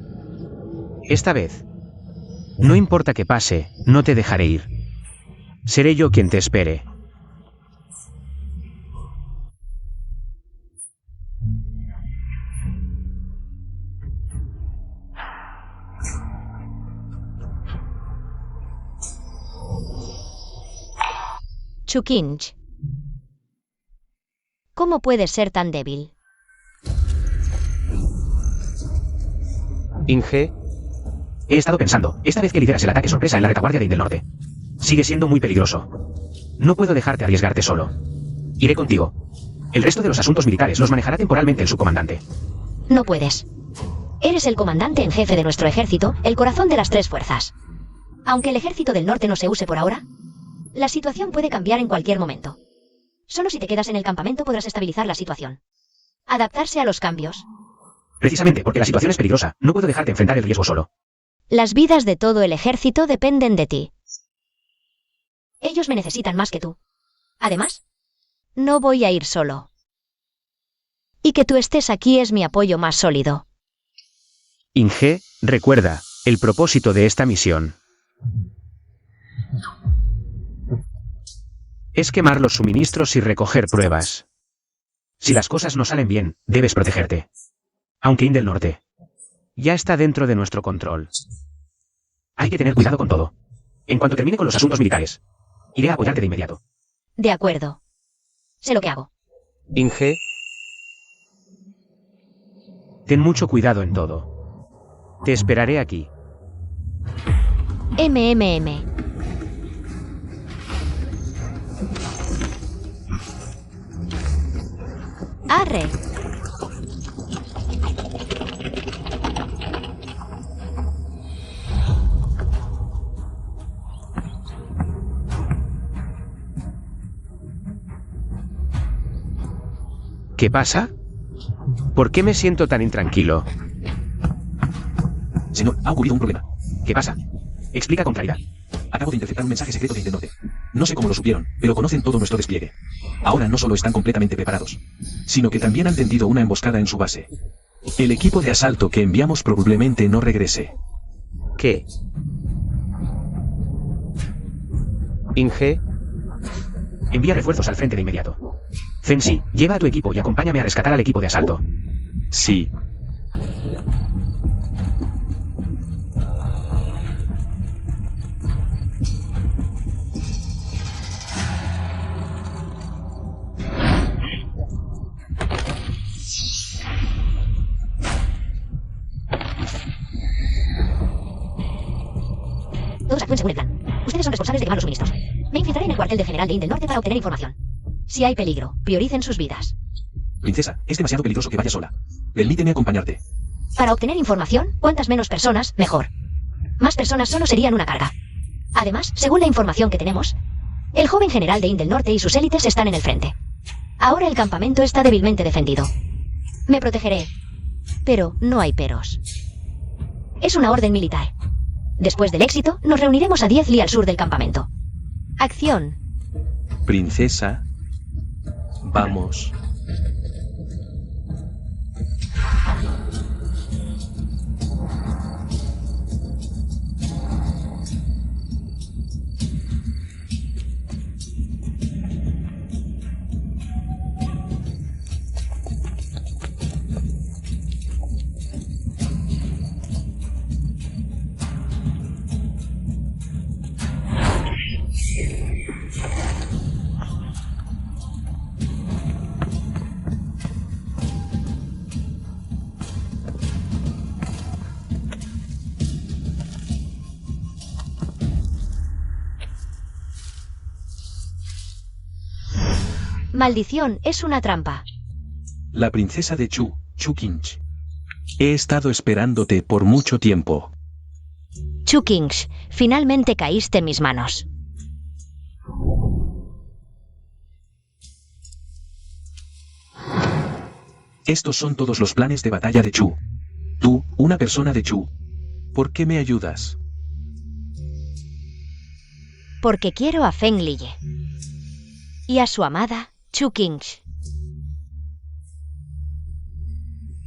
Esta vez. No importa que pase, no te dejaré ir. Seré yo quien te espere. Chukinch. ¿Cómo puedes ser tan débil? Inge. He estado pensando, esta vez que lideras el ataque sorpresa en la retaguardia de Indel Norte. Sigue siendo muy peligroso. No puedo dejarte arriesgarte solo. Iré contigo. El resto de los asuntos militares los manejará temporalmente el subcomandante. No puedes. Eres el comandante en jefe de nuestro ejército, el corazón de las tres fuerzas. Aunque el ejército del norte no se use por ahora, la situación puede cambiar en cualquier momento. Solo si te quedas en el campamento podrás estabilizar la situación. Adaptarse a los cambios. Precisamente porque la situación es peligrosa, no puedo dejarte enfrentar el riesgo solo. Las vidas de todo el ejército dependen de ti. Ellos me necesitan más que tú. Además, no voy a ir solo. Y que tú estés aquí es mi apoyo más sólido. Inge, recuerda, el propósito de esta misión es quemar los suministros y recoger pruebas. Si las cosas no salen bien, debes protegerte. Aunque Indel Norte ya está dentro de nuestro control. Hay que tener cuidado con todo. En cuanto termine con los asuntos militares, iré a apoyarte de inmediato. De acuerdo. Sé lo que hago. Inge, ten mucho cuidado en todo. Te esperaré aquí. MMM. Arre. ¿Qué pasa? ¿Por qué me siento tan intranquilo? Señor, ha ocurrido un problema. ¿Qué pasa? Explica con claridad. Acabo de interceptar un mensaje secreto de Indel Norte. No sé cómo lo supieron, pero conocen todo nuestro despliegue. Ahora no solo están completamente preparados, sino que también han tendido una emboscada en su base. El equipo de asalto que enviamos probablemente no regrese. ¿Qué? Inge, envía refuerzos al frente de inmediato. Fensi, lleva a tu equipo y acompáñame a rescatar al equipo de asalto. Sí. Todos actúen según el plan. Ustedes son responsables de llevar los suministros. Me infiltraré en el cuartel del general de Indel Norte para obtener información. Si hay peligro, prioricen sus vidas. Princesa, es demasiado peligroso que vaya sola. Permíteme acompañarte. Para obtener información, cuantas menos personas, mejor. Más personas solo serían una carga. Además, según la información que tenemos, el joven general de Indel Norte y sus élites están en el frente. Ahora el campamento está débilmente defendido. Me protegeré. Pero no hay peros. Es una orden militar. Después del éxito, nos reuniremos a 10 li al sur del campamento. Acción. Princesa, vamos. Maldición, es una trampa. La princesa de Chu, Chu Qingsh. He estado esperándote por mucho tiempo. Chu Qingsh, finalmente caíste en mis manos. Estos son todos los planes de batalla de Chu. Tú, una persona de Chu. ¿Por qué me ayudas? Porque quiero a Feng Liye. Y a su amada, Chu Qingsh.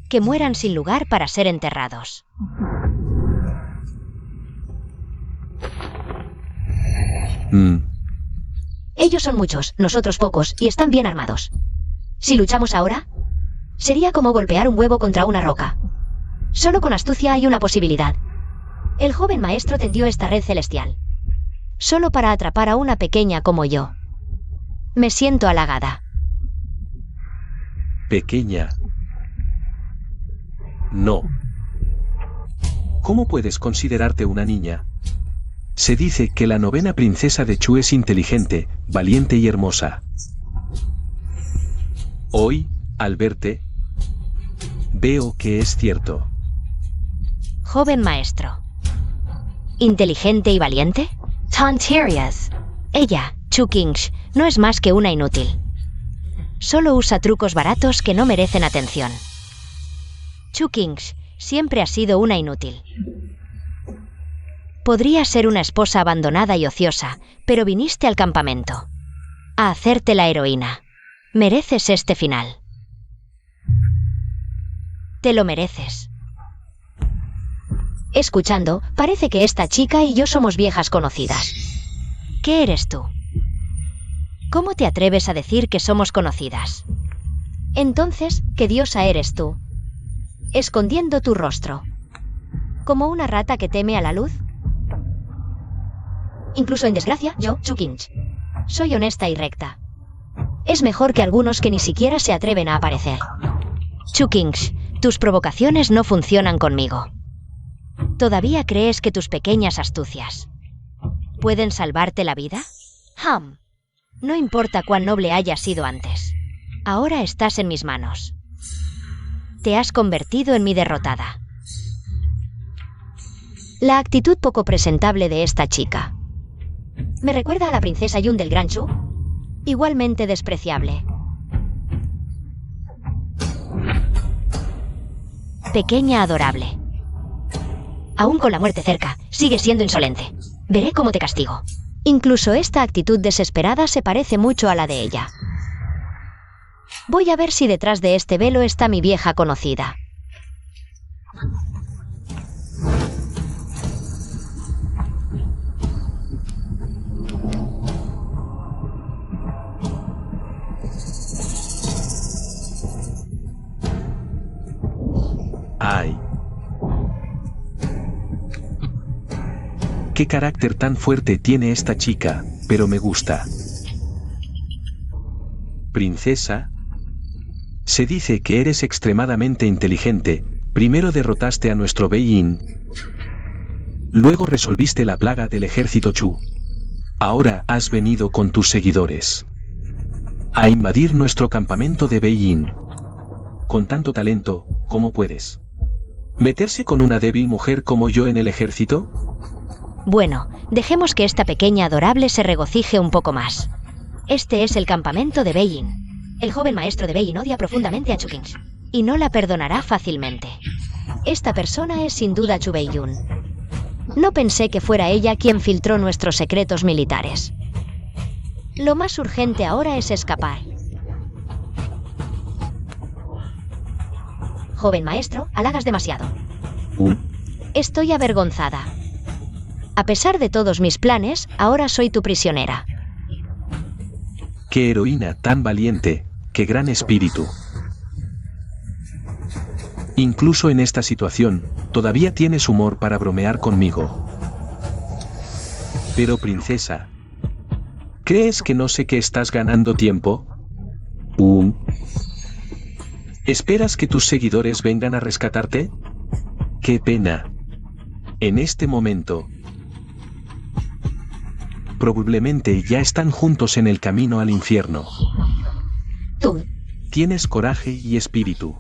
Que mueran sin lugar para ser enterrados. Ellos son muchos, nosotros pocos, y están bien armados. Si luchamos ahora, sería como golpear un huevo contra una roca. Solo con astucia hay una posibilidad. El joven maestro tendió esta red celestial. Solo para atrapar a una pequeña como yo. Me siento halagada. Pequeña. No. ¿Cómo puedes considerarte una niña? Se dice que la novena princesa de Chu es inteligente, valiente y hermosa. Hoy, al verte, veo que es cierto. Joven maestro. ¿Inteligente y valiente? Tonterias. Ella, Chu Qingsh, no es más que una inútil. Solo usa trucos baratos que no merecen atención. Chu Qingsh siempre ha sido una inútil. Podría ser una esposa abandonada y ociosa, pero viniste al campamento. A hacerte la heroína. Mereces este final. Te lo mereces. Escuchando, parece que esta chica y yo somos viejas conocidas. ¿Qué eres tú? ¿Cómo te atreves a decir que somos conocidas? Entonces, ¿qué diosa eres tú? Escondiendo tu rostro. ¿Como una rata que teme a la luz? Incluso en desgracia, yo, Chu Qingsh, soy honesta y recta. Es mejor que algunos que ni siquiera se atreven a aparecer. Chu Qingsh, tus provocaciones no funcionan conmigo. ¿Todavía crees que tus pequeñas astucias pueden salvarte la vida? No importa cuán noble hayas sido antes. Ahora estás en mis manos. Te has convertido en mi derrotada. La actitud poco presentable de esta chica me recuerda a la princesa Yun del Gran Chu. Igualmente despreciable. Pequeña adorable. Aún con la muerte cerca, sigues siendo insolente. Veré cómo te castigo. Incluso esta actitud desesperada se parece mucho a la de ella. Voy a ver si detrás de este velo está mi vieja conocida. Qué carácter tan fuerte tiene esta chica, pero me gusta. Princesa. Se dice que eres extremadamente inteligente. Primero derrotaste a nuestro Beijing. Luego resolviste la plaga del ejército Chu. Ahora has venido con tus seguidores a invadir nuestro campamento de Beijing. Con tanto talento, ¿cómo puedes meterse con una débil mujer como yo en el ejército? Bueno, dejemos que esta pequeña adorable se regocije un poco más. Este es el campamento de Beijing. El joven maestro de Beijing odia profundamente a Chu Qingsh y no la perdonará fácilmente. Esta persona es sin duda Chu Beiyun. No pensé que fuera ella quien filtró nuestros secretos militares. Lo más urgente ahora es escapar. Joven maestro, halagas demasiado. Estoy avergonzada. A pesar de todos mis planes, ahora soy tu prisionera. Qué heroína tan valiente, qué gran espíritu. Incluso en esta situación, todavía tienes humor para bromear conmigo. Pero princesa, ¿crees que no sé que estás ganando tiempo? ¿Esperas que tus seguidores vengan a rescatarte? ¡Qué pena! En este momento, probablemente ya están juntos en el camino al infierno. Tú. Tienes coraje y espíritu.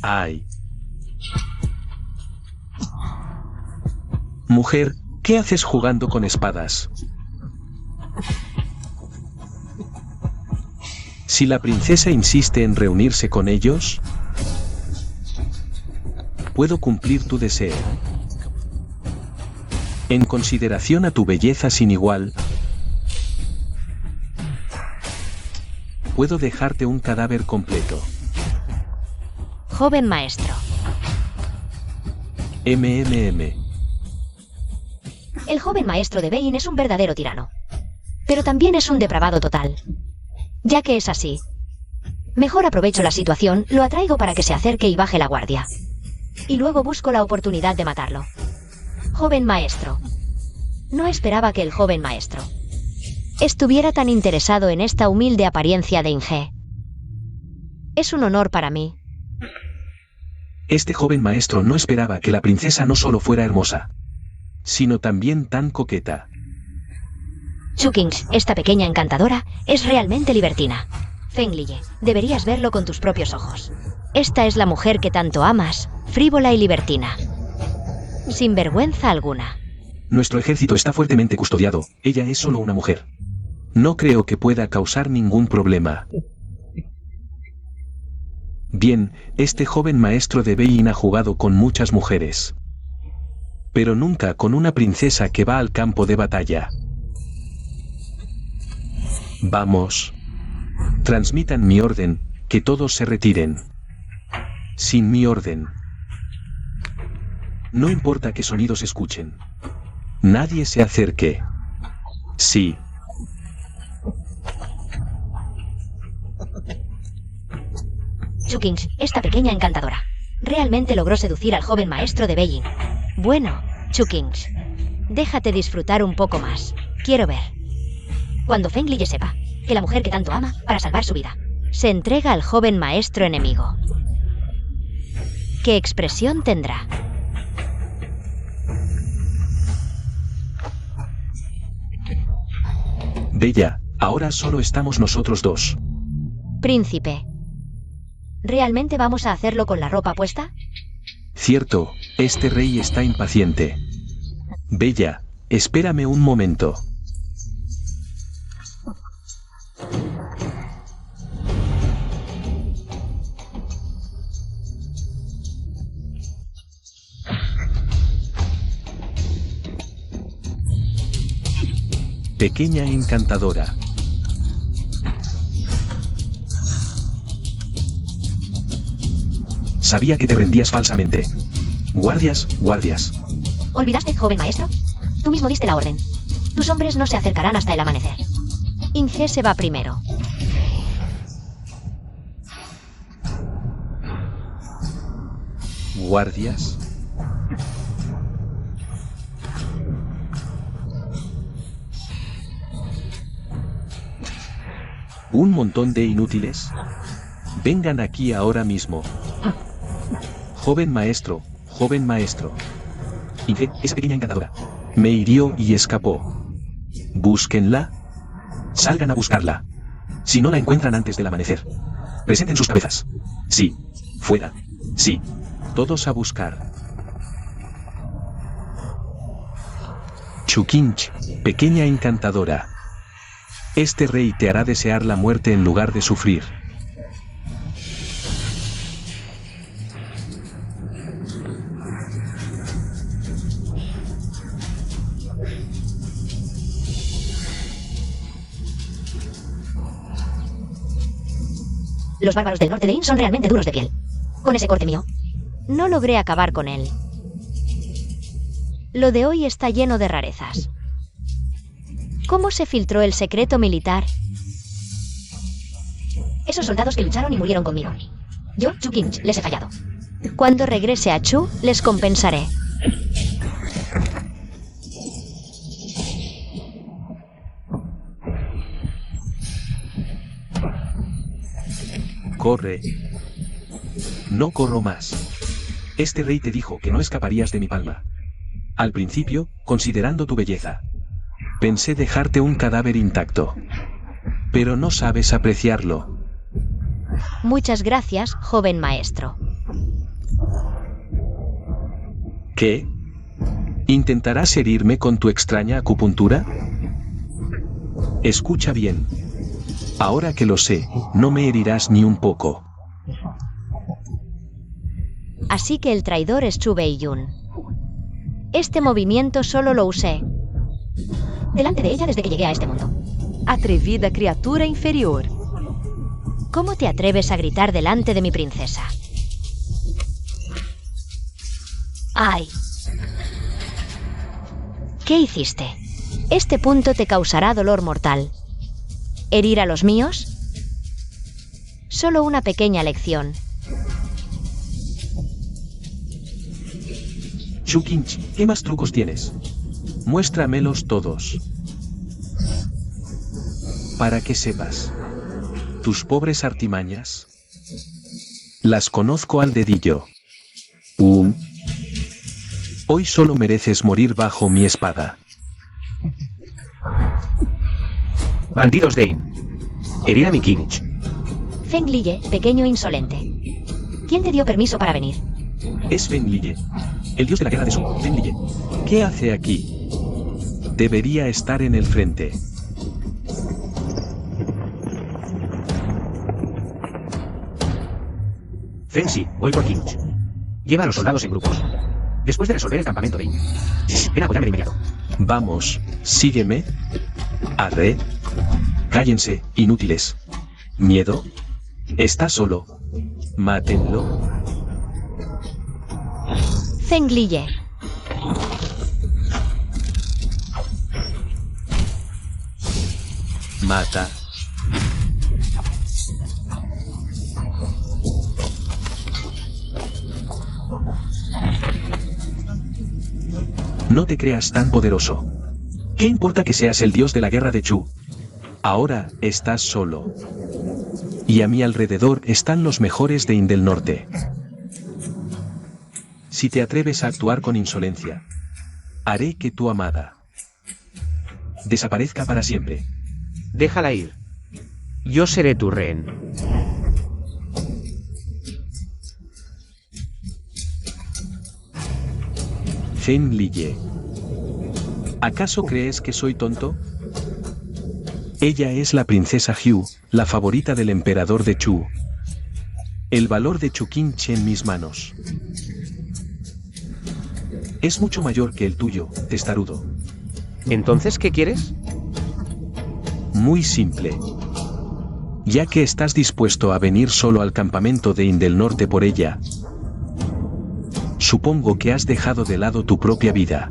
¡Ay! Mujer, ¿qué haces jugando con espadas? Si la princesa insiste en reunirse con ellos, puedo cumplir tu deseo. En consideración a tu belleza sin igual, puedo dejarte un cadáver completo. Joven maestro. MMM. El joven maestro de Beijing es un verdadero tirano. Pero también es un depravado total. Ya que es así, mejor aprovecho la situación, lo atraigo para que se acerque y baje la guardia. Y luego busco la oportunidad de matarlo. Joven maestro. No esperaba que el joven maestro estuviera tan interesado en esta humilde apariencia de Inge. Es un honor para mí. Este joven maestro no esperaba que la princesa no solo fuera hermosa, sino también tan coqueta. Chu Qingsh, esta pequeña encantadora, es realmente libertina. Feng Liye, deberías verlo con tus propios ojos. Esta es la mujer que tanto amas, frívola y libertina. Sin vergüenza alguna. Nuestro ejército está fuertemente custodiado, ella es solo una mujer. No creo que pueda causar ningún problema. Bien, este joven maestro de Beijing ha jugado con muchas mujeres, pero nunca con una princesa que va al campo de batalla. Vamos. Transmitan mi orden, que todos se retiren. Sin mi orden. No importa qué sonidos escuchen. Nadie se acerque. Sí. Chu Qingsh, esta pequeña encantadora, realmente logró seducir al joven maestro de Beijing. Bueno, Chu Qingsh, déjate disfrutar un poco más. Quiero ver. Cuando Feng Liye sepa que la mujer que tanto ama, para salvar su vida, se entrega al joven maestro enemigo, ¿qué expresión tendrá? Bella, ahora solo estamos nosotros dos. Príncipe, ¿realmente vamos a hacerlo con la ropa puesta? Cierto, este rey está impaciente. Bella, espérame un momento. Pequeña encantadora. Sabía que te rendías falsamente. Guardias, guardias. ¿Olvidaste, joven maestro? Tú mismo diste la orden. Tus hombres no se acercarán hasta el amanecer. Inge se va primero. Guardias. ¿Un montón de inútiles? Vengan aquí ahora mismo. Joven maestro, joven maestro. Inge, esa pequeña encantadora. Me hirió y escapó. Búsquenla. Salgan a buscarla. Si no la encuentran antes del amanecer, presenten sus cabezas. Sí. Fuera. Sí. Todos a buscar. Chukinch, pequeña encantadora. Este rey te hará desear la muerte en lugar de sufrir. Los bárbaros del norte de In son realmente duros de piel. Con ese corte mío, No logré acabar con él. Lo de hoy está lleno de rarezas. ¿Cómo se filtró el secreto militar? esos soldados que lucharon y murieron conmigo. Yo, Chukinch, les he fallado. Cuando regrese a Chu, les compensaré. Corre. No corro más. Este rey te dijo que no escaparías de mi palma. Al principio, considerando tu belleza, pensé dejarte un cadáver intacto. Pero no sabes apreciarlo. Muchas gracias, joven maestro. ¿Qué? ¿Intentarás herirme con tu extraña acupuntura? Escucha bien. Ahora que lo sé, no me herirás ni un poco. Así que el traidor es Chu Beiyun. Este movimiento solo lo usé delante de ella desde que llegué a este mundo. Atrevida criatura inferior. ¿Cómo te atreves a gritar delante de mi princesa? ¡Ay! ¿Qué hiciste? Este punto te causará dolor mortal. ¿Herir a los míos? Solo una pequeña lección. Chukinch, ¿qué más trucos tienes? Muéstramelos todos. Para que sepas. Tus pobres artimañas. Las conozco al dedillo. Hoy solo mereces morir bajo mi espada. Bandidos Dane. Herir a mi Kinch. Feng Liye, pequeño insolente. ¿Quién te dio permiso para venir? Es Feng Liye, el dios de la guerra de Su. Feng Liye. ¿Qué hace aquí? Debería estar en el frente. Fensi, voy por Kinch. Lleva a los soldados en grupos. Después de resolver el campamento Dane. Ven a apoyarme de inmediato. Vamos, sígueme. Arre. Cállense, inútiles. ¿Miedo? Está solo. Mátenlo. Feng Liye. Mata. No te creas tan poderoso. ¿Qué importa que seas el dios de la guerra de Chu? Ahora estás solo. Y a mi alrededor están los mejores de Indel Norte. Si te atreves a actuar con insolencia, haré que tu amada desaparezca para siempre. Déjala ir. Yo seré tu rehén. Feng Liye. ¿Acaso crees que soy tonto? Ella es la princesa Hyu, la favorita del emperador de Chu. El valor de Chukinch en mis manos es mucho mayor que el tuyo, testarudo. ¿Entonces qué quieres? Muy simple. Ya que estás dispuesto a venir solo al campamento de Indel Norte por ella, supongo que has dejado de lado tu propia vida.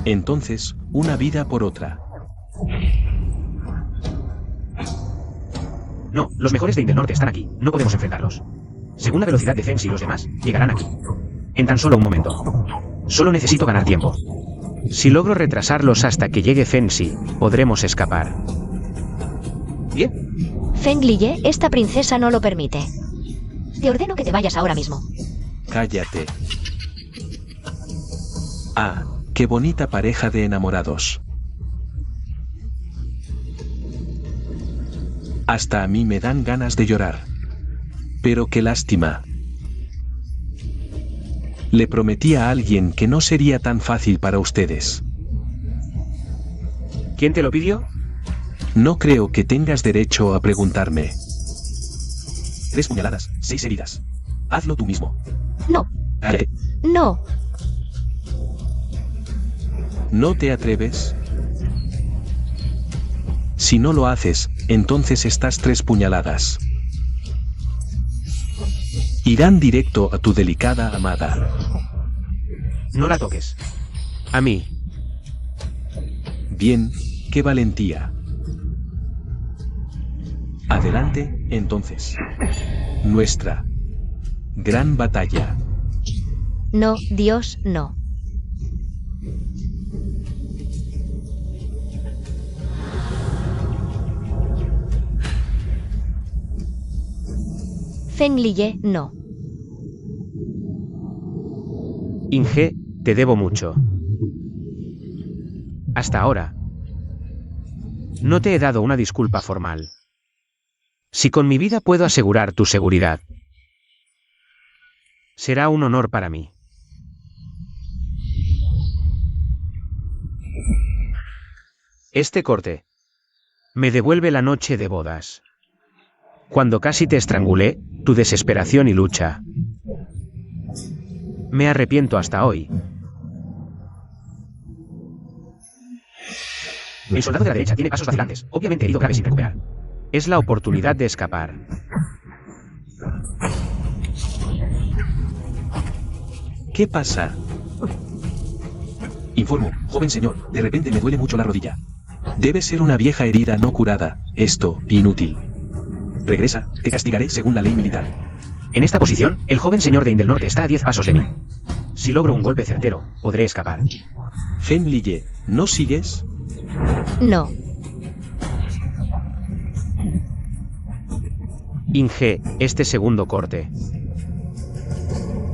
Entonces, una vida por otra. No, los mejores de Indel Norte están aquí. No podemos enfrentarlos. Según la velocidad de Fensi y los demás, llegarán aquí. En tan solo un momento. Solo necesito ganar tiempo. Si logro retrasarlos hasta que llegue Fensi, podremos escapar. Bien. Feng Liye, esta princesa no lo permite. Te ordeno que te vayas ahora mismo. Cállate. Ah, qué bonita pareja de enamorados. Hasta a mí me dan ganas de llorar. Pero qué lástima. Le prometí a alguien que no sería tan fácil para ustedes. ¿Quién te lo pidió? No creo que tengas derecho a preguntarme. 3 puñaladas, 6 heridas. Hazlo tú mismo. No, Cállate. no. ¿No te atreves? Si no lo haces, entonces estas 3 puñaladas irán directo a tu delicada amada. No la toques. A mí. Bien, qué valentía. Adelante, entonces. Nuestra gran batalla. No, Dios, no. Feng Liye, no. Inge, te debo mucho. Hasta ahora. No te he dado una disculpa formal. Si con mi vida puedo asegurar tu seguridad, será un honor para mí. Este corte me devuelve la noche de bodas. Cuando casi te estrangulé, tu desesperación y lucha. Me arrepiento hasta hoy. El soldado de la derecha tiene pasos vacilantes, obviamente herido grave sin recuperar. Es la oportunidad de escapar. ¿Qué pasa? Informo, joven señor, de repente me duele mucho la rodilla. Debe ser una vieja herida no curada. Esto, inútil. Regresa, te castigaré según la ley militar. En esta posición, el joven señor de Indelnorte está a 10 pasos de mí. Si logro un golpe certero, podré escapar. Feng Liye, ¿no sigues? No. Inge, este segundo corte.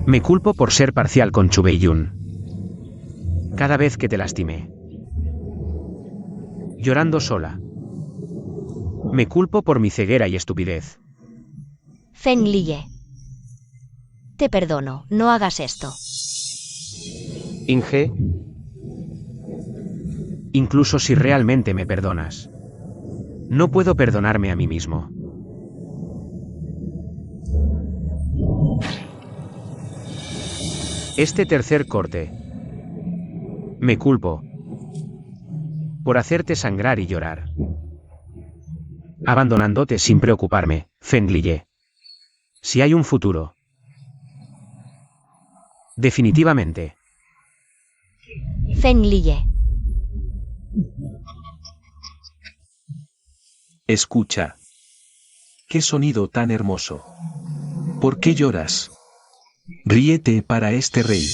Me culpo por ser parcial con Chu Beiyun. Cada vez que te lastimé. Llorando sola. Me culpo por mi ceguera y estupidez. Feng Liye. Te perdono, no hagas esto. Inge. Incluso si realmente me perdonas. No puedo perdonarme a mí mismo. Este tercer corte. Me culpo por hacerte sangrar y llorar. Abandonándote sin preocuparme, Feng Liye. Si hay un futuro. Definitivamente. Feng Liye. Escucha. Qué sonido tan hermoso. ¿Por qué lloras? Ríete para este rey.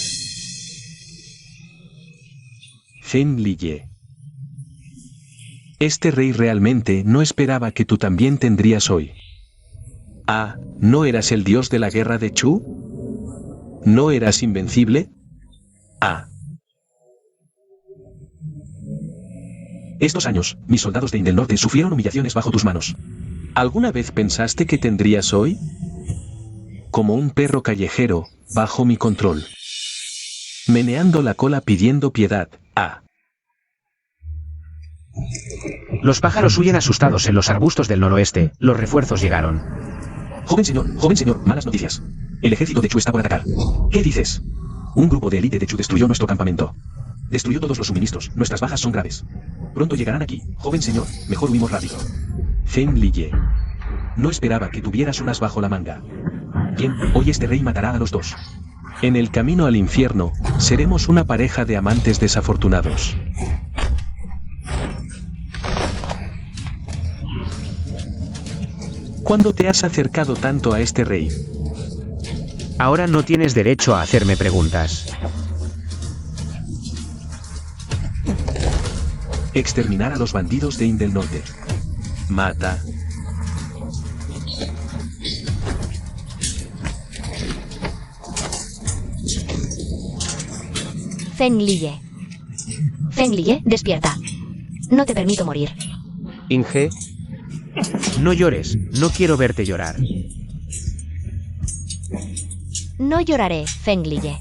Feng Liye. Este rey realmente no esperaba que tú también tendrías hoy. Ah, ¿no eras el dios de la guerra de Chu? ¿No eras invencible? Ah. Estos años, mis soldados de Indelnorte sufrieron humillaciones bajo tus manos. ¿Alguna vez pensaste que tendrías hoy? Como un perro callejero, bajo mi control. Meneando la cola pidiendo piedad. Ah. Los pájaros huyen asustados en los arbustos del noroeste. Los refuerzos llegaron. Joven señor, malas noticias. El ejército de Chu está por atacar. ¿Qué dices? Un grupo de élite de Chu destruyó nuestro campamento. Destruyó todos los suministros. Nuestras bajas son graves. Pronto llegarán aquí. Joven señor, mejor huimos rápido. Feng Liye. No esperaba que tuvieras un as bajo la manga. Bien, hoy este rey matará a los dos. En el camino al infierno, seremos una pareja de amantes desafortunados. ¿Cuándo te has acercado tanto a este rey? Ahora no tienes derecho a hacerme preguntas. Exterminar a los bandidos de Indelnorte. Mata, Feng Liye. Feng Liye, despierta. No te permito morir. Inge. No llores, no quiero verte llorar. No lloraré, Feng Liye.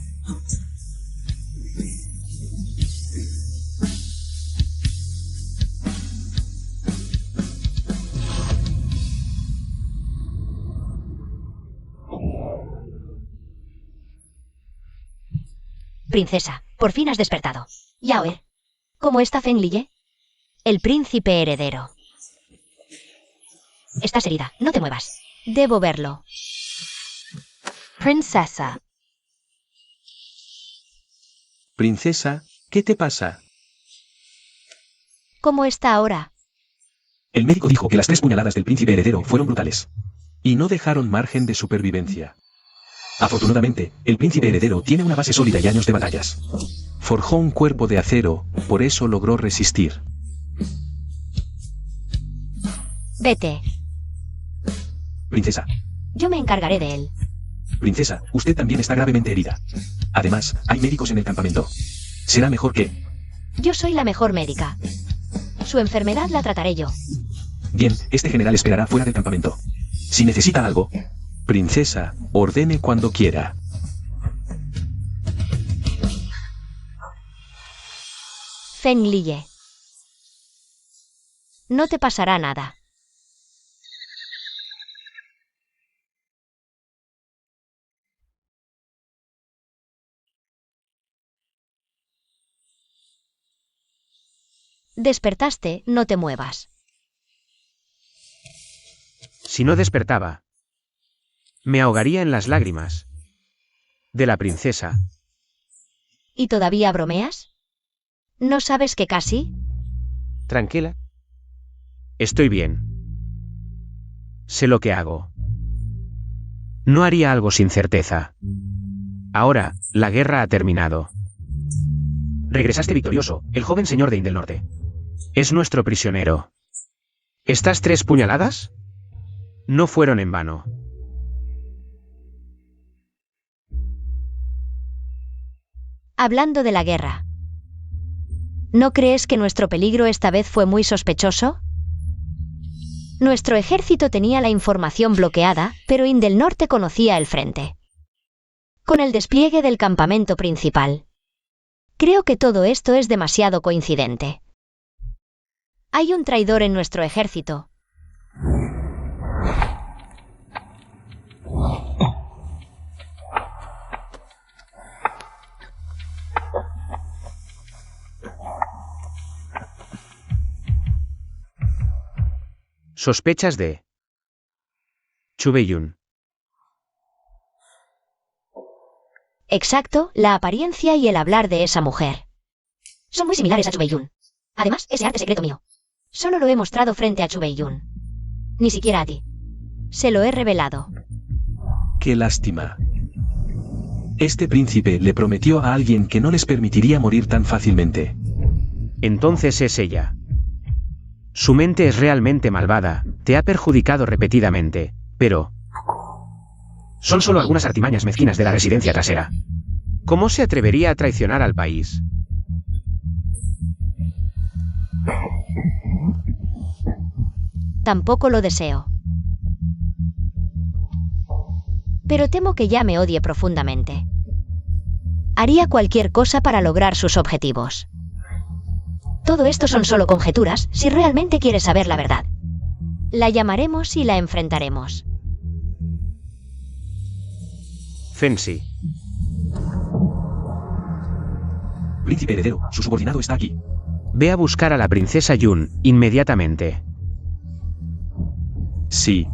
Princesa, por fin has despertado. Yaoer, ¿cómo está Feng Liye? El príncipe heredero. Estás herida, no te muevas. Debo verlo. Princesa. Princesa, ¿qué te pasa? ¿Cómo está ahora? El médico dijo que las 3 puñaladas del príncipe heredero fueron brutales. Y no dejaron margen de supervivencia. Afortunadamente, el príncipe heredero tiene una base sólida y años de batallas. Forjó un cuerpo de acero, por eso logró resistir. Vete. Princesa. Yo me encargaré de él. Princesa, usted también está gravemente herida. Además, hay médicos en el campamento. Será mejor que... Yo soy la mejor médica. Su enfermedad la trataré yo. Bien, este general esperará fuera del campamento. Si necesita algo... Princesa, ordene cuando quiera. Feng Liye. No te pasará nada. Despertaste, no te muevas. Si no despertaba, me ahogaría en las lágrimas de la princesa. ¿Y todavía bromeas? ¿No sabes que casi? Tranquila. Estoy bien. Sé lo que hago. No haría algo sin certeza. Ahora, la guerra ha terminado. Regresaste victorioso, el joven señor Dane del Norte. Es nuestro prisionero. ¿Estas 3 puñaladas? No fueron en vano. Hablando de la guerra. ¿No crees que nuestro peligro esta vez fue muy sospechoso? Nuestro ejército tenía la información bloqueada, pero In del Norte conocía el frente. Con el despliegue del campamento principal. Creo que todo esto es demasiado coincidente. Hay un traidor en nuestro ejército. Sospechas de Chu Beiyun. Exacto, la apariencia y el hablar de esa mujer. Son muy similares a Chu Beiyun. Además, ese arte secreto mío. Solo lo he mostrado frente a Chu Beiyun. Ni siquiera a ti. Se lo he revelado. Qué lástima. Este príncipe le prometió a alguien que no les permitiría morir tan fácilmente. Entonces es ella. Su mente es realmente malvada, te ha perjudicado repetidamente, pero... son solo algunas artimañas mezquinas de la residencia trasera. ¿Cómo se atrevería a traicionar al país? Tampoco lo deseo. Pero temo que ya me odie profundamente. Haría cualquier cosa para lograr sus objetivos. Todo esto son solo conjeturas, si realmente quieres saber la verdad. La llamaremos y la enfrentaremos. Fensi. Príncipe heredero, su subordinado está aquí. Ve a buscar a la princesa Yun, inmediatamente. Sí.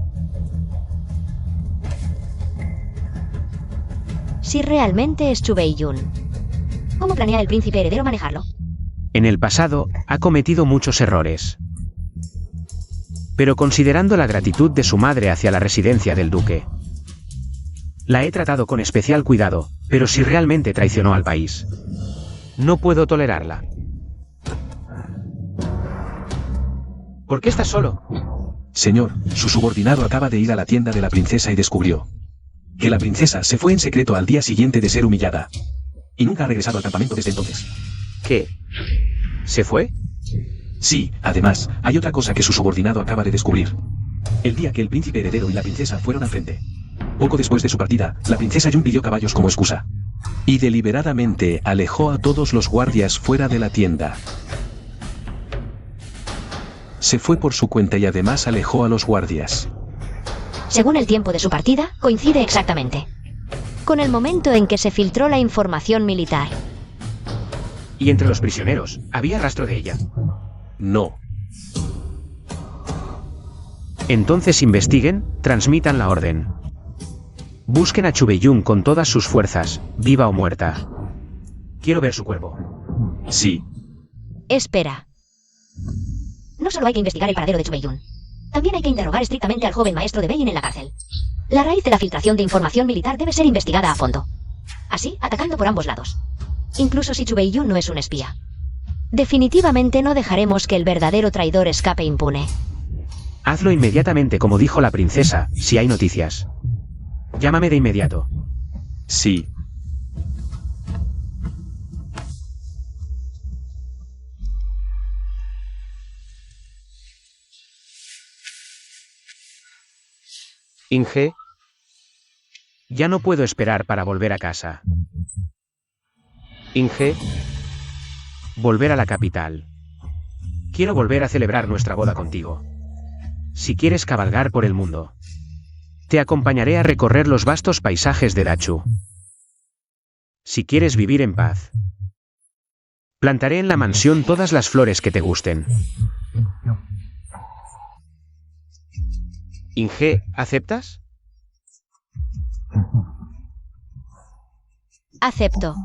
Si realmente es Chu Beiyun. ¿Cómo planea el príncipe heredero manejarlo? En el pasado, ha cometido muchos errores. Pero considerando la gratitud de su madre hacia la residencia del duque, la he tratado con especial cuidado, pero si realmente traicionó al país, no puedo tolerarla. ¿Por qué estás solo? Señor, su subordinado acaba de ir a la tienda de la princesa y descubrió que la princesa se fue en secreto al día siguiente de ser humillada. y nunca ha regresado al campamento desde entonces. ¿Qué? ¿Se fue? Sí, además, hay otra cosa que su subordinado acaba de descubrir. El día que el príncipe heredero y la princesa fueron al frente. Poco después de su partida, la princesa Yun pidió caballos como excusa. Y deliberadamente alejó a todos los guardias fuera de la tienda. Se fue por su cuenta y además alejó a los guardias. Según el tiempo de su partida, coincide exactamente con el momento en que se filtró la información militar. Y entre los prisioneros, ¿había rastro de ella? No. Entonces investiguen, transmitan la orden. Busquen a Chu Beiyun con todas sus fuerzas, viva o muerta. Quiero ver su cuerpo. Sí. Espera. No solo hay que investigar el paradero de Chu Beiyun. También hay que interrogar estrictamente al joven maestro de Beijing en la cárcel. La raíz de la filtración de información militar debe ser investigada a fondo. Así, atacando por ambos lados. Incluso si Chu Beiyun no es un espía. Definitivamente no dejaremos que el verdadero traidor escape impune. Hazlo inmediatamente como dijo la princesa, si hay noticias. Llámame de inmediato. Sí. Inge. Ya no puedo esperar para volver a casa. Inge. Volver a la capital. Quiero volver a celebrar nuestra boda contigo. Si quieres cabalgar por el mundo, te acompañaré a recorrer los vastos paisajes de Dachu. Si quieres vivir en paz, plantaré en la mansión todas las flores que te gusten. Inge, ¿aceptas? Acepto.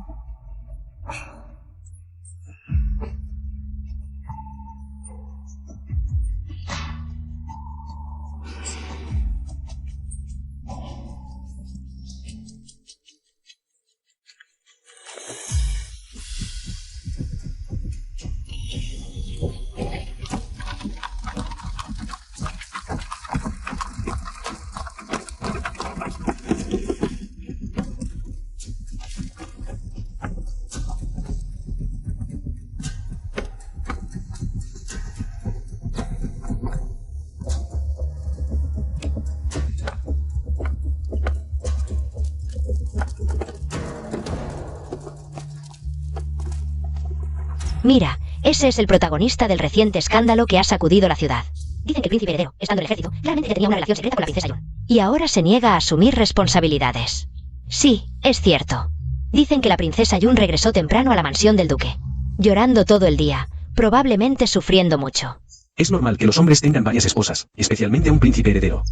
Mira, ese es el protagonista del reciente escándalo que ha sacudido la ciudad. Dicen que el príncipe heredero, estando en el ejército, claramente que tenía una relación secreta con la princesa Yun. Y ahora se niega a asumir responsabilidades. Sí, es cierto. Dicen que la princesa Yun regresó temprano a la mansión del duque, llorando todo el día, probablemente sufriendo mucho. Es normal que los hombres tengan varias esposas, especialmente un príncipe heredero.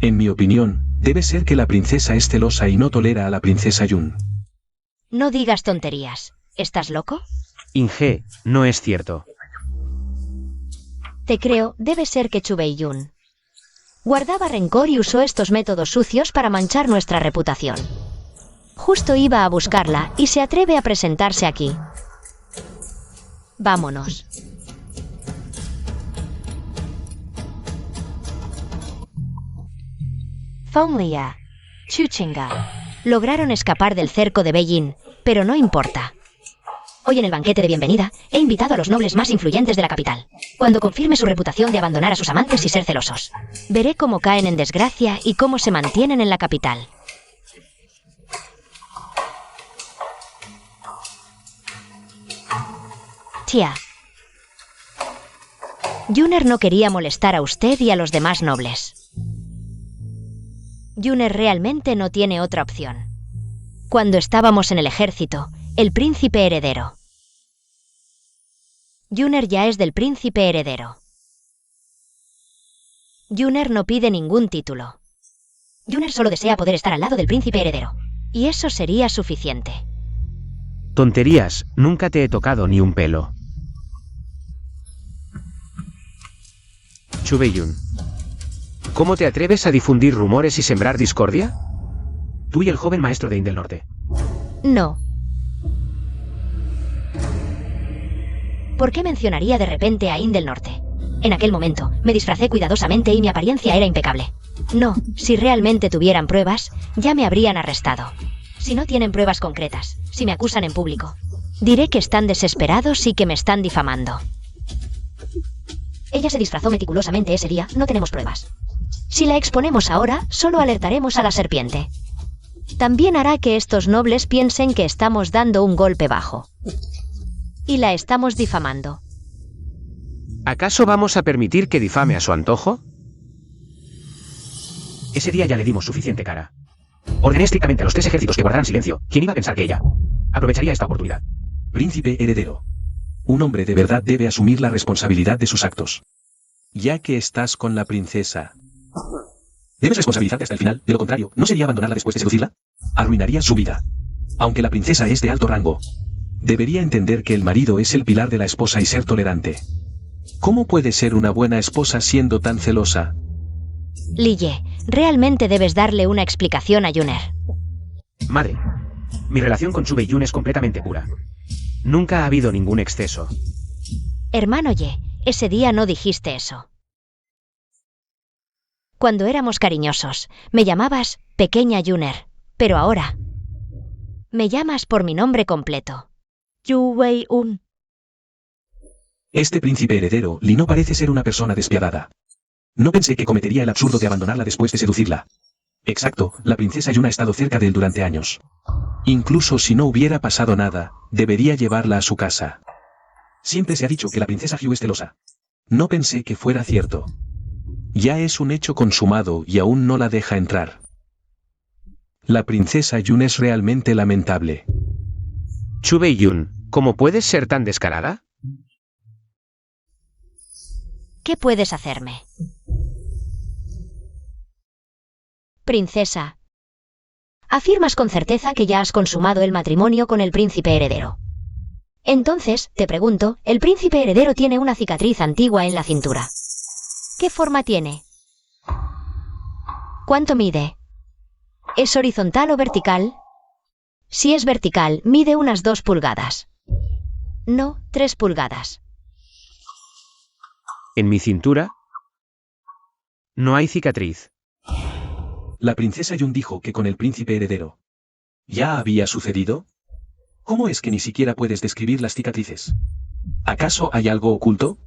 En mi opinión, debe ser que la princesa es celosa y no tolera a la princesa Yun. No digas tonterías. ¿Estás loco? Inge, no es cierto. Te creo, debe ser que Chu Beiyun guardaba rencor y usó estos métodos sucios para manchar nuestra reputación. Justo iba a buscarla y se atreve a presentarse aquí. Vámonos. Fonglia, Chuchinga. Lograron escapar del cerco de Beijing, pero no importa. Hoy en el banquete de bienvenida, he invitado a los nobles más influyentes de la capital. Cuando confirme su reputación de abandonar a sus amantes y ser celosos, veré cómo caen en desgracia y cómo se mantienen en la capital. Tía. Yuner no quería molestar a usted y a los demás nobles. Yuner realmente no tiene otra opción. Cuando estábamos en el ejército, el príncipe heredero. Yuner ya es del príncipe heredero. Yuner no pide ningún título. Yuner solo desea poder estar al lado del príncipe heredero. Y eso sería suficiente. Tonterías, nunca te he tocado ni un pelo. Chu Beiyun. ¿Cómo te atreves a difundir rumores y sembrar discordia? Tú y el joven maestro de Ind del Norte. No. ¿Por qué mencionaría de repente a Ind del Norte? En aquel momento, me disfracé cuidadosamente y mi apariencia era impecable. No, si realmente tuvieran pruebas, ya me habrían arrestado. Si no tienen pruebas concretas, si me acusan en público, diré que están desesperados y que me están difamando. Ella se disfrazó meticulosamente ese día, no tenemos pruebas. Si la exponemos ahora, solo alertaremos a la serpiente. También hará que estos nobles piensen que estamos dando un golpe bajo. Y la estamos difamando. ¿Acaso vamos a permitir que difame a su antojo? Ese día ya le dimos suficiente cara. Ordené estrictamente a los 3 ejércitos que guardaran silencio. ¿Quién iba a pensar que ella aprovecharía esta oportunidad? Príncipe heredero. Un hombre de verdad debe asumir la responsabilidad de sus actos. Ya que estás con la princesa, debes responsabilizarte hasta el final, de lo contrario, ¿no sería abandonarla después de seducirla? Arruinaría su vida. Aunque la princesa es de alto rango, debería entender que el marido es el pilar de la esposa y ser tolerante. ¿Cómo puede ser una buena esposa siendo tan celosa? Lille, realmente debes darle una explicación a Yuner. Madre, mi relación con Chu Beiyun es completamente pura. Nunca ha habido ningún exceso. Hermano Ye, ese día no dijiste eso. Cuando éramos cariñosos, me llamabas pequeña Yuner, pero ahora me llamas por mi nombre completo. Yu Wei-un. Este príncipe heredero, Li, no parece ser una persona despiadada. No pensé que cometería el absurdo de abandonarla después de seducirla. Exacto, la princesa Yun ha estado cerca de él durante años. Incluso si no hubiera pasado nada, debería llevarla a su casa. Siempre se ha dicho que la princesa Hugh es celosa. No pensé que fuera cierto. Ya es un hecho consumado y aún no la deja entrar. La princesa Yun es realmente lamentable. Chu Beiyun, ¿cómo puedes ser tan descarada? ¿Qué puedes hacerme? Princesa, afirmas con certeza que ya has consumado el matrimonio con el príncipe heredero. Entonces, te pregunto, el príncipe heredero tiene una cicatriz antigua en la cintura. ¿Qué forma tiene? ¿Cuánto mide? ¿Es horizontal o vertical? Si es vertical, mide unas 2 pulgadas. No, 3 pulgadas. ¿En mi cintura? No hay cicatriz. La princesa Yun dijo que con el príncipe heredero. ¿Ya había sucedido? ¿Cómo es que ni siquiera puedes describir las cicatrices? ¿Acaso hay algo oculto?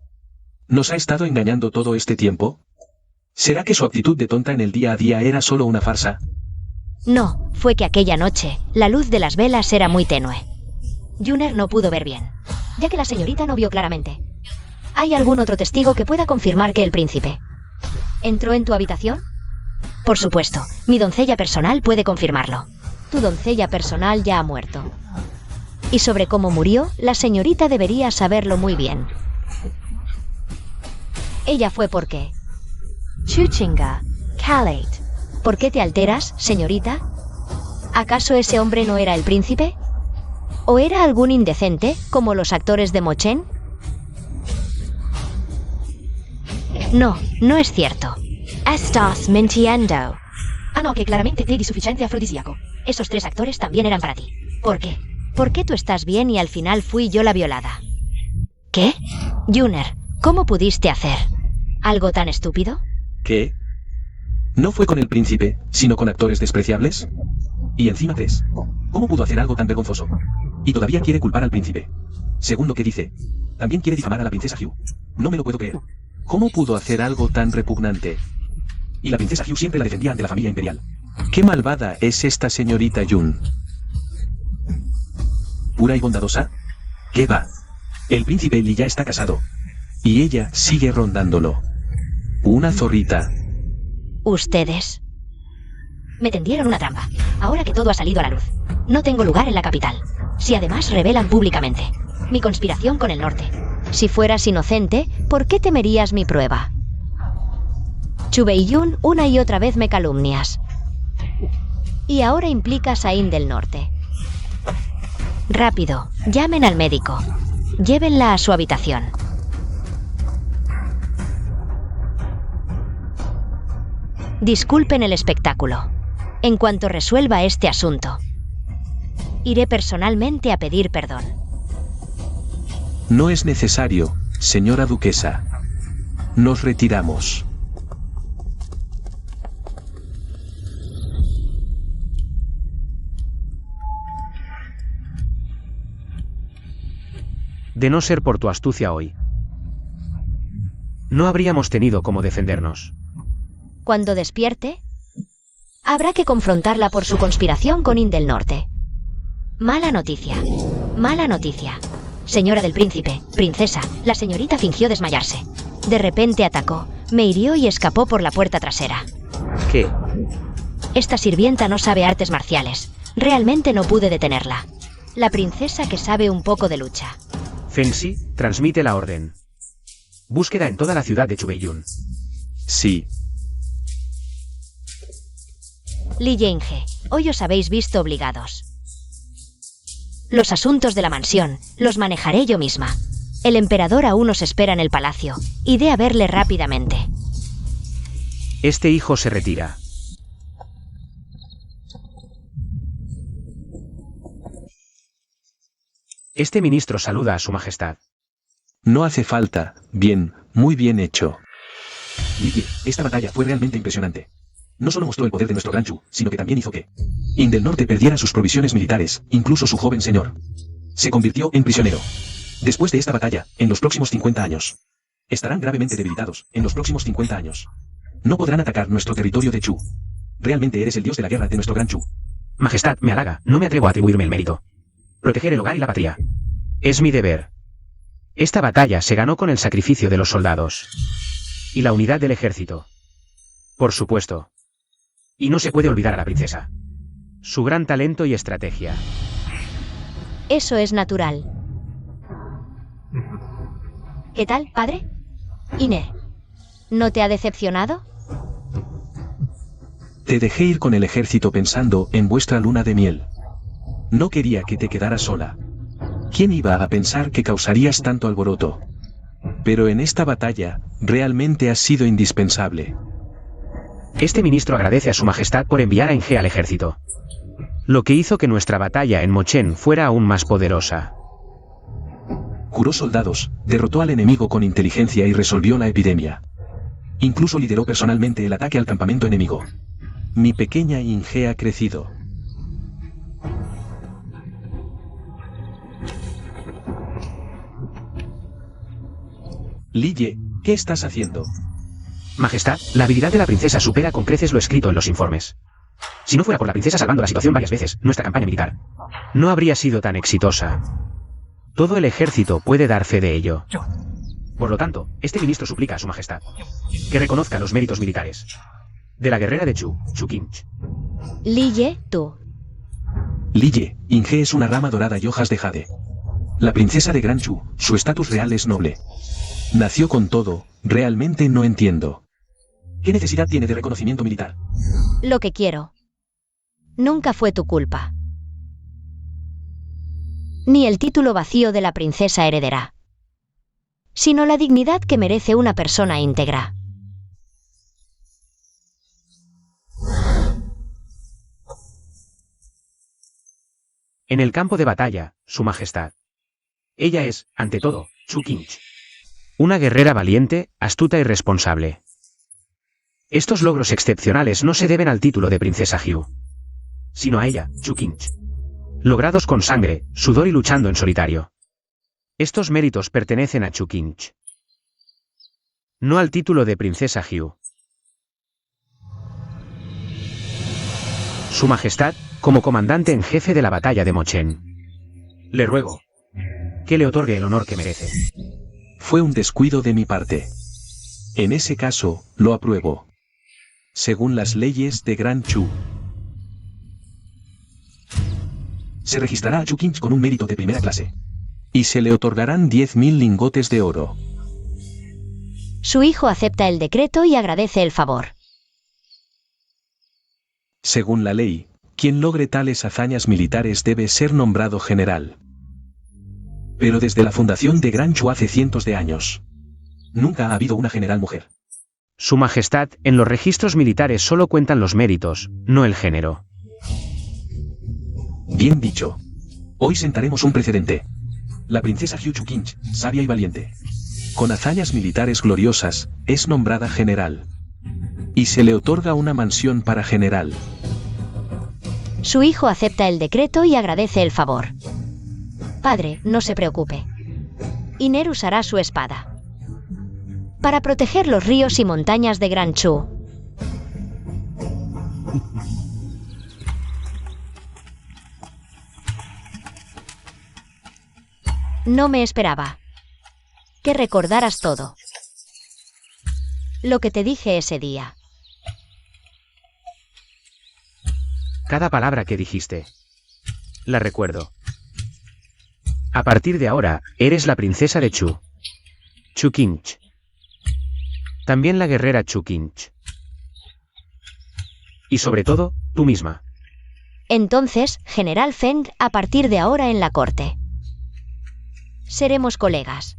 ¿Nos ha estado engañando todo este tiempo? ¿Será que su actitud de tonta en el día a día era solo una farsa? No, fue que aquella noche, la luz de las velas era muy tenue. Yuner no pudo ver bien, ya que la señorita no vio claramente. ¿Hay algún otro testigo que pueda confirmar que el príncipe entró en tu habitación? Por supuesto, mi doncella personal puede confirmarlo. Tu doncella personal ya ha muerto. Y sobre cómo murió, la señorita debería saberlo muy bien. Ella fue porque... Chuchinga, Khalate. ¿Por qué te alteras, señorita? ¿Acaso ese hombre no era el príncipe? ¿O era algún indecente, como los actores de Mochen? No, no es cierto. Estás mintiendo. Ah, no, que claramente te di suficiente afrodisíaco. Esos 3 actores también eran para ti. ¿Por qué? ¿Por qué tú estás bien y al final fui yo la violada? ¿Qué? Yuner, ¿cómo pudiste hacer algo tan estúpido? ¿Qué? ¿No fue con el príncipe, sino con actores despreciables? Y encima 3. ¿Cómo pudo hacer algo tan vergonzoso? Y todavía quiere culpar al príncipe. Según lo que dice, también quiere difamar a la princesa Hugh. No me lo puedo creer. ¿Cómo pudo hacer algo tan repugnante? Y la princesa Hugh siempre la defendía ante la familia imperial. ¿Qué malvada es esta señorita Yun? ¿Pura y bondadosa? ¿Qué va? El príncipe Li ya está casado. Y ella sigue rondándolo. Una zorrita. Ustedes me tendieron una trampa. Ahora que todo ha salido a la luz, no tengo lugar en la capital. Si además revelan públicamente mi conspiración con el norte. Si fueras inocente, ¿por qué temerías mi prueba? Chu Beiyun, una y otra vez me calumnias. Y ahora implicas a In del Norte. Rápido, llamen al médico. Llévenla a su habitación. Disculpen el espectáculo. En cuanto resuelva este asunto, iré personalmente a pedir perdón. No es necesario, señora duquesa. Nos retiramos. De no ser por tu astucia hoy, no habríamos tenido cómo defendernos. Cuando despierte, habrá que confrontarla por su conspiración con In del Norte. Mala noticia. Mala noticia. Señora del príncipe, princesa, la señorita fingió desmayarse. De repente atacó, me hirió y escapó por la puerta trasera. ¿Qué? Esta sirvienta no sabe artes marciales. Realmente no pude detenerla. La princesa que sabe un poco de lucha. Fensi, transmite la orden. Búsqueda en toda la ciudad de Chubeiyun. Sí. Li Yinghe, hoy os habéis visto obligados. Los asuntos de la mansión los manejaré yo misma. El emperador aún os espera en el palacio. Iré a verle rápidamente. Este hijo se retira. Este ministro saluda a su majestad. No hace falta. Bien, muy bien hecho. Lille, esta batalla fue realmente impresionante. No solo mostró el poder de nuestro Gran Chu, sino que también hizo que In del Norte perdiera sus provisiones militares, incluso su joven señor. Se convirtió en prisionero. Después de esta batalla, en los próximos 50 años, estarán gravemente debilitados, en los próximos 50 años. No podrán atacar nuestro territorio de Chu. Realmente eres el dios de la guerra de nuestro Gran Chu. Majestad, me halaga, no me atrevo a atribuirme el mérito. Proteger el hogar y la patria. Es mi deber. Esta batalla se ganó con el sacrificio de los soldados. Y la unidad del ejército. Por supuesto. Y no se puede olvidar a la princesa. Su gran talento y estrategia. Eso es natural. ¿Qué tal, padre? Ine, ¿no te ha decepcionado? Te dejé ir con el ejército pensando en vuestra luna de miel. No quería que te quedaras sola. ¿Quién iba a pensar que causarías tanto alboroto? Pero en esta batalla, realmente has sido indispensable. Este ministro agradece a su majestad por enviar a Inge al ejército. Lo que hizo que nuestra batalla en Mochen fuera aún más poderosa. Curó soldados, derrotó al enemigo con inteligencia y resolvió la epidemia. Incluso lideró personalmente el ataque al campamento enemigo. Mi pequeña Inge ha crecido. Lille, ¿qué estás haciendo? Majestad, la habilidad de la princesa supera con creces lo escrito en los informes. Si no fuera por la princesa salvando la situación varias veces, nuestra campaña militar no habría sido tan exitosa. Todo el ejército puede dar fe de ello. Por lo tanto, este ministro suplica a su majestad que reconozca los méritos militares de la guerrera de Chu Qingch. Lille, tú. Lille, Inge es una rama dorada y hojas de jade. La princesa de Gran Chu, su estatus real es noble. Nació con todo, realmente no entiendo. ¿Qué necesidad tiene de reconocimiento militar? Lo que quiero. Nunca fue tu culpa. Ni el título vacío de la princesa heredera. Sino la dignidad que merece una persona íntegra. En el campo de batalla, su majestad. Ella es, ante todo, Chu Qingch. Una guerrera valiente, astuta y responsable. Estos logros excepcionales no se deben al título de princesa Hyu, sino a ella, Chu Qingch. Logrados con sangre, sudor y luchando en solitario. Estos méritos pertenecen a Chu Qingch, no al título de princesa Hyu. Su majestad, como comandante en jefe de la batalla de Mochen, le ruego que le otorgue el honor que merece. Fue un descuido de mi parte. En ese caso, lo apruebo. Según las leyes de Gran Chu, se registrará a Chu Qingch con un mérito de primera clase. Y se le otorgarán 10.000 lingotes de oro. Su hijo acepta el decreto y agradece el favor. Según la ley, quien logre tales hazañas militares debe ser nombrado general. Pero desde la fundación de Gran Chu hace cientos de años, nunca ha habido una general mujer. Su majestad, en los registros militares solo cuentan los méritos, no el género. Bien dicho. Hoy sentaremos un precedente. La princesa Hyu Chu Qingch, sabia y valiente, con hazañas militares gloriosas, es nombrada general. Y se le otorga una mansión para general. Su hijo acepta el decreto y agradece el favor. Padre, no se preocupe. Iner usará su espada para proteger los ríos y montañas de Gran Chu. No me esperaba que recordaras todo lo que te dije ese día. Cada palabra que dijiste. La recuerdo. A partir de ahora, eres la princesa de Chu. Chu Qingch. También la guerrera Chu Qingch. Y sobre todo, tú misma. Entonces, General Feng, a partir de ahora en la corte seremos colegas.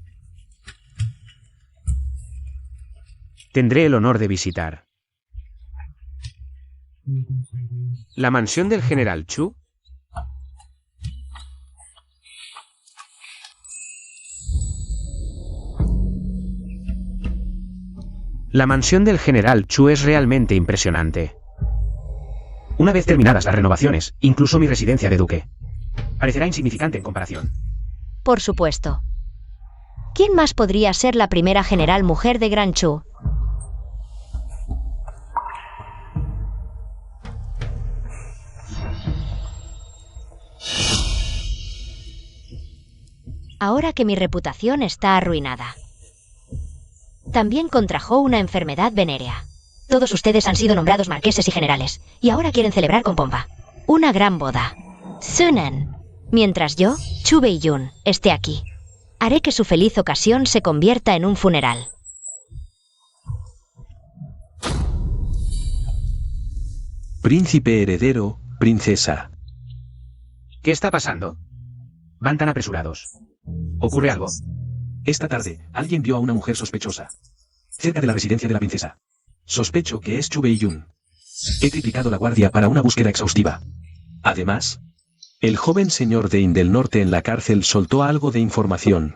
Tendré el honor de visitar la mansión del general Chu. La mansión del general Chu es realmente impresionante. Una vez terminadas las renovaciones, incluso mi residencia de duque parecerá insignificante en comparación. Por supuesto. ¿Quién más podría ser la primera general mujer de Gran Chu? Ahora que mi reputación está arruinada. También contrajo una enfermedad venérea. Todos ustedes han sido nombrados marqueses y generales, y ahora quieren celebrar con pompa una gran boda. Sunan. Mientras yo, Chu Beiyun, esté aquí, haré que su feliz ocasión se convierta en un funeral. Príncipe heredero, princesa. ¿Qué está pasando? Van tan apresurados. ¿Ocurre algo? Esta tarde, alguien vio a una mujer sospechosa cerca de la residencia de la princesa. Sospecho que es Chu Beiyun. He triplicado la guardia para una búsqueda exhaustiva. Además, el joven señor Dane del Norte en la cárcel soltó algo de información.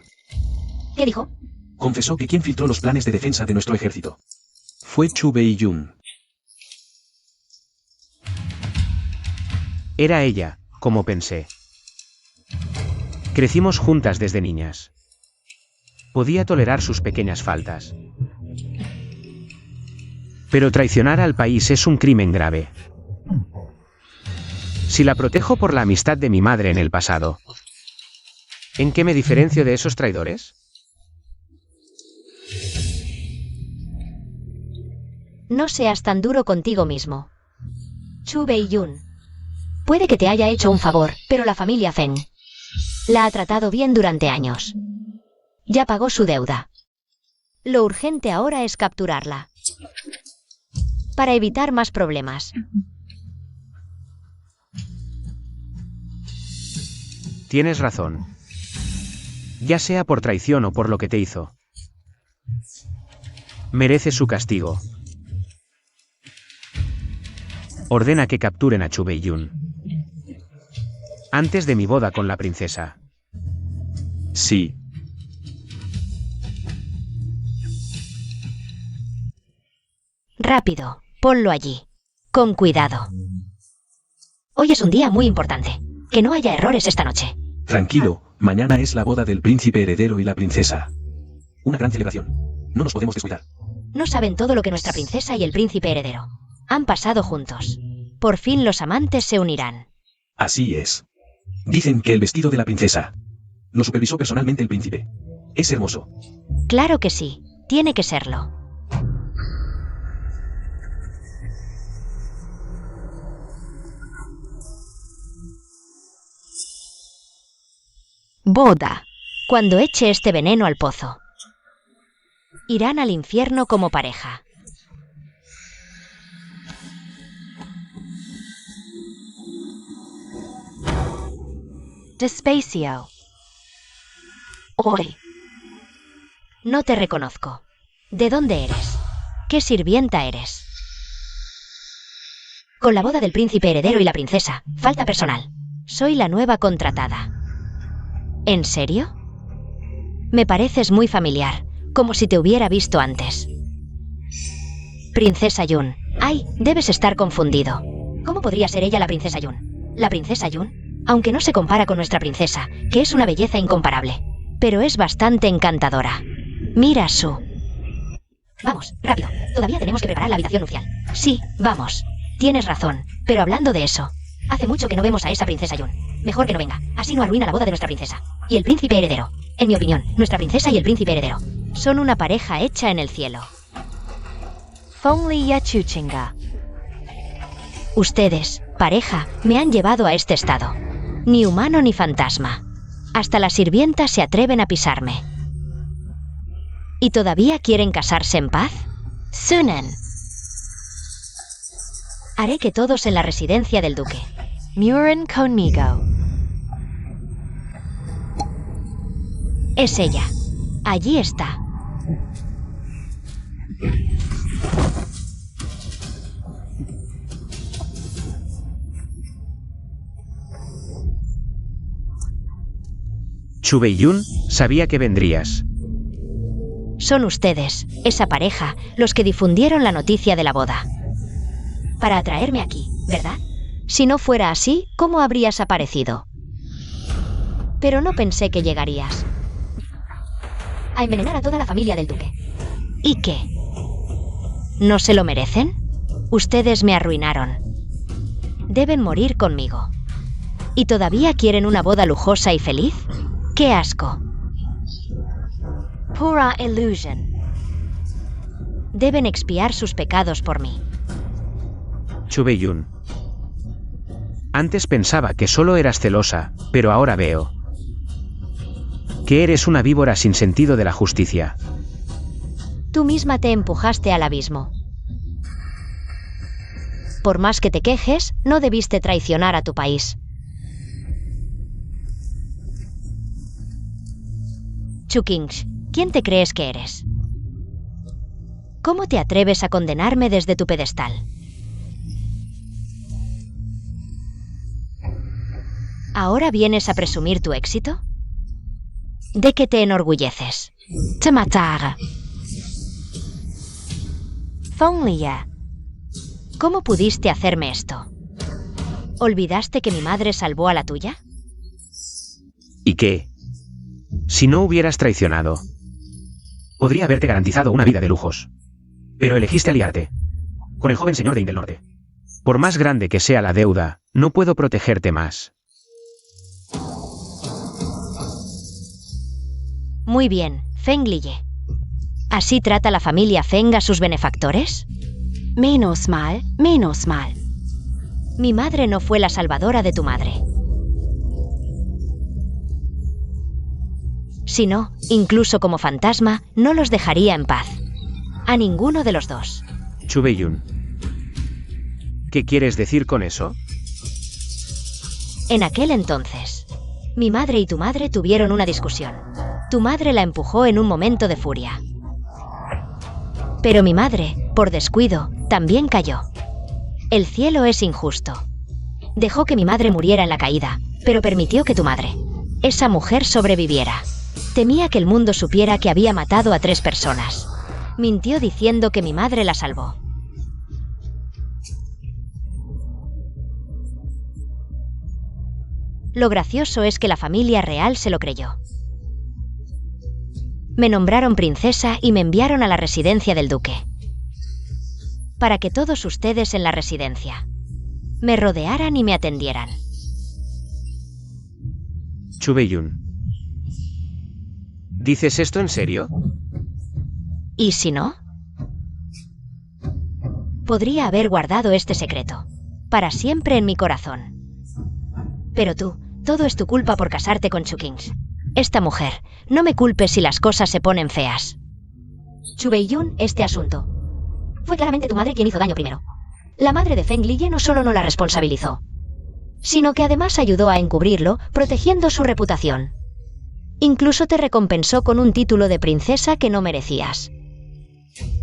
¿Qué dijo? Confesó que quien filtró los planes de defensa de nuestro ejército fue Chu Beiyun. Era ella, como pensé. Crecimos juntas desde niñas. Podía tolerar sus pequeñas faltas. Pero traicionar al país es un crimen grave. Si la protejo por la amistad de mi madre en el pasado, ¿en qué me diferencio de esos traidores? No seas tan duro contigo mismo. Chu Beiyun. Puede que te haya hecho un favor, pero la familia Feng la ha tratado bien durante años. Ya pagó su deuda. Lo urgente ahora es capturarla, para evitar más problemas. Tienes razón. Ya sea por traición o por lo que te hizo. Merece su castigo. Ordena que capturen a Chu Beiyun antes de mi boda con la princesa. Sí. Rápido, ponlo allí. Con cuidado. Hoy es un día muy importante. Que no haya errores esta noche. Tranquilo, mañana es la boda del príncipe heredero y la princesa. Una gran celebración. No nos podemos descuidar. No saben todo lo que nuestra princesa y el príncipe heredero han pasado juntos. Por fin los amantes se unirán. Así es. Dicen que el vestido de la princesa lo supervisó personalmente el príncipe. Es hermoso. Claro que sí, tiene que serlo. Boda. Cuando eche este veneno al pozo, irán al infierno como pareja. Despacio. Hoy. No te reconozco. ¿De dónde eres? ¿Qué sirvienta eres? Con la boda del príncipe heredero y la princesa, falta personal. Soy la nueva contratada. ¿En serio? Me pareces muy familiar, como si te hubiera visto antes. Princesa Yun. Ay, debes estar confundido. ¿Cómo podría ser ella la princesa Yun? La princesa Yun, aunque no se compara con nuestra princesa, que es una belleza incomparable. pero es bastante encantadora. Mira, Su. Vamos, rápido. Todavía tenemos que preparar la habitación nupcial. Sí, vamos. Tienes razón, pero hablando de eso, Hace mucho que no vemos a esa princesa Yun. Mejor que no venga, así no arruina la boda de nuestra princesa. Y el príncipe heredero. En mi opinión, nuestra princesa y el príncipe heredero son una pareja hecha en el cielo. Fongli Yachuchinga. Ustedes, pareja, me han llevado a este estado. Ni humano ni fantasma. Hasta las sirvientas se atreven a pisarme. ¿Y todavía quieren casarse en paz? Sunen. Haré que todos en la residencia del duque. Muren conmigo. Es ella. Allí está. Chu Beiyun sabía que vendrías. Son ustedes, esa pareja, los que difundieron la noticia de la boda. para atraerme aquí, ¿verdad? Si no fuera así, ¿cómo habrías aparecido? Pero no pensé que llegarías. A envenenar a toda la familia del duque. ¿Y qué? ¿No se lo merecen? Ustedes me arruinaron. Deben morir conmigo. ¿Y todavía quieren una boda lujosa y feliz? ¡Qué asco! Pura illusion. Deben expiar sus pecados por mí. Chu Beiyun. Antes pensaba que solo eras celosa, pero ahora veo que eres una víbora sin sentido de la justicia. Tú misma te empujaste al abismo. Por más que te quejes, no debiste traicionar a tu país. Chu Qingsh, ¿quién te crees que eres? ¿Cómo te atreves a condenarme desde tu pedestal? ¿Ahora vienes a presumir tu éxito? ¿De qué te enorgulleces? Te matar. Fonglia. ¿Cómo pudiste hacerme esto? ¿Olvidaste que mi madre salvó a la tuya? ¿Y qué? Si no hubieras traicionado, podría haberte garantizado una vida de lujos. Pero elegiste aliarte con el joven señor de Ind del Norte. Por más grande que sea la deuda, no puedo protegerte más. Muy bien, Feng Liye. ¿Así trata la familia Feng a sus benefactores? Menos mal, menos mal. Mi madre no fue la salvadora de tu madre. Si no, incluso como fantasma, no los dejaría en paz. A ninguno de los dos. Chu Beiyun. ¿Qué quieres decir con eso? En aquel entonces, mi madre y tu madre tuvieron una discusión. Tu madre la empujó en un momento de furia. Pero mi madre, por descuido, también cayó. El cielo es injusto. Dejó que mi madre muriera en la caída, pero permitió que tu madre, esa mujer, sobreviviera. Temía que el mundo supiera que había matado a 3 personas. Mintió diciendo que mi madre la salvó. Lo gracioso es que la familia real se lo creyó. Me nombraron princesa y me enviaron a la residencia del duque. Para que todos ustedes en la residencia me rodearan y me atendieran. Chu Beiyun. ¿Dices esto en serio? ¿Y si no? Podría haber guardado este secreto, para siempre en mi corazón. Pero tú, todo es tu culpa por casarte con Chu Qingsh. Esta mujer, no me culpes si las cosas se ponen feas. Chu Beiyun, este asunto. Fue claramente tu madre quien hizo daño primero. La madre de Feng Liye no solo no la responsabilizó, sino que además ayudó a encubrirlo, protegiendo su reputación. Incluso te recompensó con un título de princesa que no merecías.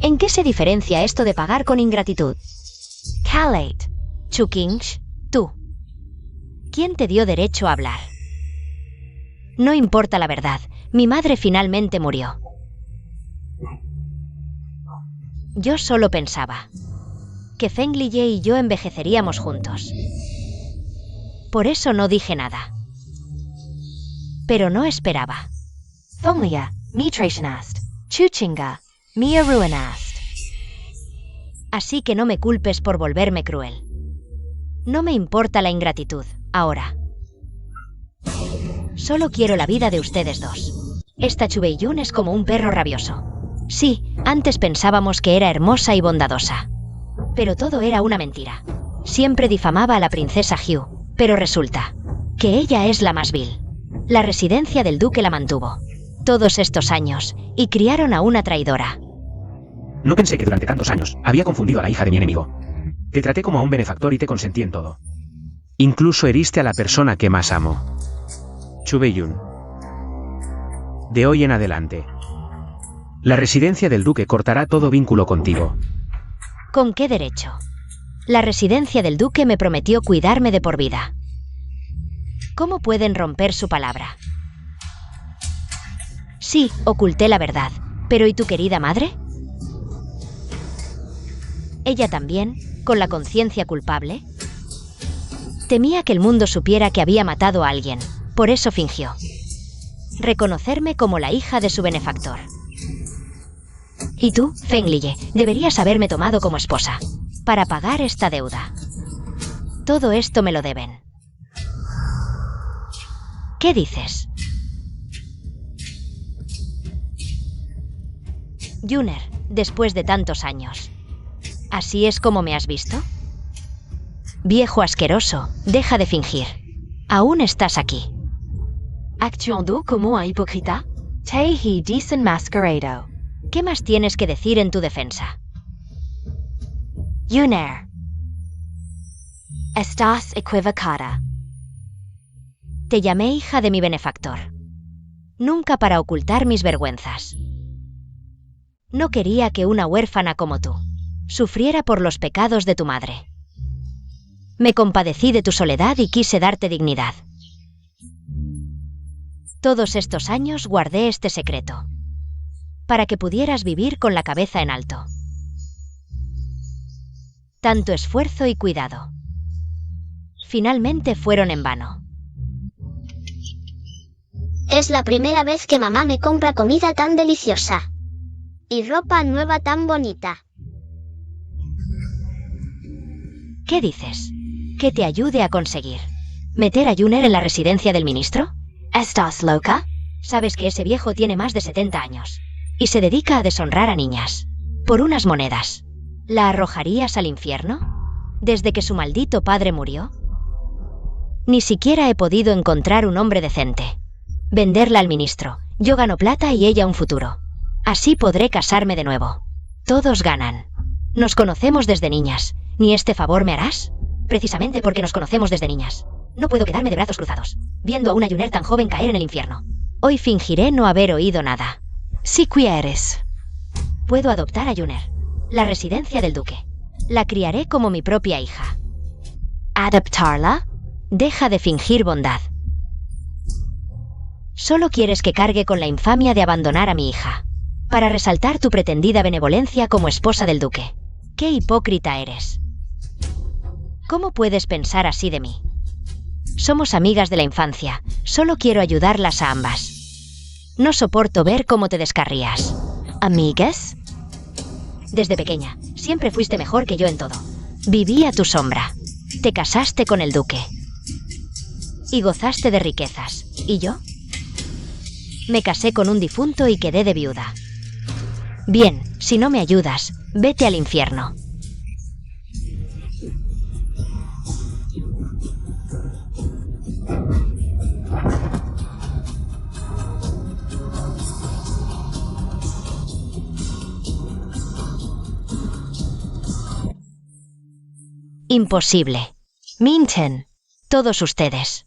¿En qué se diferencia esto de pagar con ingratitud? Khalate. Chu Qingsh, tú. ¿Quién te dio derecho a hablar? No importa la verdad, mi madre finalmente murió. Yo solo pensaba que Feng Liye y yo envejeceríamos juntos. Por eso no dije nada. Pero no esperaba. Thonglia, mitrationast. Chuchinga, mia ruinast. Así que no me culpes por volverme cruel. No me importa la ingratitud, ahora. Solo quiero la vida de ustedes dos. Esta Chubeiyun es como un perro rabioso. Sí, antes pensábamos que era hermosa y bondadosa. Pero todo era una mentira. Siempre difamaba a la princesa Hugh, pero resulta que ella es la más vil. La residencia del duque la mantuvo todos estos años y criaron a una traidora. No pensé que durante tantos años había confundido a la hija de mi enemigo. Te traté como a un benefactor y te consentí en todo. Incluso heriste a la persona que más amo. Chubeiyun. De hoy en adelante, la residencia del duque cortará todo vínculo contigo. ¿Con qué derecho? La residencia del duque me prometió cuidarme de por vida. ¿Cómo pueden romper su palabra? Sí, oculté la verdad, pero ¿y tu querida madre? Ella también, con la conciencia culpable. Temía que el mundo supiera que había matado a alguien, por eso fingió reconocerme como la hija de su benefactor. Y tú, Fenglille, deberías haberme tomado como esposa, para pagar esta deuda. Todo esto me lo deben. ¿Qué dices? Juner, después de tantos años. ¿Así es como me has visto? Viejo asqueroso, deja de fingir. Aún estás aquí. Actuando como un hipócrita? Te he desenmascarado. ¿Qué más tienes que decir en tu defensa? Juner. Estás equivocada. Te llamé hija de mi benefactor. Nunca para ocultar mis vergüenzas. No quería que una huérfana como tú sufriera por los pecados de tu madre. Me compadecí de tu soledad y quise darte dignidad. Todos estos años guardé este secreto, para que pudieras vivir con la cabeza en alto. Tanto esfuerzo y cuidado. Finalmente fueron en vano. Es la primera vez que mamá me compra comida tan deliciosa. Y ropa nueva tan bonita. ¿Qué dices? Que te ayude a conseguir meter a Juner en la residencia del ministro. ¿Estás loca? Sabes que ese viejo tiene más de 70 años y se dedica a deshonrar a niñas por unas monedas. ¿La arrojarías al infierno desde que su maldito padre murió? Ni siquiera he podido encontrar un hombre decente. Venderla al ministro. Yo gano plata y ella un futuro. Así podré casarme de nuevo. Todos ganan. Nos conocemos desde niñas. ¿Ni este favor me harás? Precisamente porque nos conocemos desde niñas. No puedo quedarme de brazos cruzados, viendo a una Juner tan joven caer en el infierno. Hoy fingiré no haber oído nada. Si quieres. Puedo adoptar a Juner, la residencia del duque. La criaré como mi propia hija. ¿Adoptarla? Deja de fingir bondad. Solo quieres que cargue con la infamia de abandonar a mi hija, para resaltar tu pretendida benevolencia como esposa del duque. ¡Qué hipócrita eres! ¿Cómo puedes pensar así de mí? Somos amigas de la infancia, solo quiero ayudarlas a ambas. No soporto ver cómo te descarrías. ¿Amigas? Desde pequeña, siempre fuiste mejor que yo en todo. Viví a tu sombra. Te casaste con el duque. Y gozaste de riquezas. ¿Y yo? Me casé con un difunto y quedé de viuda. Bien, si no me ayudas, vete al infierno. Imposible. Minten. Todos ustedes.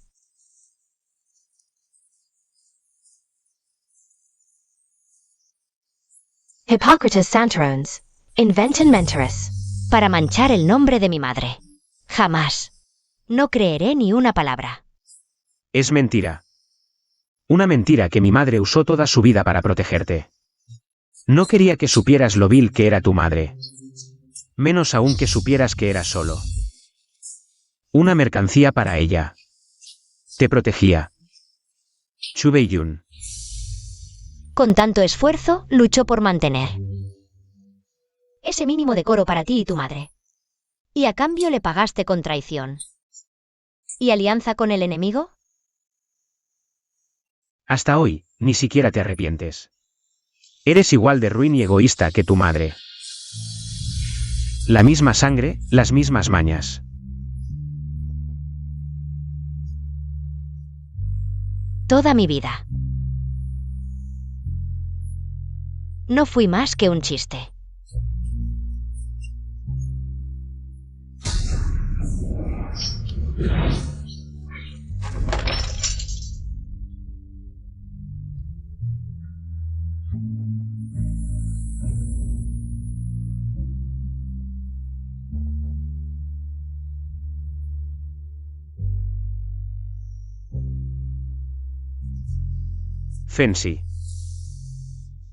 Hipócritas santarons. Inventen mentiras. Para manchar el nombre de mi madre. Jamás. No creeré ni una palabra. Es mentira. Una mentira que mi madre usó toda su vida para protegerte. No quería que supieras lo vil que era tu madre. Menos aún que supieras que eras solo una mercancía para ella. Te protegía. Chubeiyun. con tanto esfuerzo, luchó por mantener ese mínimo decoro para ti y tu madre. Y a cambio le pagaste con traición. ¿Y alianza con el enemigo? Hasta hoy, ni siquiera te arrepientes. Eres igual de ruin y egoísta que tu madre. La misma sangre, las mismas mañas. Toda mi vida. No fui más que un chiste. Fensi.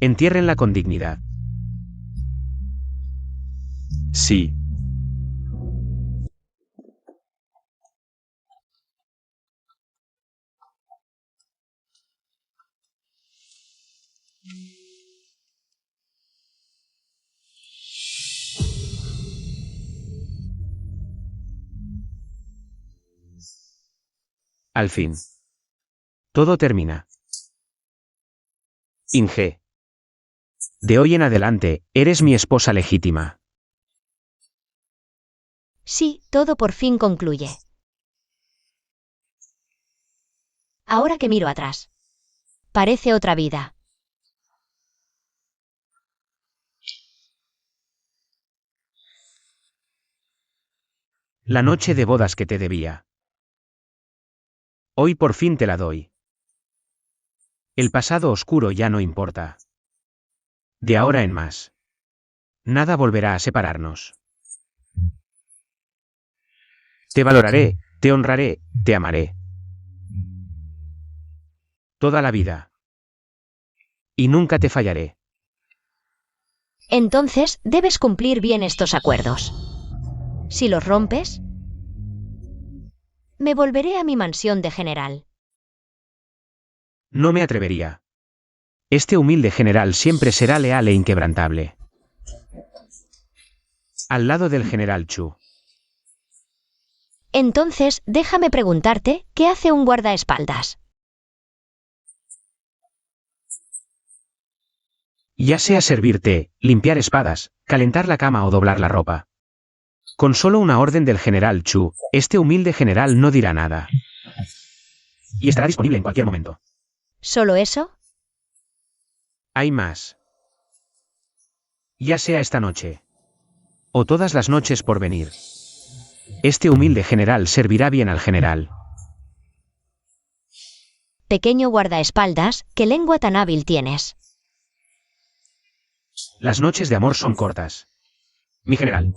Entiérrenla con dignidad. Sí. Al fin. Todo termina. Inge. De hoy en adelante, eres mi esposa legítima. Sí, todo por fin concluye. Ahora que miro atrás. Parece otra vida. La noche de bodas que te debía. Hoy por fin te la doy. El pasado oscuro ya no importa. De ahora en más. Nada volverá a separarnos. Te valoraré, te honraré, te amaré. Toda la vida. Y nunca te fallaré. Entonces, debes cumplir bien estos acuerdos. Si los rompes, me volveré a mi mansión de general. No me atrevería. Este humilde general siempre será leal e inquebrantable. Al lado del general Chu. Entonces, déjame preguntarte, ¿qué hace un guardaespaldas? Ya sea servir té, limpiar espadas, calentar la cama o doblar la ropa. Con solo una orden del general Chu, este humilde general no dirá nada. Y estará disponible en cualquier momento. ¿Solo eso? Hay más. Ya sea esta noche. O todas las noches por venir. Este humilde general servirá bien al general. Pequeño guardaespaldas, ¿qué lengua tan hábil tienes? Las noches de amor son cortas. Mi general.